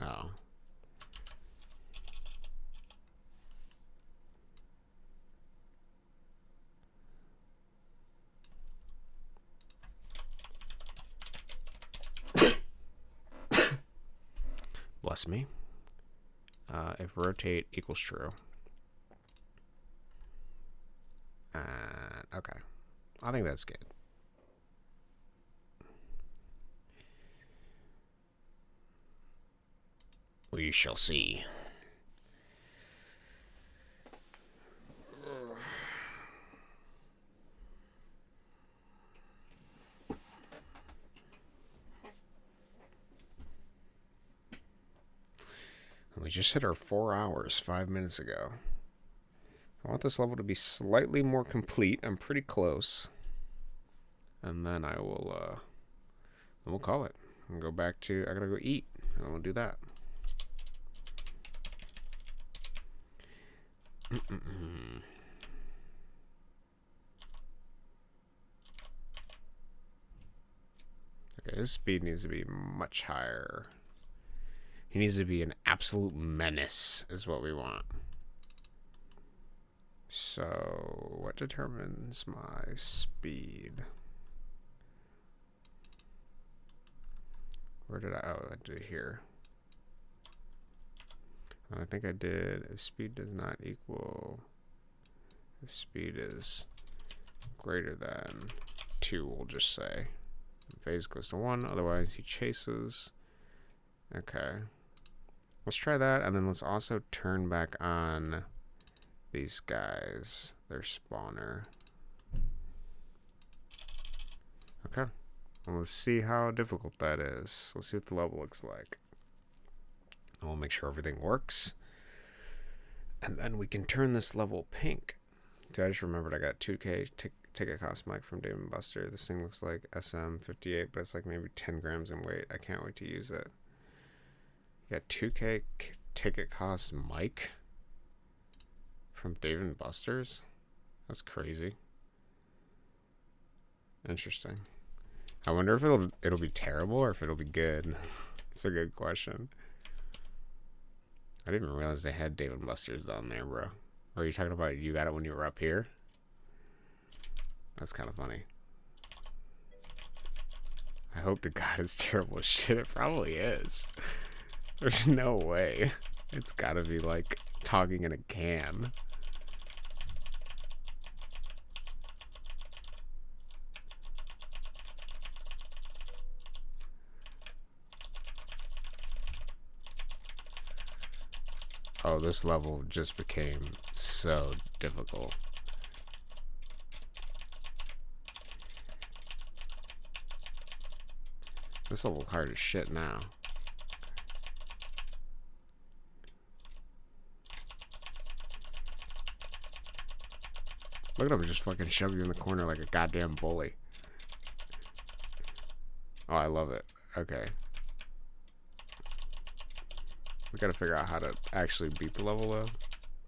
Oh. Bless me. If rotate equals true. Okay. I think that's good. We shall see. We just hit our 4 hours 5 minutes ago. I want this level to be slightly more complete. I'm pretty close. And then I will, then we'll call it. And go back to, I gotta go eat. And we'll do that. Okay, his speed needs to be much higher. He needs to be an absolute menace, is what we want. So, what determines my speed? Where did I did it here. I think I did, if speed does not equal, if speed is greater than 2, we'll just say. Phase goes to 1, otherwise he chases. Okay. Let's try that, and then let's also turn back on these guys, their spawner. Okay. Well, let's see how difficult that is. Let's see what the level looks like. And we'll make sure everything works. And then we can turn this level pink. Dude, I just remembered I got 2K ticket cost mic from Dave & Buster. This thing looks like SM58, but it's like maybe 10 grams in weight. I can't wait to use it. Yeah, 2K ticket cost mic from Dave & Buster's? That's crazy. Interesting. I wonder if it'll be terrible or if it'll be good. It's a good question. I didn't even realize they had Dave & Buster's down there, bro. Or are you talking about you got it when you were up here? That's kind of funny. I hope to God it's terrible shit. It probably is. There's no way. It's gotta be like talking in a can. Oh, this level just became so difficult. This level hard as shit now. Look at him just fucking shove you in the corner like a goddamn bully. Oh, I love it. Okay. We gotta figure out how to actually beat the level, though.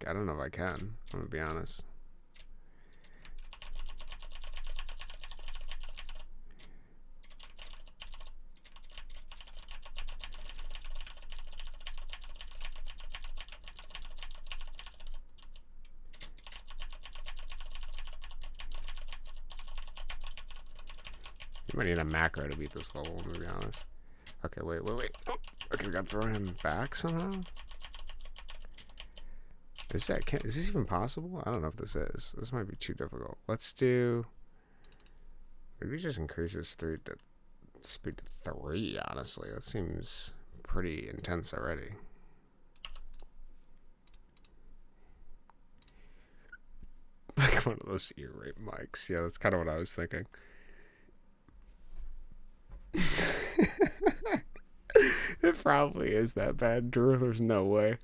I don't know if I can. I'm gonna be honest. You might need a macro to beat this level, to be honest. Okay, wait. Oh, okay, we gotta throw him back somehow? Is this even possible? I don't know if this is. This might be too difficult. Let's do... Maybe just increase his speed to 3, honestly. That seems pretty intense already. Like one of those ear rape mics. Yeah, that's kind of what I was thinking. It probably is that bad, Drew. There's no way.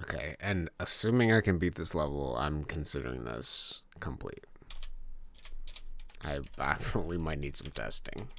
Okay, and assuming I can beat this level, I'm considering this complete. We might need some testing.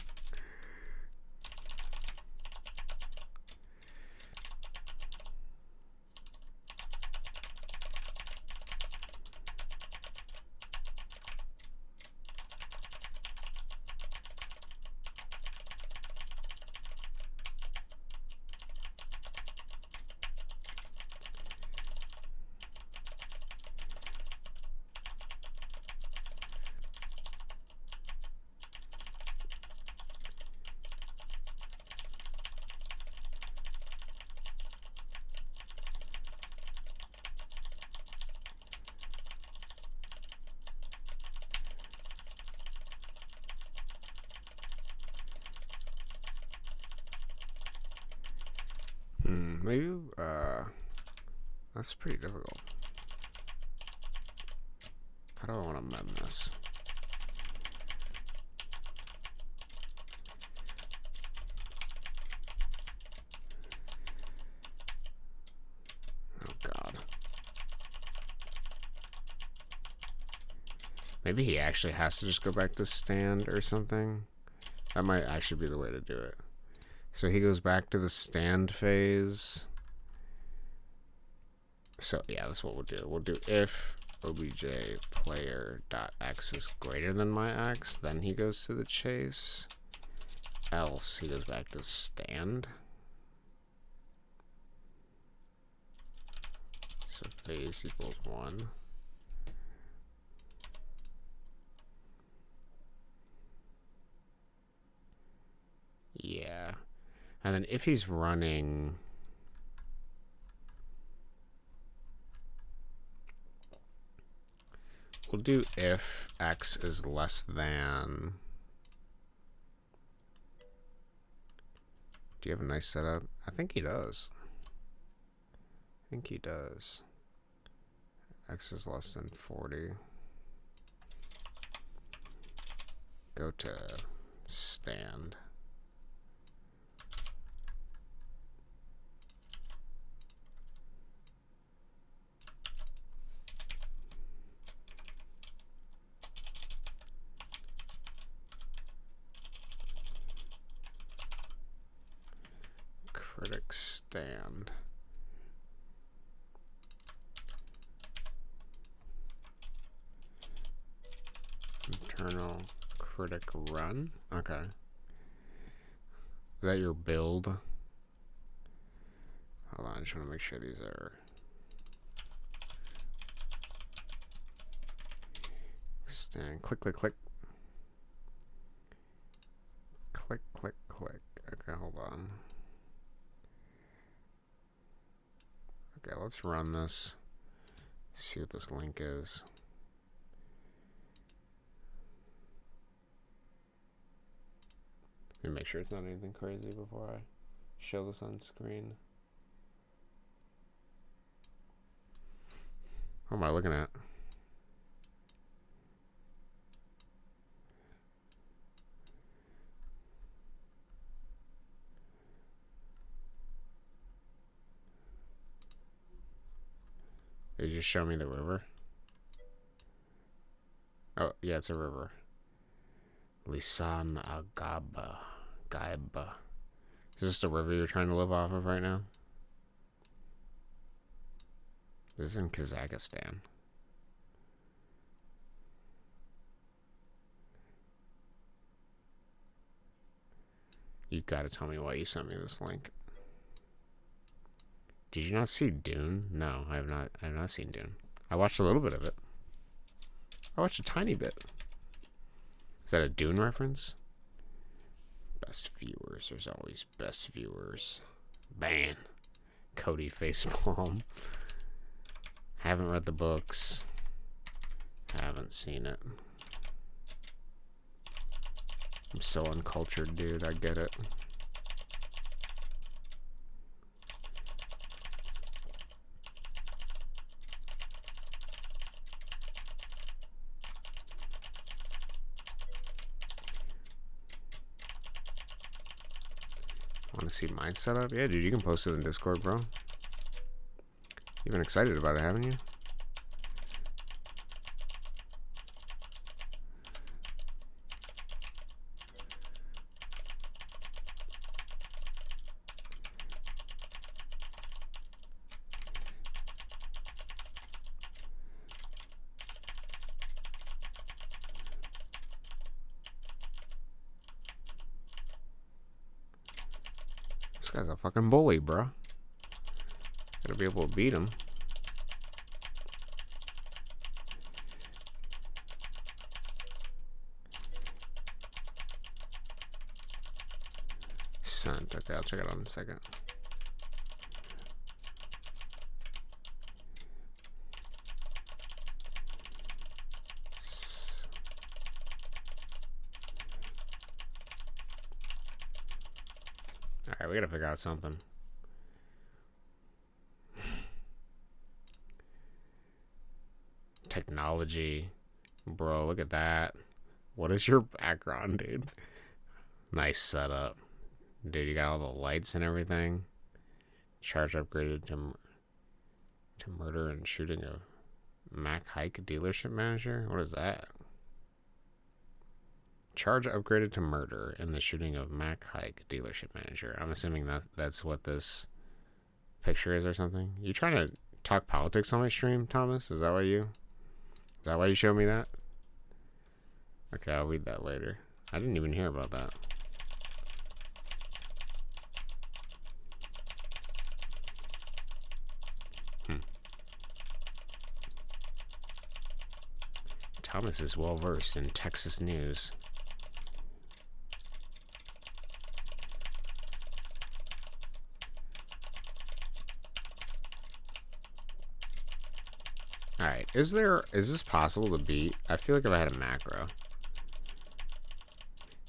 Maybe, that's pretty difficult. How do I want to mend this? Oh, God. Maybe he actually has to just go back to stand or something. That might actually be the way to do it. So he goes back to the stand phase. So yeah, that's what we'll do. We'll do if obj player.x is greater than my x, then he goes to the chase. Else he goes back to stand. So phase equals 1. Yeah. And then if he's running... We'll do if x is less than Do you have a nice setup? I think he does. X is less than 40. Go to stand. Critic stand. Internal critic run. Okay. Is that your build? Hold on, I just want to make sure these are. Stand. Click, click, click. Click, click, click. Okay, hold on. Okay, let's run this. See what this link is. Let me make sure it's not anything crazy before I show this on screen. What am I looking at? Did you just show me the river? Oh, yeah, it's a river. Lisan Agaba. Gaiba. Is this the river you're trying to live off of right now? This is in Kazakhstan. You gotta tell me why you sent me this link. Did you not see Dune? No, I have not. I have not seen Dune. I watched a little bit of it. I watched a tiny bit. Is that a Dune reference? Best viewers. There's always best viewers. Ban. Cody facepalm. Haven't read the books. Haven't seen it. I'm so uncultured, dude. I get it. Want to see my setup? Yeah, dude, you can post it in Discord, bro. You've been excited about it, haven't you? This guy's a fucking bully, bro. Gotta be able to beat him. Sent. Okay, I'll check it out in a second. Alright, we gotta figure out something. Technology. Bro, look at that. What is your background, dude? Nice setup. Dude, you got all the lights and everything. Charge upgraded to murder and shooting a Mac Hike dealership manager? What is that? Charge upgraded to murder in the shooting of Mac Hike dealership manager. I'm assuming that's what this picture is or something. You trying to talk politics on my stream, Thomas? Is that why you showed me that? Okay, I'll read that later. I didn't even hear about that. Thomas is well versed in Texas news. Alright, is this possible to beat? I feel like if I had a macro.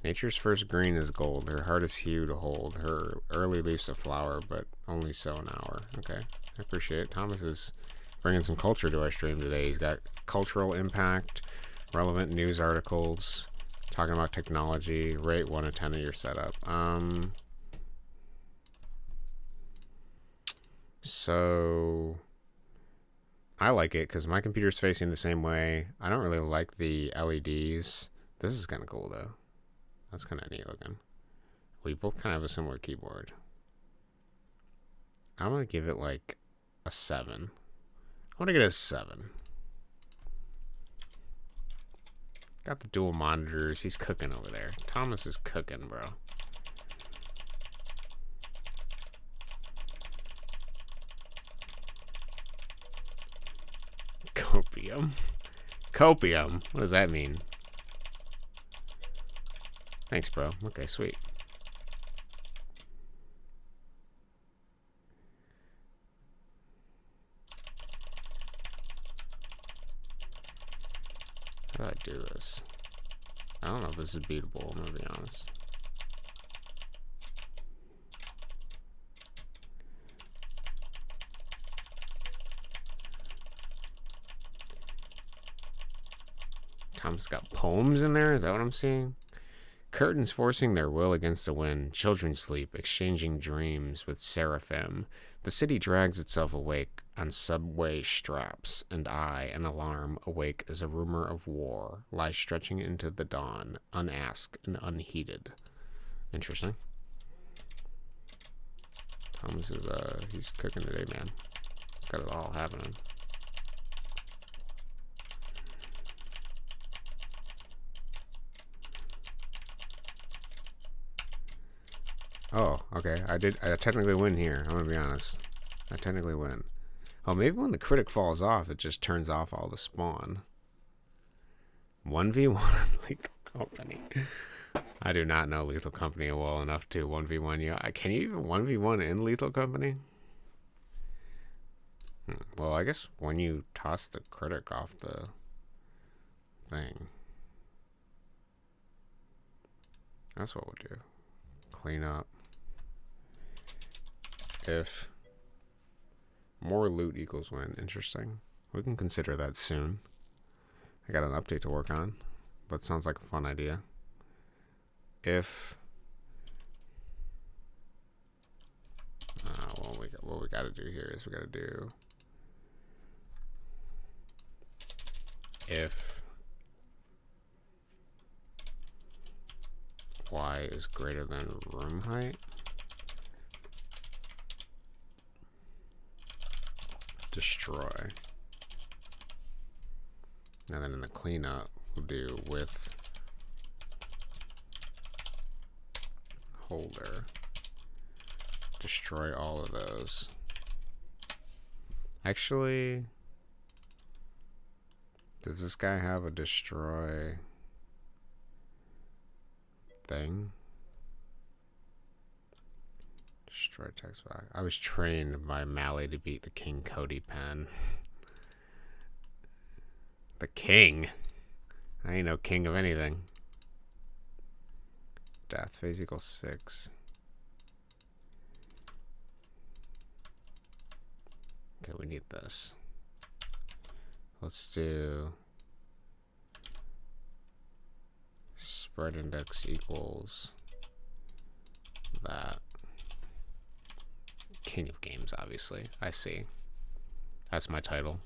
Nature's first green is gold. Her hardest hue to hold. Her early leaves a flower, but only so an hour. Okay, I appreciate it. Thomas is bringing some culture to our stream today. He's got cultural impact, relevant news articles, talking about technology. Rate 1 to 10 of your setup. So I like it because my computer's facing the same way. I don't really like the LEDs. This is kind of cool though. That's kind of neat looking. We both kind of have a similar keyboard. I'm going to give it like a 7. I want to get a 7. Got the dual monitors. He's cooking over there. Thomas is cooking, bro. Copium. Copium? What does that mean? Thanks, bro. Okay, sweet. How do I do this? I don't know if this is beatable, I'm gonna be honest. Tom's got poems in there? Is that what I'm seeing? Curtains forcing their will against the wind. Children sleep, exchanging dreams with seraphim. The city drags itself awake on subway straps, and I, an alarm, awake as a rumor of war lies stretching into the dawn, unasked and unheeded. Interesting. Thomas is, he's cooking today, man. He's got it all happening. Oh, okay. I technically win here. I'm gonna be honest. I technically win. Oh, maybe when the critic falls off, it just turns off all the spawn. 1v1 Lethal Company. I do not know Lethal Company well enough to 1v1 you. Can you even 1v1 in Lethal Company? Well, I guess when you toss the critic off the thing. That's what we'll do. Clean up. If more loot equals win. Interesting. We can consider that soon. I got an update to work on, but sounds like a fun idea. If what we got to do here is we got to do if y is greater than room height, destroy. And then in the cleanup, we'll do with holder, destroy all of those. Actually, does this guy have a destroy thing? Destroy text back. I was trained by Mally to beat the King Cody Penn. The king? I ain't no king of anything. Death phase equals 6. Okay, we need this. Let's do spread index equals that. King of games, obviously. I see. That's my title.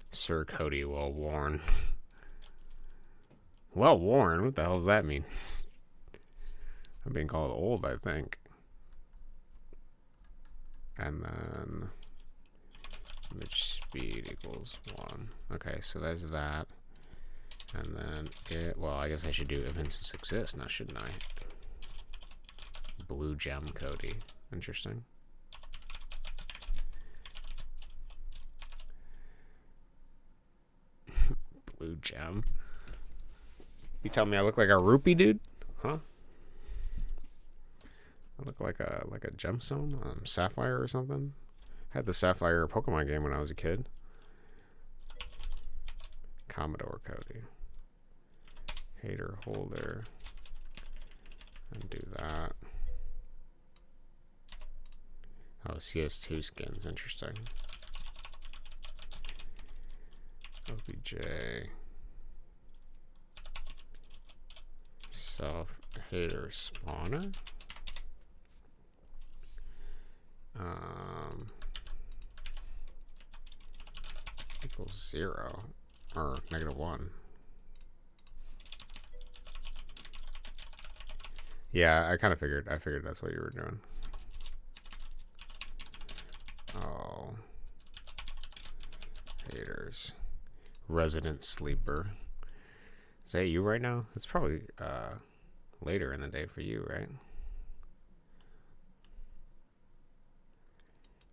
Sir Cody, well worn. Well worn? What the hell does that mean? I'm being called old, I think. And then image speed equals 1. Okay, so there's that. And then it, well, I guess I should do if instance exists now, shouldn't I? Blue gem Cody. Interesting. Blue gem. You tell me I look like a rupee, dude? Huh? I look like a gemstone, sapphire or something. I had the sapphire Pokemon game when I was a kid. Commodore Cody. Hater holder. Undo that. Oh, CS2 skins. Interesting. OBJ. Self hater spawner. Equals 0 or -1. Yeah, I kind of figured. I figured that's what you were doing. Oh, haters. Resident sleeper. Is that you right now? It's probably later in the day for you, right?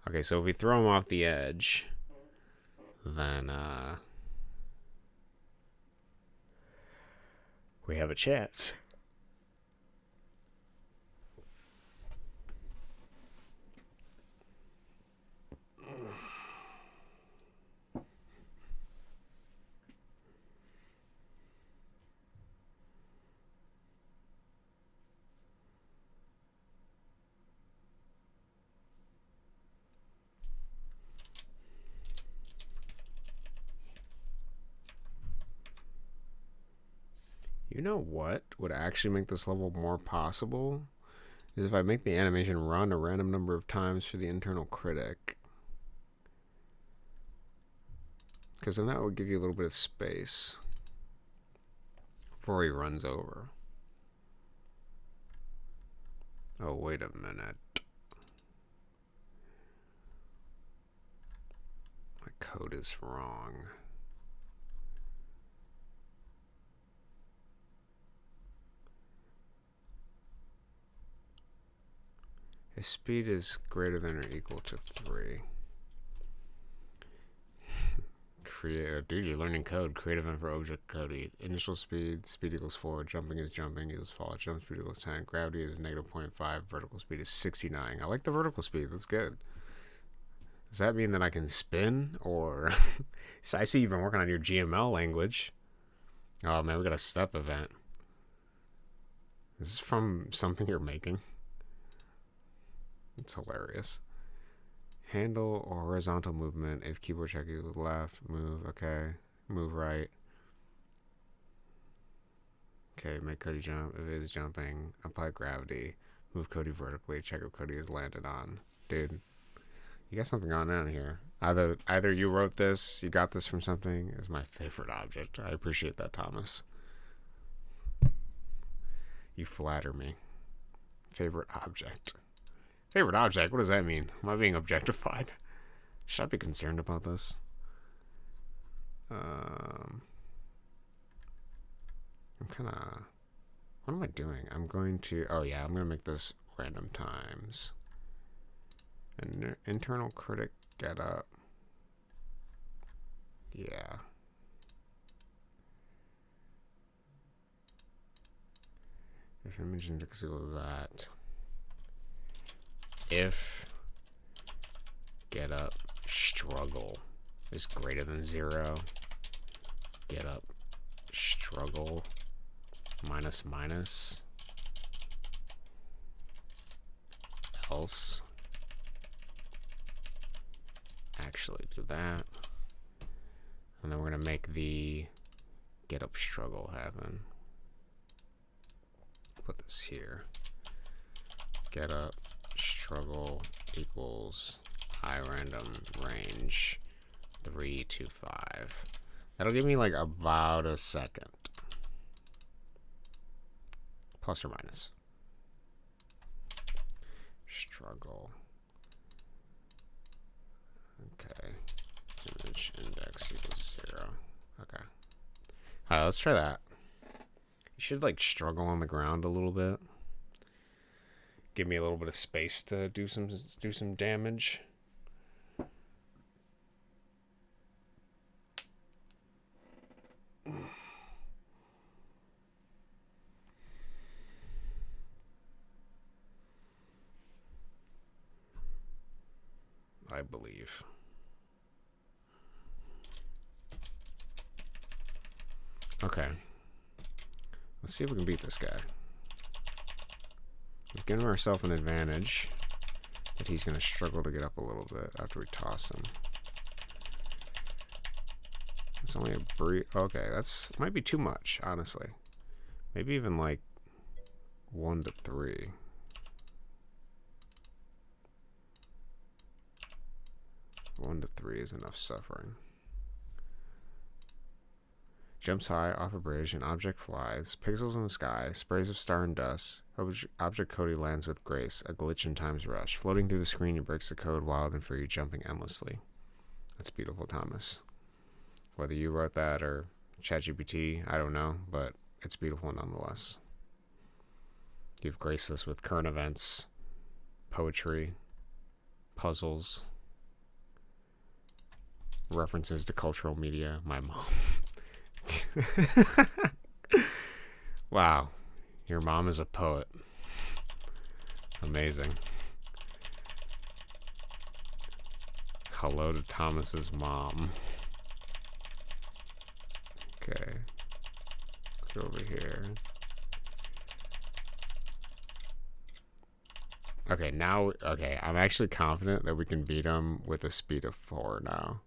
Okay, so if we throw him off the edge, then we have a chance. You know what would actually make this level more possible? Is if I make the animation run a random number of times for the internal critic. Because then that would give you a little bit of space before he runs over. Oh, wait a minute. My code is wrong. His speed is greater than or equal to 3. Dude, you're learning code. Create event for object Cody. Initial speed equals 4. Jumping is jumping equals fall. Jump speed equals 10. Gravity is -0.5. Vertical speed is 69. I like the vertical speed. That's good. Does that mean that I can spin? Or so I see you've been working on your GML language. Oh man, we got a step event. Is this from something you're making? It's hilarious. Handle or horizontal movement. If keyboard check equals left, move. Okay. Move right. Okay, make Cody jump. If it is jumping, apply gravity. Move Cody vertically. Check if Cody is landed on. Dude, you got something on down here. Either you wrote this, you got this from something. It's my favorite object. I appreciate that, Thomas. You flatter me. Favorite object. Favorite object? What does that mean? Am I being objectified? Should I be concerned about this? I'm kind of... What am I doing? I'm going to... Oh, yeah. I'm going to make this random times. Internal critic get up. Yeah. If image index equals that... If get up struggle is greater than 0, get up struggle minus else actually do that, and then we're gonna make the get up struggle happen. Put this here. Get up struggle equals random range 3 to 5. That'll give me like about a second. Plus or minus. Struggle. Okay. Image index equals 0. Okay. Alright, let's try that. You should like struggle on the ground a little bit. Give me a little bit of space to do some damage. I believe. Okay. Let's see if we can beat this guy. We've given ourselves an advantage, but he's going to struggle to get up a little bit after we toss him. It's only a brief... Okay, that's might be too much, honestly. Maybe even like 1 to 3. One to 3 is enough suffering. Jumps high off a bridge, an object flies, pixels in the sky, sprays of star and dust. Object Cody lands with grace, a glitch in time's rush. Floating through the screen, he breaks the code, wild and free, jumping endlessly. That's beautiful, Thomas. Whether you wrote that or ChatGPT, I don't know, but it's beautiful nonetheless. You've graced us with current events, poetry, puzzles, references to cultural media, my mom. Wow, your mom is a poet. Amazing. Hello to Thomas's mom. Okay, let's go over here. Okay, now, okay, I'm actually confident that we can beat him with a speed of 4 now.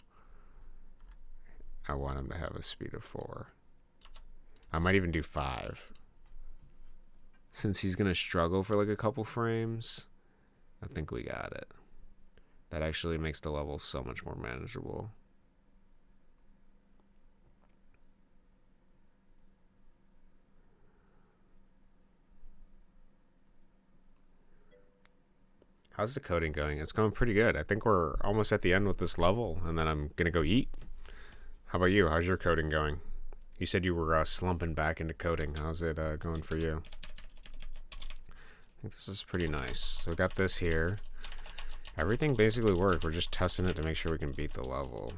I want him to have a speed of 4. I might even do 5. Since he's going to struggle for like a couple frames, I think we got it. That actually makes the level so much more manageable. How's the coding going? It's going pretty good. I think we're almost at the end with this level, and then I'm going to go eat. How about you? How's your coding going? You said you were slumping back into coding. How's it going for you? I think this is pretty nice. So we got this here. Everything basically worked. We're just testing it to make sure we can beat the level.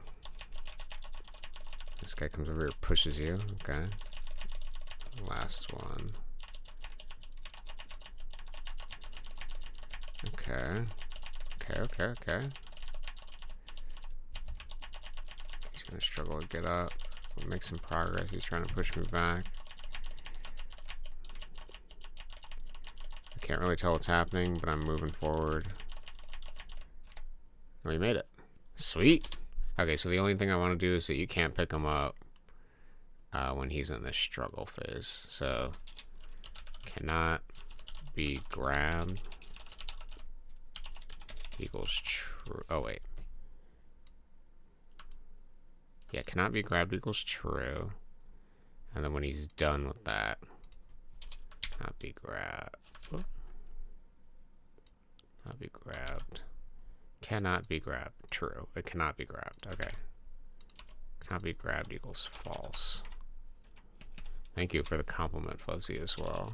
This guy comes over here, pushes you. Okay. Last one. Okay. Okay. He's gonna struggle to get up. We'll make some progress. He's trying to push me back. I can't really tell what's happening, but I'm moving forward. We made it. Sweet. Okay, so the only thing I want to do is that you can't pick him up when he's in this struggle phase. So, cannot be grabbed equals true. Oh, wait. Yeah, cannot be grabbed equals true. And then when he's done with that, cannot be grabbed. Not be grabbed. Cannot be grabbed. True. It cannot be grabbed. Okay. Cannot be grabbed equals false. Thank you for the compliment, Fuzzy, as well.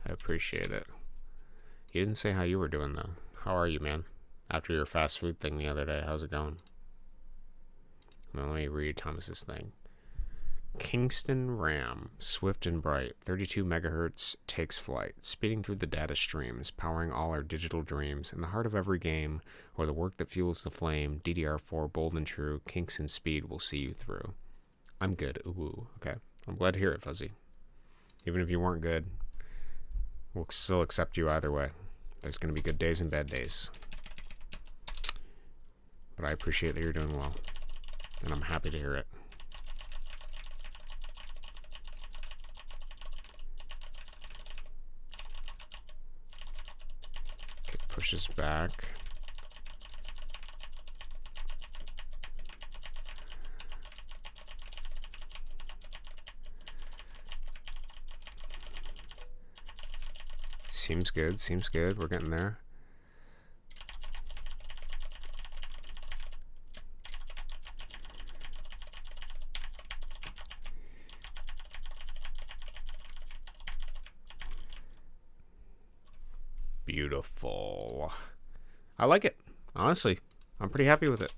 I appreciate it. You didn't say how you were doing, though. How are you, man? After your fast food thing the other day, how's it going? Let me read Thomas's thing. Kingston RAM, swift and bright, 32 megahertz, takes flight, speeding through the data streams, powering all our digital dreams. In the heart of every game, or the work that fuels the flame, DDR4, bold and true, Kingston speed will see you through. I'm good. Ooh, okay. I'm glad to hear it, Fuzzy. Even if you weren't good, we'll still accept you either way. There's going to be good days and bad days. But I appreciate that you're doing well. And I'm happy to hear it. Okay, pushes back. Seems good, seems good. We're getting there. Beautiful. I like it. Honestly, I'm pretty happy with it.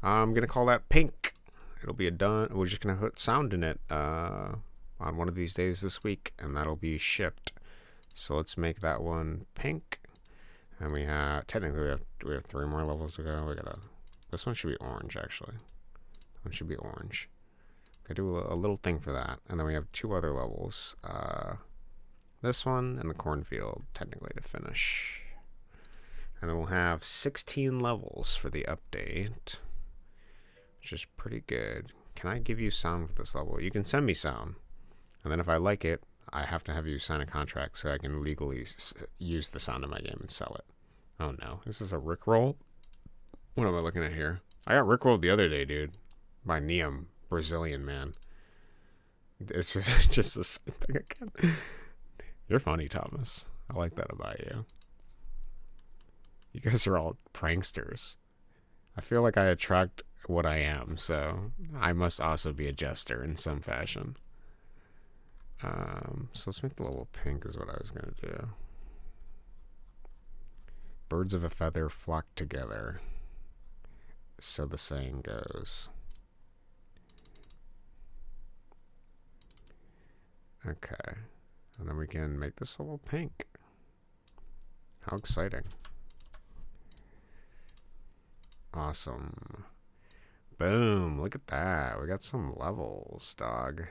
I'm gonna call that pink. It'll be a done. We're just gonna put sound in it on one of these days this week, and that'll be shipped. So let's make that one pink. And we have technically we have 3 more levels to go. We gotta. This one should be orange actually. That one should be orange. I do a little thing for that. And then we have 2 other levels. This one and the cornfield, technically, to finish. And then we'll have 16 levels for the update, which is pretty good. Can I give you sound for this level? You can send me sound. And then if I like it, I have to have you sign a contract so I can legally use the sound in my game and sell it. Oh no, this is a Rickroll? What am I looking at here? I got Rickrolled the other day, dude. By Neum, Brazilian man. It's just the same thing again. You're funny, Thomas. I like that about you. You guys are all pranksters. I feel like I attract what I am, so I must also be a jester in some fashion. So let's make the level pink is what I was going to do. Birds of a feather flock together. So the saying goes. Okay. And then we can make this level pink. How exciting. Awesome. Boom. Look at that. We got some levels, dog.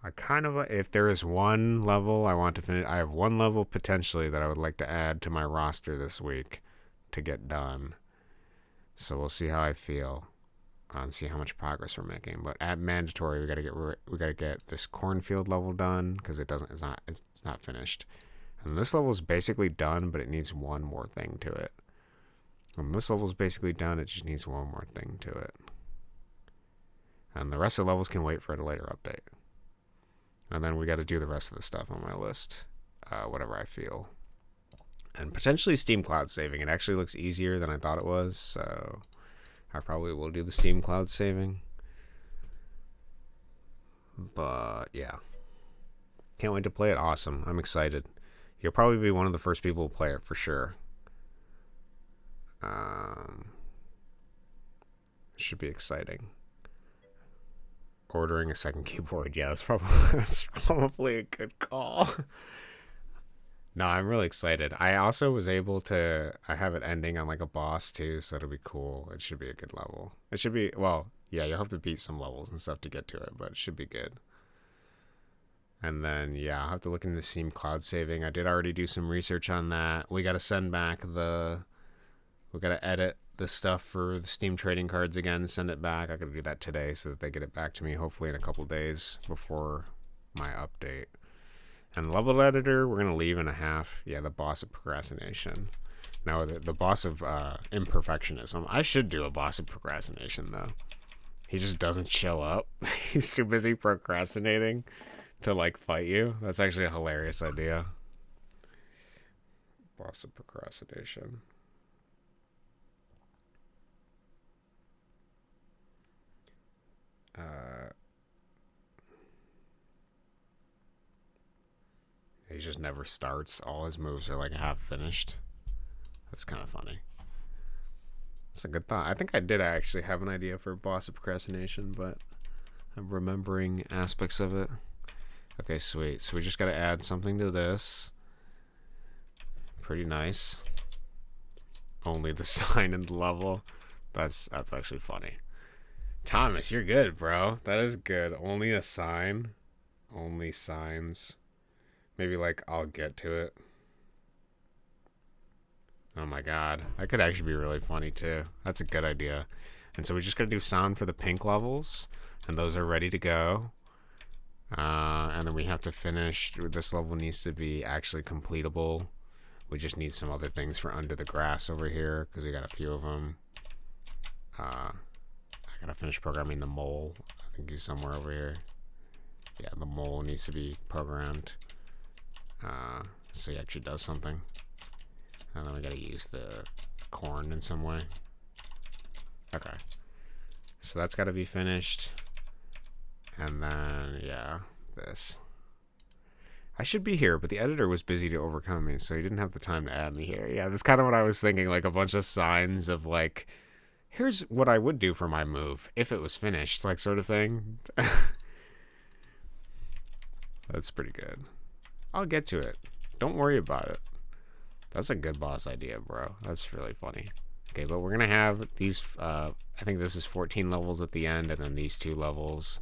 I kind of, if there is one level I want to finish, I have one level potentially that I would like to add to my roster this week to get done. So we'll see how I feel and see how much progress we're making. But at mandatory, we gotta get this cornfield level done because it's not finished. And this level is basically done, but it needs one more thing to it. When this level is basically done, it just needs one more thing to it. And the rest of the levels can wait for a later update. And then we got to do the rest of the stuff on my list, whatever I feel. And potentially Steam Cloud saving. It actually looks easier than I thought it was, so I probably will do the Steam Cloud saving. But yeah, can't wait to play it. Awesome. I'm excited. You'll probably be one of the first people to play it for sure. Should be exciting. Ordering a second keyboard. Yeah, that's probably a good call. No, I'm really excited. I also was able to, I have it ending on like a boss too, so it'll be cool. It should be a good level. It should be, well, yeah, you'll have to beat some levels and stuff to get to it, but it should be good. And then, yeah, I'll have to look into Steam Cloud saving. I did already do some research on that. We got to send back we got to edit the stuff for the Steam trading cards again, send it back. I got to do that today so that they get it back to me hopefully in a couple days before my update. And the level editor, we're going to leave in a half. Yeah, the boss of procrastination. Now, the boss of imperfectionism. I should do a boss of procrastination, though. He just doesn't show up. He's too busy procrastinating to, like, fight you. That's actually a hilarious idea. Boss of procrastination. He just never starts. All his moves are like half finished. That's kind of funny. That's a good thought. I think I did actually have an idea for boss of procrastination, but I'm remembering aspects of it. Okay, sweet. So we just got to add something to this. Pretty nice. Only the sign and the level. That's actually funny. Thomas, you're good, bro. That is good. Only a sign. Only signs. Maybe, like, I'll get to it. Oh, my God. That could actually be really funny, too. That's a good idea. And so we just got to do sound for the pink levels. And those are ready to go. And then we have to finish. This level needs to be actually completable. We just need some other things for under the grass over here. Because we got a few of them. I got to finish programming the mole. I think he's somewhere over here. Yeah, the mole needs to be programmed. So he actually does something. And then we gotta use the corn in some way. Okay. So that's gotta be finished. And then, yeah, this. I should be here, but the editor was busy to overcome me, so he didn't have the time to add me here. Yeah, that's kind of what I was thinking, like a bunch of signs of like, here's what I would do for my move if it was finished, like sort of thing. That's pretty good. I'll get to it. Don't worry about it. That's a good boss idea, bro. That's really funny. Okay, but we're going to have these, I think this is 14 levels at the end, and then these 2 levels.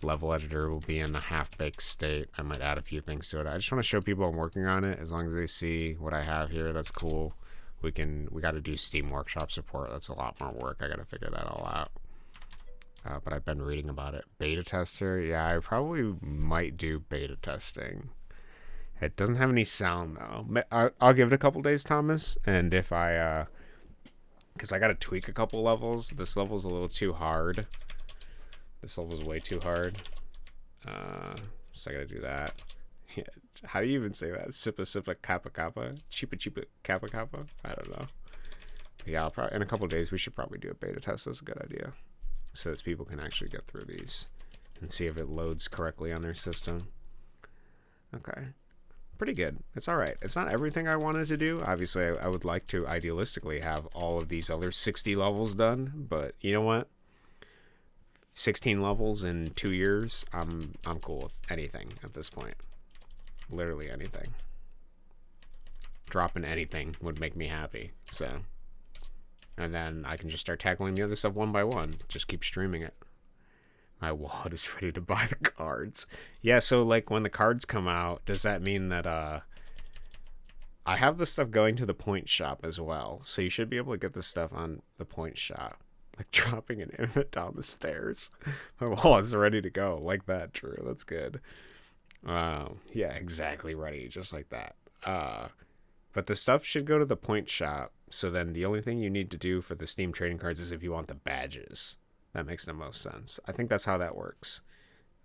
level editor will be in a half-baked state. I might add a few things to it. I just want to show people I'm working on it. As long as they see what I have here, that's cool. We got to do Steam Workshop support. That's a lot more work. I got to figure that all out. But I've been reading about it. Beta tester? Yeah, I probably might do beta testing. It doesn't have any sound, though. I'll give it a couple days, Thomas. And if I... because I got to tweak a couple levels. This level's a little too hard. This level's way too hard. So I got to do that. Yeah. How do you even say that? Sippa sippa kappa kappa? Chipa chipa kappa kappa? I don't know. But yeah, in a couple days, we should probably do a beta test. That's a good idea. So that people can actually get through these and see if it loads correctly on their system. Okay. Pretty good. It's alright. It's not everything I wanted to do. Obviously, I would like to idealistically have all of these other 60 levels done, but you know what? 16 levels in 2 years, I'm cool with anything at this point. Literally anything. Dropping anything would make me happy. So, and then I can just start tackling the other stuff one by one. Just keep streaming it. My wallet is ready to buy the cards. Yeah, so like when the cards come out, does that mean that I have this stuff going to the point shop as well. So you should be able to get this stuff on the point shop. Like dropping an infant down the stairs. My wallet's ready to go. Like that, Drew. That's good. Yeah, exactly ready. Just like that. But the stuff should go to the point shop. So then the only thing you need to do for the Steam trading cards is if you want the badges. That makes the most sense. I think that's how that works.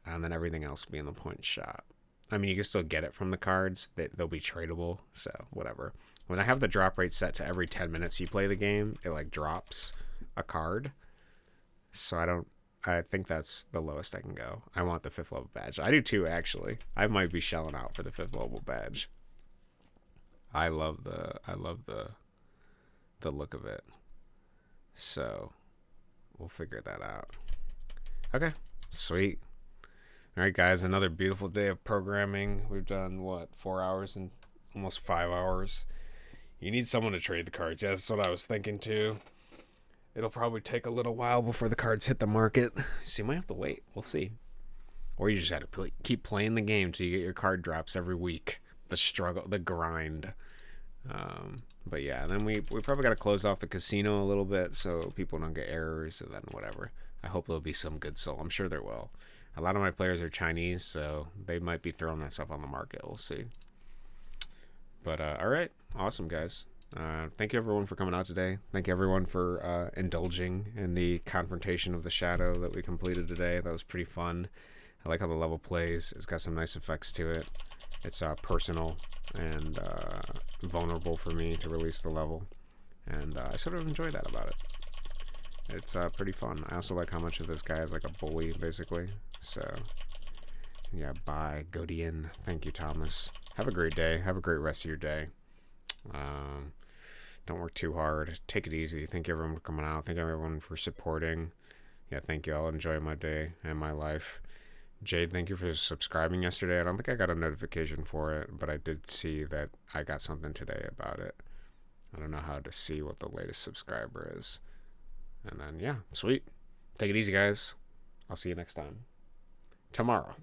And then everything else will be in the point shop. I mean, you can still get it from the cards. They'll be tradable. So whatever. When I have the drop rate set to every 10 minutes you play the game, it like drops a card. So I think that's the lowest I can go. I want the 5th level badge. I do too, actually. I might be shelling out for the 5th level badge. I love the look of it. So we'll figure that out. Okay, sweet. All right, guys, another beautiful day of programming. We've done, 4 hours and almost 5 hours. You need someone to trade the cards. Yeah, that's what I was thinking, too. It'll probably take a little while before the cards hit the market. So you might have to wait. We'll see. Or you just have to keep playing the game till you get your card drops every week. The struggle, the grind. But yeah, and then we probably got to close off the casino a little bit so people don't get errors, and then whatever. I hope there'll be some good soul. I'm sure there will. A lot of my players are Chinese, so they might be throwing that stuff on the market. We'll see. But all right, awesome, guys. Thank you everyone for coming out today. Thank you everyone for indulging in the Confrontation of the Shadow that we completed today. That was pretty fun. I like how the level plays. It's got some nice effects to it. It's personal and vulnerable for me to release the level. And I sort of enjoy that about it. It's pretty fun. I also like how much of this guy is like a bully, basically. So, yeah, bye, Godian. Thank you, Thomas. Have a great day. Have a great rest of your day. Don't work too hard. Take it easy. Thank you everyone for coming out. Thank you everyone for supporting. Yeah, thank you. I'll enjoy my day and my life. Jade, thank you for subscribing yesterday. I don't think I got a notification for it, but I did see that I got something today about it. I don't know how to see what the latest subscriber is. And then, yeah, sweet. Take it easy, guys. I'll see you next time. Tomorrow.